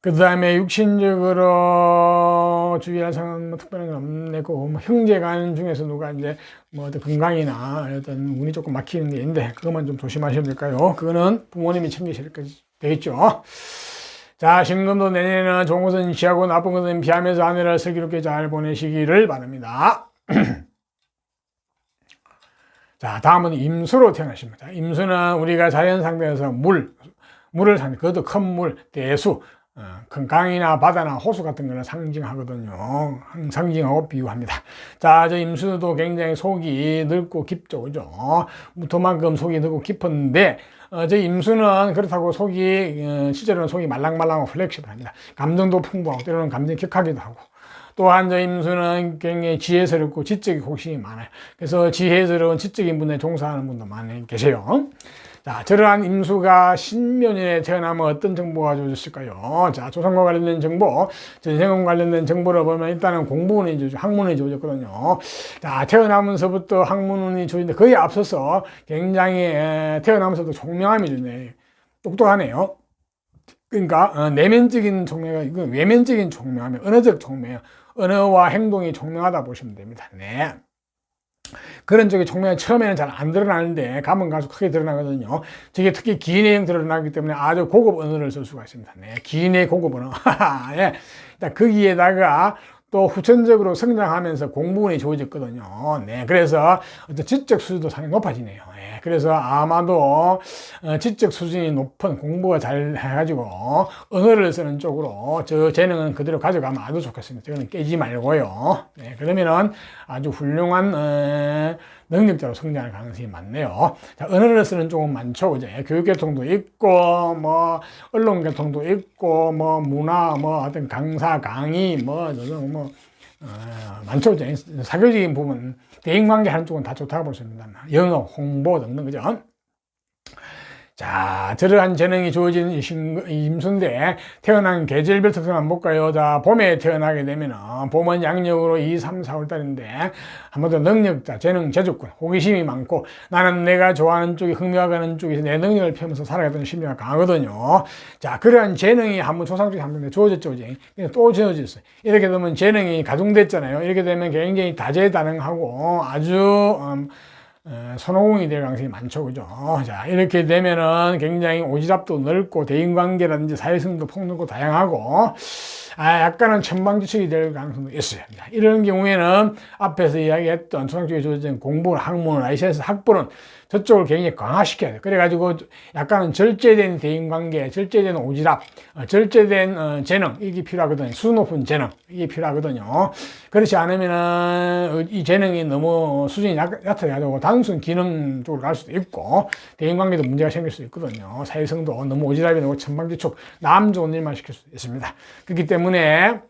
A: 그 다음에 육신적으로 주의할 상황은 뭐 특별한 건 없네고, 뭐 형제간 중에서 누가 이제 뭐 어떤 건강이나 어떤 운이 조금 막히는 게 있는데, 그것만 좀 조심하셔야 될까요? 그거는 부모님이 챙기셔야 되겠죠. 자, 신금도 내년에는 좋은 것은 취하고 나쁜 것은 피하면서 한 해를 슬기롭게 잘 보내시기를 바랍니다. 자, 다음은 임수로 태어나십니다. 임수는 우리가 자연 상태에서 물을 상대, 그것도 큰 물, 대수, 큰 강이나 바다나 호수 같은 거를 상징하거든요. 상징하고 비유합니다. 자, 저 임수도 굉장히 속이 넓고 깊죠, 그죠? 무토만큼 속이 넓고 깊은데, 저 임수는 그렇다고 속이, 실제로는 속이 말랑말랑하고 플렉시블합니다. 감정도 풍부하고, 때로는 감정이 격하기도 하고. 또한 저 임수는 굉장히 지혜스럽고 지적인 호기심이 많아요. 그래서 지혜스러운 지적인 분에 종사하는 분도 많이 계세요. 자, 저러한 임수가 신묘년에 태어나면 어떤 정보가 주어졌을까요? 자, 조선과 관련된 정보, 전생과 관련된 정보를 보면 일단은 공부운이 주어졌죠. 학문운이 주어졌거든요. 자, 태어나면서부터 학문운이 주어졌는데 거의 앞서서 굉장히 태어나면서도 총명함이 주네. 똑똑하네요. 그러니까 내면적인 총명이 이건 외면적인 총명함이 언어적 총명, 언어와 행동이 총명하다 보시면 됩니다. 네. 그런 쪽의 총명이 처음에는 잘 안 드러나는데 가면 갈수록 크게 드러나거든요. 저게 특히 기인의 형 드러나기 때문에 아주 고급 언어를 쓸 수가 있습니다. 네, 기인의 고급 언어. 예. 거기에다가 또 후천적으로 성장하면서 공부운이 좋아졌거든요. 네, 그래서 어떤 지적 수준도 상당히 높아지네요. 예, 그래서 아마도 지적 수준이 높은 공부가 잘 해가지고 언어를 쓰는 쪽으로 저 재능은 그대로 가져가면 아주 좋겠습니다. 저거는 깨지 말고요. 네, 그러면은 아주 훌륭한 능력자로 성장할 가능성이 많네요. 자, 언어를 쓰는 쪽은 많죠. 그죠? 교육계통도 있고, 뭐, 언론계통도 있고, 뭐, 문화, 뭐, 어떤 강사, 강의, 많죠. 그죠? 사교적인 부분, 대인관계 하는 쪽은 다 좋다고 볼 수 있습니다. 영업, 홍보 등등, 그죠? 자, 저러한 재능이 주어진 임수인데 태어난 계절별 특성 한번 볼까요? 자, 봄에 태어나게 되면은 봄은 양력으로 2, 3, 4월 달인데 한번더 능력자, 재능, 제주권, 호기심이 많고 나는 내가 좋아하는 쪽이 흥미가는 쪽에서 내 능력을 펴면서 살아가던 심리가 강하거든요. 자, 그러한 재능이 한번 조상 쪽에 한번 주어졌죠, 이제. 또 주어졌어요. 이렇게 되면 재능이 가중됐잖아요. 이렇게 되면 굉장히 다재다능하고 아주 손오공이 될 가능성이 많죠, 그죠? 자, 이렇게 되면은 굉장히 오지랖도 넓고 대인관계라든지 사회성도 폭넓고 다양하고 약간은 천방지축이 될 가능성도 있어요. 이런 경우에는 앞에서 이야기했던 초상 쪽에 주어진 공부, 학문, 라이센스, 학부는 저쪽을 굉장히 강화시켜야 돼요. 그래가지고 약간은 절제된 대인관계, 절제된 오지랖, 절제된 재능, 이게 필요하거든요. 수 높은 재능, 이게 필요하거든요. 그렇지 않으면은 이 재능이 너무 수준이 얕아가지고 단순 기능 쪽으로 갈 수도 있고 대인관계도 문제가 생길 수 있거든요. 사회성도 너무 오지랖이 되고 천방지축, 남 좋은 일만 시킬 수 있습니다. 그렇기 때문에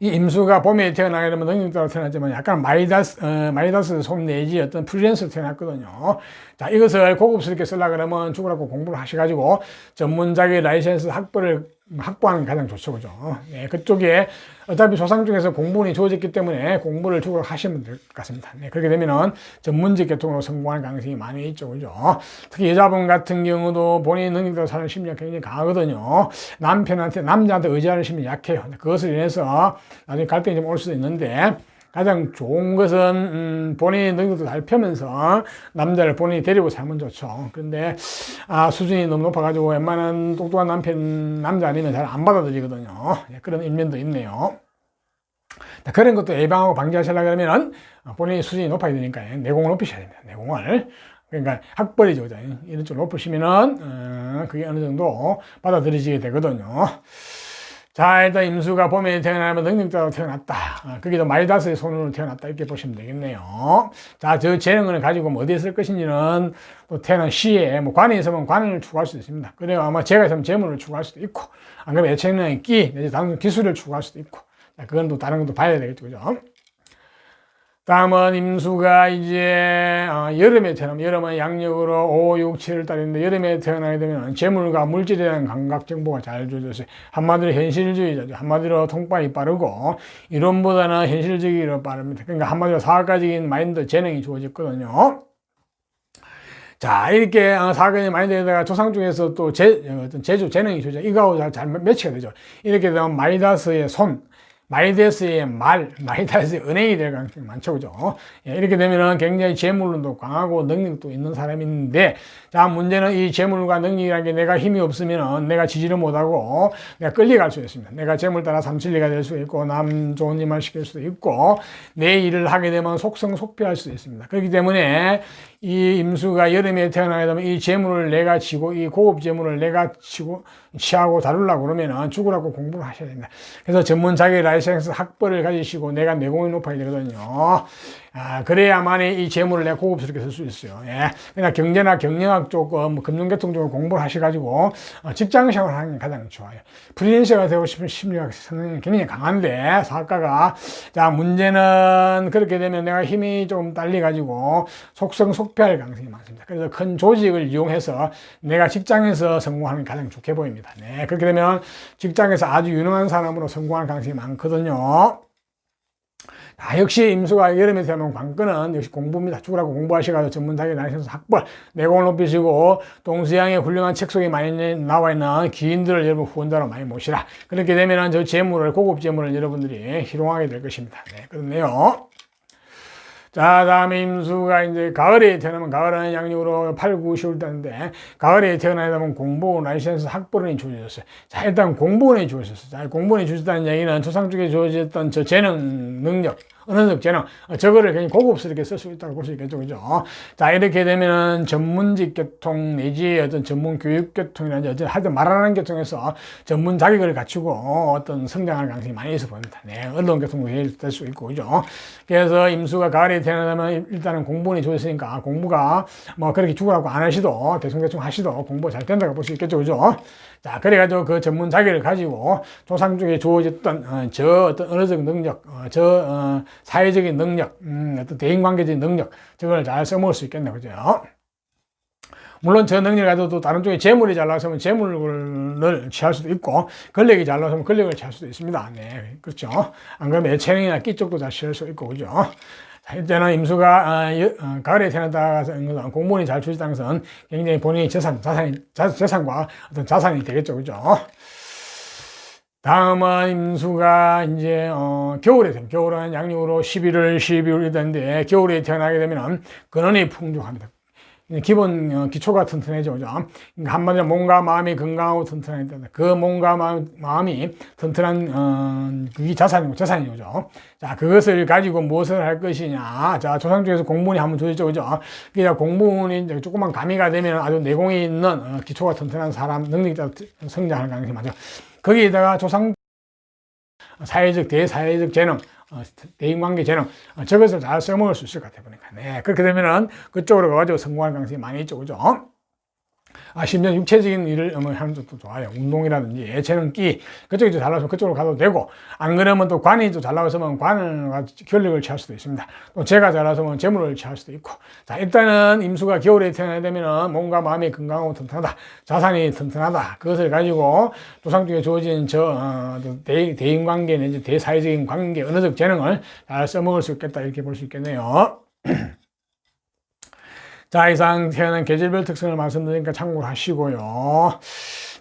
A: 이 임수가 봄에 태어나게 되면 능력자로 태어났지만 약간 마이다스 손 내지 어떤 프리랜서로 태어났거든요. 자, 이것을 고급스럽게 쓰려고 그러면 죽으라고 공부를 하셔가지고 전문 자격 라이센스 학부를 확보하는 게 가장 좋죠, 그죠? 네, 그쪽에 어차피 조상 중에서 공부운이 주어졌기 때문에 공부를 죽으라고 하시면 될 것 같습니다. 네, 그렇게 되면은 전문직 계통으로 성공하는 가능성이 많이 있죠, 그죠? 특히 여자분 같은 경우도 본인 능력대로 사는 심리가 굉장히 강하거든요. 남자한테 의지하는 심리 약해요. 그것을 인해서 나중에 갈등이 좀 올 수도 있는데 가장 좋은 것은 본인의 능력도 잘 펴면서 남자를 본인이 데리고 살면 좋죠. 그런데 수준이 너무 높아가지고 웬만한 똑똑한 남자 아니면 잘 안 받아들이거든요. 그런 일면도 있네요. 그런 것도 예방하고 방지하시려고 하면 본인의 수준이 높아야 되니까 내공을 높이셔야 됩니다. 내공을. 그러니까 학벌이죠. 이런 쪽을 높으시면은 그게 어느 정도 받아들여지게 되거든요. 자, 일단 임수가 봄에 태어나면 능력자로 태어났다. 거기도 마이다스의 손으로 태어났다. 이렇게 보시면 되겠네요. 자, 저 재능을 가지고 어디에 쓸 것인지는 또 태어난 시에, 관에 있으면 관을 추구할 수도 있습니다. 그리고 아마 재가 있으면 재물을 추구할 수도 있고, 안 그러면 예체능의 끼, 내지 단순 기술을 추구할 수도 있고, 자, 그건 또 다른 것도 봐야 되겠죠. 그죠? 다음은 임수가 이제 여름에 태어나면 여름은 양력으로 5, 6, 7월 달인데 여름에 태어나게 되면 재물과 물질에 대한 감각 정보가 잘 주어져서 한마디로 현실주의자죠. 한마디로 통발이 빠르고 이론보다는 현실적으로 빠릅니다. 그러니까 한마디로 사학가적인 마인드 재능이 주어졌거든요. 자, 이렇게 사학가적인 마인드에다가 조상 중에서 또 어떤 재주 재능이 주어져 이거하고 잘 매치가 되죠. 이렇게 되면 마이다스의 손 마이다스의 마이다스의 은행이 될 가능성이 많죠, 그죠? 예, 이렇게 되면은 굉장히 재물론도 강하고 능력도 있는 사람인데, 자, 문제는 이 재물과 능력이라는 게 내가 힘이 없으면은 내가 지지를 못하고 내가 끌려갈 수 있습니다. 내가 재물 따라 삼칠리가 될 수 있고, 남 좋은 일만 시킬 수도 있고, 내 일을 하게 되면 속성속피할 수 있습니다. 그렇기 때문에 이 임수가 여름에 태어나게 되면 이 재물을 내가 치고, 이 고급 재물을 내가 취하고 다루려고 그러면은 죽으라고 공부를 하셔야 됩니다. 그래서 전문 자기 라이센스 학벌을 가지시고 내가 내공이 높아야 되거든요. 그래야만이 이 재물을 내가 고급스럽게 쓸 수 있어요. 예. 그냥 경제나 경영학 쪽, 뭐 금융계통 쪽으로 공부를 하셔가지고, 직장 생활을 하는 게 가장 좋아요. 프리랜서가 되고 싶은 심리학 성향이 굉장히 강한데, 사학가가. 자, 문제는 그렇게 되면 내가 힘이 좀 딸려가지고, 속성속패할 가능성이 많습니다. 그래서 큰 조직을 이용해서 내가 직장에서 성공하는 게 가장 좋게 보입니다. 네. 그렇게 되면 직장에서 아주 유능한 사람으로 성공할 가능성이 많거든요. 역시 임수가 여름에 태어난 관건은 역시 공부입니다. 죽으라고 공부하셔가지고 전문 자기 라이센스 학벌, 내공을 높이시고 동서양의 훌륭한 책 속에 많이 나와 있는 기인들을 여러분 후원자로 많이 모시라. 그렇게 되면은 저 재물을, 고급 재물을 여러분들이 희롱하게 될 것입니다. 네, 그렇네요. 자, 다음에 임수가 이제 가을에 태어나면, 가을은 양력으로 8, 9, 10월 달인데, 가을에 태어나게 되면 공무원, 라이센스, 학벌원이 주어졌어요. 자, 일단 공무원이 주어졌어요. 자, 공무원이 주어졌다는 얘기는 조상 쪽에 주어졌던 저 재능, 능력, 언어적 재능, 저거를 굉장히 고급스럽게 쓸 수 있다고 볼 수 있겠죠, 그죠? 자, 이렇게 되면은 전문직 계통 내지 어떤 전문 교육 계통이라든지 어떤 하여튼 말하는 계통에서 전문 자격을 갖추고 어떤 성장할 가능성이 많이 있어 보입니다. 네, 언론 계통도 될 수 있고, 그죠? 그래서 임수가 가을에 태어나면 일단은 공무원이 주어졌으니까 공부가 뭐 그렇게 죽으라고 안 하시도 대충대충 하시도 공부가 잘 된다고 볼 수 있겠죠, 그죠? 자, 그래가지고 그 전문 자격을 가지고 조상 쪽에 주어졌던 저 어떤 언어적 능력, 사회적인 능력, 어떤 대인관계적인 능력, 저걸 잘 써먹을 수 있겠네요, 그죠? 물론 저 능력을 가지고 다른 쪽에 재물이 잘 나왔으면 재물을 취할 수도 있고, 권력이 잘 나왔으면 권력을 취할 수도 있습니다. 네, 그렇죠. 안 그러면 예체능이나 끼 쪽도 잘 취할 수 있고, 그죠? 자, 이제는 임수가 가을에 태어났다 공무원이 잘 주어졌다는 것은 굉장히 본인의 재산과 어떤 자산이 되겠죠, 그죠? 다음은 임수가 이제 겨울에 되면, 겨울은 양력으로 11월, 12월 되는데, 겨울에 태어나게 되면 근원이 풍족합니다. 기본 기초가 튼튼해져, 그죠? 그러니까 한마디로 몸과 마음이 건강하고 튼튼해야 된다. 그 몸과 마음이 튼튼한 그게 재산이죠, 그죠? 자, 그것을 가지고 무엇을 할 것이냐? 자, 조상 쪽에서 공무원이 한번 주어졌죠, 그죠? 그러니까 공무원이 이제 조금만 가미가 되면 아주 내공이 있는 기초가 튼튼한 사람, 능력자 성장할 가능성이 많죠. 거기에다가 조상 사회적, 대사회적 재능, 대인관계 재능, 저것을 잘 써먹을 수 있을 것 같아 보니까. 네, 그렇게 되면은 그쪽으로 가가지고 성공할 가능성이 많이 있죠, 그죠? 심지어 육체적인 일을 하는 것도 좋아요. 운동이라든지 예체능 끼, 그쪽이 잘 나와서 그쪽으로 가도 되고, 안 그러면 또 관이 또 잘 나와서면 관을 권력을 취할 수도 있습니다. 또 재가 잘 나와서면 재물을 취할 수도 있고. 자, 일단은 임수가 겨울에 태어나게 되면은 몸과 마음이 건강하고 튼튼하다. 자산이 튼튼하다. 그것을 가지고 조상 쪽에 주어진 대인관계 내지 대사회적인 관계, 언어적 재능을 잘 써먹을 수 있겠다. 이렇게 볼 수 있겠네요. 자, 이상 태어난 계절별 특성을 말씀드리니까 참고를 하시고요.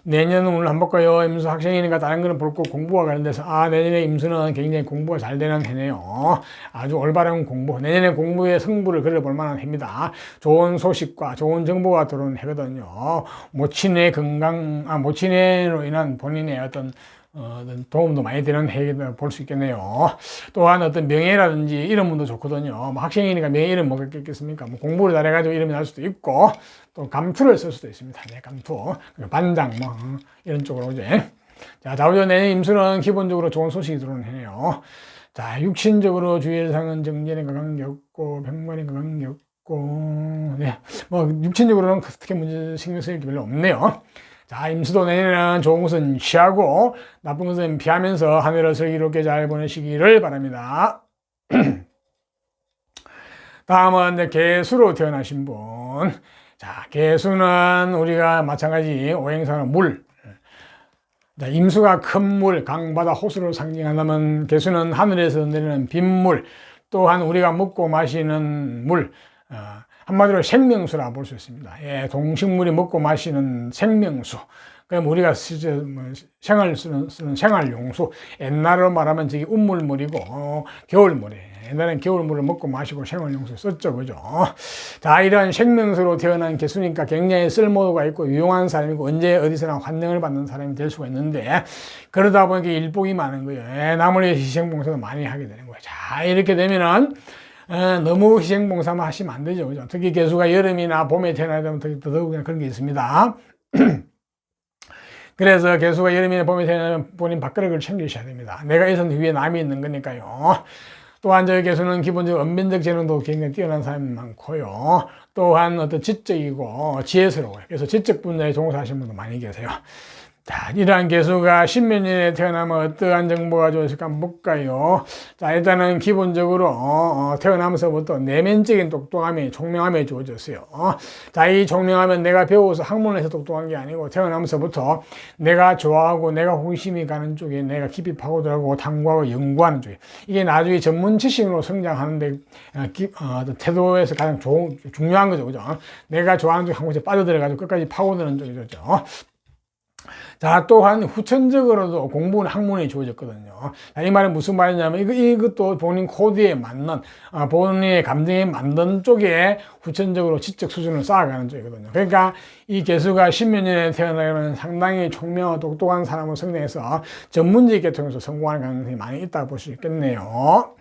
A: 내년은 오늘 한번 볼까요? 임수 학생이니까 다른 거는 볼 거 공부와 관련돼서, 내년에 임수는 굉장히 공부가 잘 되는 해네요. 아주 올바른 공부. 내년에 공부의 승부를 걸어볼 만한 해입니다. 좋은 소식과 좋은 정보가 들어오는 해거든요. 모친애로 인한 본인의 어떤 도움도 많이 되는 해가 볼 수 있겠네요. 또한 어떤 명예라든지 이름도 좋거든요. 뭐 학생이니까 명예 이름 뭐가 있겠습니까? 뭐 공부를 잘해가지고 이름이 날 수도 있고, 또 감투를 쓸 수도 있습니다. 네, 감투. 반장, 뭐, 이런 쪽으로 이제. 자, 좌우전 내년 임수는 기본적으로 좋은 소식이 들어오는 해네요. 자, 육신적으로 주의사항은 정전과 관계없고, 병관과 관계없고, 네. 뭐, 육신적으로는 특히 문제 신경 쓸 게 별로 없네요. 자, 임수도 내년에는 좋은 것은 취하고 나쁜 것은 피하면서 한 해를 슬기롭게 잘 보내시기를 바랍니다. 다음은 이제 개수로 태어나신 분. 자, 개수는 우리가 마찬가지 오행사는 물. 자, 임수가 큰 물, 강, 바다, 호수를 상징한다면 개수는 하늘에서 내리는 빗물, 또한 우리가 먹고 마시는 물, 한마디로 생명수라 볼 수 있습니다. 예, 동식물이 먹고 마시는 생명수. 그럼 우리가 생활 쓰는 생활용수, 옛날로 말하면 저기 운물물이고 겨울물이에요. 옛날엔 겨울물을 먹고 마시고 생활용수 썼죠, 그죠? 자, 이런 생명수로 태어난 개수니까 굉장히 쓸모가 있고 유용한 사람이고 언제 어디서나 환영을 받는 사람이 될 수가 있는데, 그러다 보니까 일복이 많은 거예요. 남을 위해 희생봉사도 많이 하게 되는 거예요. 자, 이렇게 되면은 너무 희생봉사만 하시면 안 되죠, 그죠? 특히 개수가 여름이나 봄에 태어나게 되면 더더욱 그런 게 있습니다. 그래서 개수가 여름이나 봄에 태어나면 본인 밥그릇을 챙기셔야 됩니다. 내가 있은 위에 남이 있는 거니까요. 또한 저희 개수는 기본적으로 언변적 재능도 굉장히 뛰어난 사람이 많고요. 또한 어떤 지적이고 지혜스러워요. 그래서 지적 분야에 종사하시는 분도 많이 계세요. 자, 이러한 개수가 십몇 년에 태어나면 어떠한 정보가 좋을까 한번 볼까요? 자, 일단은 기본적으로 태어나면서부터 내면적인 똑똑함이, 총명함이 주어졌어요. 자, 이 총명함은 내가 배워서 학문에서 똑똑한 게 아니고 태어나면서부터 내가 좋아하고 내가 호기심이 가는 쪽에 내가 깊이 파고들고 탐구하고 연구하는 쪽에, 이게 나중에 전문 지식으로 성장하는데 태도에서 가장 중요한 거죠, 그죠? 내가 좋아하는 쪽 한 곳에 빠져들어가지고 끝까지 파고드는 쪽이죠. 자, 또한 후천적으로도 공부는 학문이 주어졌거든요. 자, 이 말은 무슨 말이냐면 이것도 본인 코드에 맞는, 본인의 감정에 맞는 쪽에 후천적으로 지적 수준을 쌓아가는 쪽이거든요. 그러니까 이 개수가 십몇 년에 태어나면 상당히 총명하고 똑똑한 사람으로 성장해서 전문직 계통에서 성공하는 가능성이 많이 있다고 볼 수 있겠네요.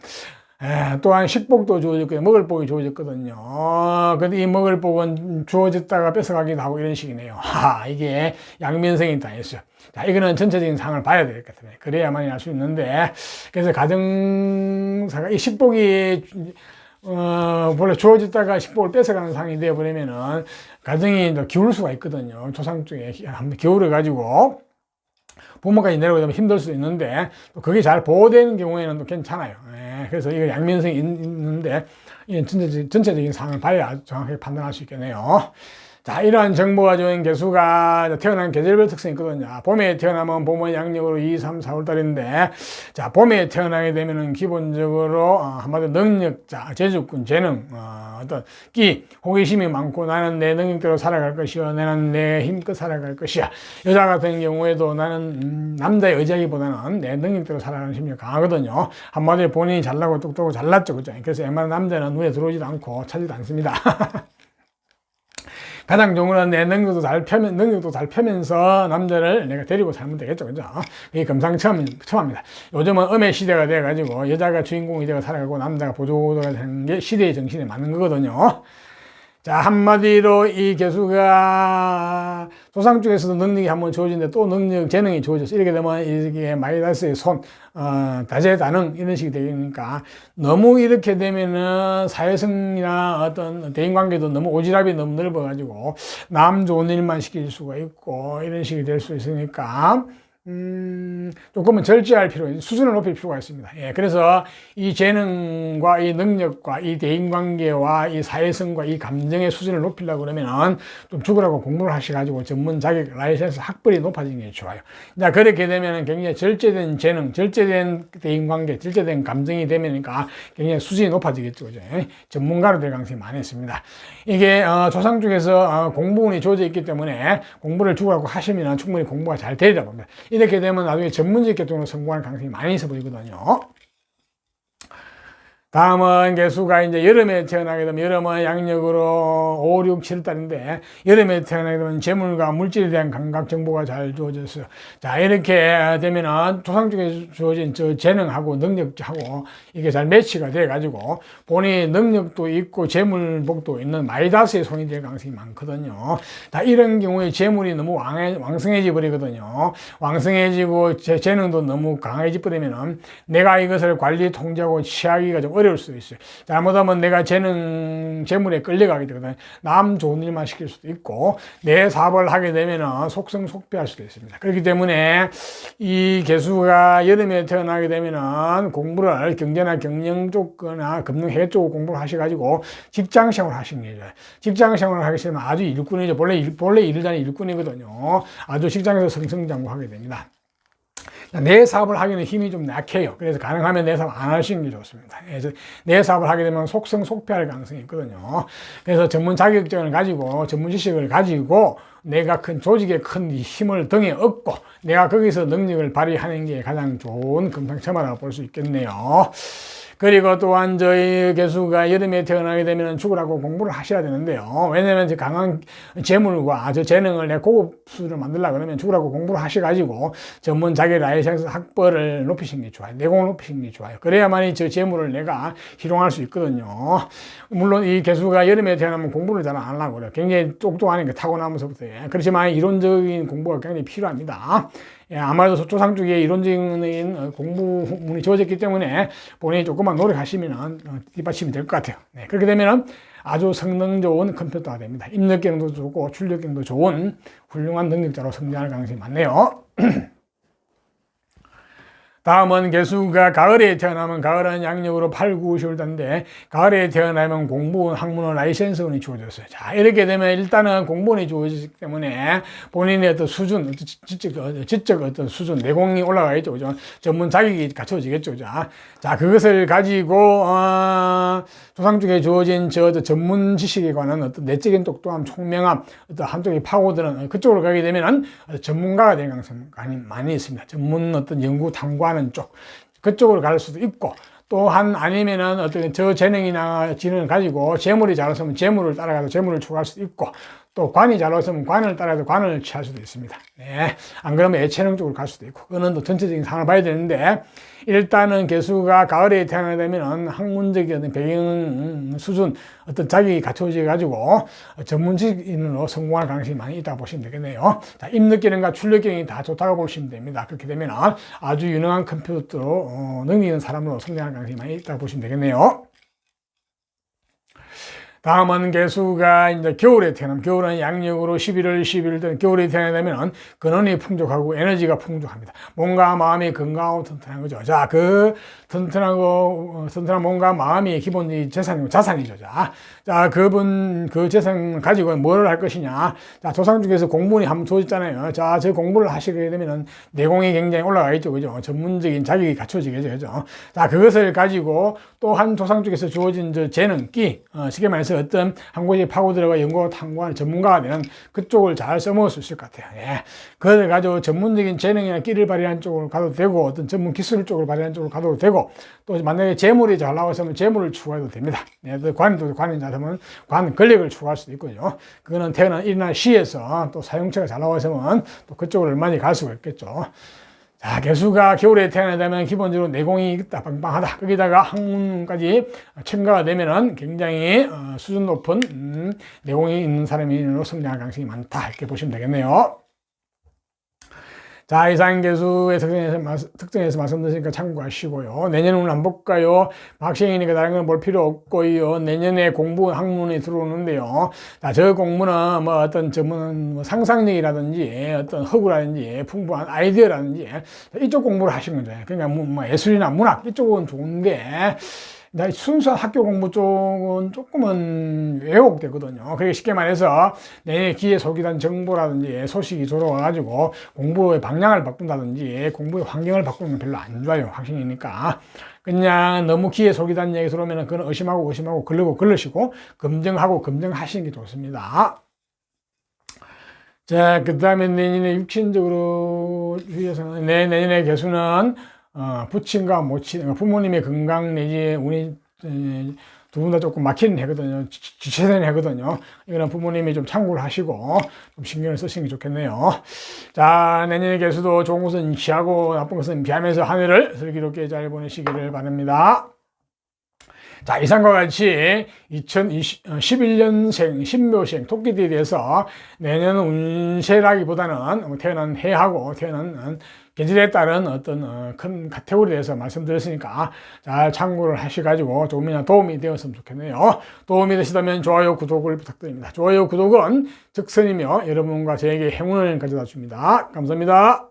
A: 또한 식복도 주어졌고요. 먹을 복이 주어졌거든요. 근데 이 먹을 복은 주어졌다가 뺏어가기도 하고 이런 식이네요. 이게 양면성이 다 있어요. 자, 이거는 전체적인 상을 봐야 될 것 같아요. 그래야만이 알 수 있는데, 그래서 가정사가 이 식복이 원래 주어졌다가 식복을 뺏어가는 상이 되어버리면은 가정이 기울 수가 있거든요. 조상 쪽에 한번 기울어가지고 부모까지 내려오게 되면 힘들 수도 있는데, 또 그게 잘 보호되는 경우에는 또 괜찮아요. 그래서 이거 양면성이 있는데, 이건 전체적인 상황을 봐야 정확하게 판단할 수 있겠네요. 자, 이러한 정보가 좋은 개수가 태어난 계절별 특성이 있거든요. 봄에 태어나면 봄은 양력으로 2, 3, 4월 달인데, 자, 봄에 태어나게 되면은 기본적으로 한마디로 능력자, 재주꾼, 재능, 어떤 끼, 호기심이 많고 나는 내 능력대로 살아갈 것이요, 나는 내 힘껏 살아갈 것이야. 여자 같은 경우에도 나는 남자의 의지하기보다는 내 능력대로 살아가는 힘이 강하거든요. 한마디로 본인이 잘나고 똑똑하고 잘났죠, 그죠? 그래서 웬만한 남자는 눈에 들어오지도 않고 찾지도 않습니다. 가장 좋은 건 내 능력도 잘 펴면서 남자를 내가 데리고 살면 되겠죠, 그죠? 이게 금상첨화입니다. 요즘은 음의 시대가 돼가지고 여자가 주인공이 되어 살아가고 남자가 보조가 되는 게 시대의 정신에 맞는 거거든요. 자, 한마디로 이 개수가 조상 쪽에서도 능력이 한번 주어지는데 또 능력, 재능이 주어졌어. 이렇게 되면 이게 마이너스의 손, 다재다능 이런 식이 되니까 너무 이렇게 되면은 사회성이나 어떤 대인관계도 너무 오지랖이 너무 넓어가지고 남 좋은 일만 시킬 수가 있고 이런 식이 될 수 있으니까 조금은 절제할 필요, 수준을 높일 필요가 있습니다. 그래서 이 재능과 이 능력과 이 대인관계와 이 사회성과 이 감정의 수준을 높이려고 그러면은 좀 죽으라고 공부를 하셔가지고 전문 자격, 라이센스 학벌이 높아지는 게 좋아요. 자, 그렇게 되면은 굉장히 절제된 재능, 절제된 대인관계, 절제된 감정이 되면니까 굉장히 수준이 높아지겠죠. 그죠? 전문가로 될 가능성이 많이 있습니다. 이게, 조상 쪽에서 공부운이 주어져 있기 때문에 공부를 죽으라고 하시면 충분히 공부가 잘 되리라 봅니다. 이렇게 되면 나중에 전문직 계통으로 성공할 가능성이 많이 있어 보이거든요. 다음은 개수가 이제 여름에 태어나게 되면 여름은 양력으로 5, 6, 7달인데 여름에 태어나게 되면 재물과 물질에 대한 감각 정보가 잘 주어졌어요. 자, 이렇게 되면은 조상 쪽에 주어진 저 재능하고 능력하고 이게 잘 매치가 돼 가지고 본인의 능력도 있고 재물복도 있는 마이다스의 손이 될 가능성이 많거든요. 자, 이런 경우에 재물이 너무 왕성해져 버리거든요. 왕성해지고 재능도 너무 강해져 버리면은 내가 이것을 관리 통제하고 취하기가 좀 어려울 수도 있어요. 잘못하면 내가 재물에 끌려가게 되거든요. 남 좋은 일만 시킬 수도 있고 내 사업을 하게 되면 속성속비할 수도 있습니다. 그렇기 때문에 이 개수가 여름에 태어나게 되면 공부를 경제나 경영 쪽이나 금융회 쪽 공부를 하셔가지고 직장생활 하시는 게 좋아요. 직장생활을 하게 되면 아주 일꾼이죠. 본래 일을 다니는 일꾼이거든요. 아주 직장에서 승승장구하게 됩니다. 내 사업을 하기는 힘이 좀 약해요. 그래서 가능하면 내 사업 안 하시는 게 좋습니다. 그래서 내 사업을 하게 되면 속성속퇴할 가능성이 있거든요. 그래서 전문 자격증을 가지고 전문 지식을 가지고 내가 큰 조직에 큰 힘을 등에 얻고 내가 거기서 능력을 발휘하는 게 가장 좋은 금상첨화라고 볼 수 있겠네요. 그리고 또한 저희 개수가 여름에 태어나게 되면 죽으라고 공부를 하셔야 되는데요. 왜냐면 저 강한 재물과 저 재능을 내 고급 수준을 만들려고 그러면 죽으라고 공부를 하셔가지고 전문 자기 라이센스 학벌을 높이시는 게 좋아요. 내공을 높이시는 게 좋아요. 그래야만이 저 재물을 내가 희롱할 수 있거든요. 물론 이 개수가 여름에 태어나면 공부를 잘 안 하려고 그래요. 굉장히 똑똑하니까 타고나면서부터. 그렇지만 이론적인 공부가 굉장히 필요합니다. 아마도 조상 쪽에 이론적인 공부문이 주어졌기 때문에 본인이 조금만 노력하시면 뒷받침이 될 것 같아요. 그렇게 되면 아주 성능 좋은 컴퓨터가 됩니다. 입력기능도 좋고 출력기능도 좋은 훌륭한 능력자로 성장할 가능성이 많네요. 다음은 개수가 가을에 태어나면 가을은 양력으로 8, 9, 10월 달인데 가을에 태어나면 공무원, 학문원, 라이센스원이 주어졌어요. 자, 이렇게 되면 일단은 공무원이 주어지기 때문에 본인의 어떤 수준, 지적 어떤 수준, 내공이 올라가겠죠. 그죠? 전문 자격이 갖춰지겠죠. 자, 그것을 가지고, 조상 쪽에 주어진 저 전문 지식에 관한 어떤 내적인 똑똑함, 총명함, 어떤 한쪽에 파고드는 그쪽으로 가게 되면은 전문가가 될 가능성이 많이 있습니다. 전문 어떤 연구, 탐구하는 쪽. 그쪽으로 갈 수도 있고, 또한 아니면은 어떤 저 재능이나 지능을 가지고 재물이 잘 왔으면 재물을 따라가서 재물을 추구할 수도 있고, 또 관이 잘 왔으면 관을 따라가서 관을 취할 수도 있습니다. 안 그러면 예체능 쪽으로 갈 수도 있고, 그거는 또 전체적인 상황을 봐야 되는데, 일단은 개수가 가을에 태어나게 되면 학문적인 배경 수준, 어떤 자격이 갖춰져 가지고 전문직인으로 성공할 가능성이 많이 있다고 보시면 되겠네요. 자, 입력기능과 출력기능이 다 좋다고 보시면 됩니다. 그렇게 되면 아주 유능한 컴퓨터로 능력 있는 사람으로 성장할 가능성이 많이 있다고 보시면 되겠네요. 다음은 개수가 이제 겨울에 태어나면, 겨울은 양력으로 11월, 12일 등 겨울에 태어나면 근원이 풍족하고 에너지가 풍족합니다. 몸과 마음이 건강하고 튼튼한 거죠. 자, 그 튼튼한 몸과 마음이 기본적인 자산이죠. 자, 그 재산을 가지고 뭘 할 것이냐. 자, 조상 중에서 공무원이 한번 주어졌잖아요. 자, 저 공부를 하시게 되면은 내공이 굉장히 올라가겠죠. 그죠? 전문적인 자격이 갖춰지겠죠. 그죠? 자, 그것을 가지고 또 한 조상 쪽에서 주어진 저 재능, 끼, 쉽게 말해서 어떤 한 곳에 파고들어가 연구하고 탐구하는 전문가가 되는 그쪽을 잘 써먹을 수 있을 것 같아요. 그걸 가지고 전문적인 재능이나 끼를 발휘하는 쪽으로 가도 되고, 어떤 전문 기술 쪽으로 발휘하는 쪽으로 가도 되고, 또 만약에 재물이 잘 나와서면 재물을 추구해도 됩니다. 또 관이 나서면 관 권력을 추구할 수도 있거든요. 그거는 태어난 일이나 시에서 또 사용처가 잘 나와서면 또 그쪽으로 많이 갈 수가 있겠죠. 자, 개수가 겨울에 태어나면 기본적으로 내공이 있다, 빵빵하다. 거기다가 학문까지 첨가가 되면은 굉장히 수준 높은 내공이 있는 사람으로 성장할 가능성이 많다. 이렇게 보시면 되겠네요. 자, 이상 개수의 특징에서 말씀드리니까 참고하시고요. 내년은 안 볼까요? 학생이니까 다른 건 볼 필요 없고요. 내년에 공부 학문이 들어오는데요. 자, 저 공부는 뭐 어떤 전문 상상력이라든지 어떤 허구라든지 풍부한 아이디어라든지 이쪽 공부를 하시는 거죠. 그러니까 뭐 예술이나 문학 이쪽은 좋은데, 순수한 학교 공부 쪽은 조금은 왜곡되거든요. 그게 쉽게 말해서 내 귀에 속이던 정보라든지 소식이 들어와가지고 공부의 방향을 바꾼다든지 공부의 환경을 바꾸는 건 별로 안 좋아요. 학생이니까. 그냥 너무 귀에 속이던 얘기 들어오면 그건 의심하고 걸르시고 검증하고 검증하시는 게 좋습니다. 자, 그 다음에 내년에 육신적으로 위해서는 내년에 개수는 부친과 모친, 부모님의 건강 내지 운이 두 분 다 조금 막히는 해거든요. 지체되는 해거든요. 이거는 부모님이 좀 참고를 하시고 좀 신경을 쓰시는 게 좋겠네요. 자, 내년의 개수도 좋은 것은 시하고 나쁜 것은 비하면서 한 해를 슬기롭게 잘 보내시기를 바랍니다. 자, 이상과 같이 2011년생 신묘생 토끼띠에 대해서 내년 운세라기보다는 태어난 해하고 태어난 계절에 따른 어떤 큰 카테고리에 대해서 말씀드렸으니까 잘 참고를 하셔가지고 조금이나 도움이 되었으면 좋겠네요. 도움이 되시다면 좋아요, 구독을 부탁드립니다. 좋아요, 구독은 즉선이며 여러분과 저에게 행운을 가져다 줍니다. 감사합니다.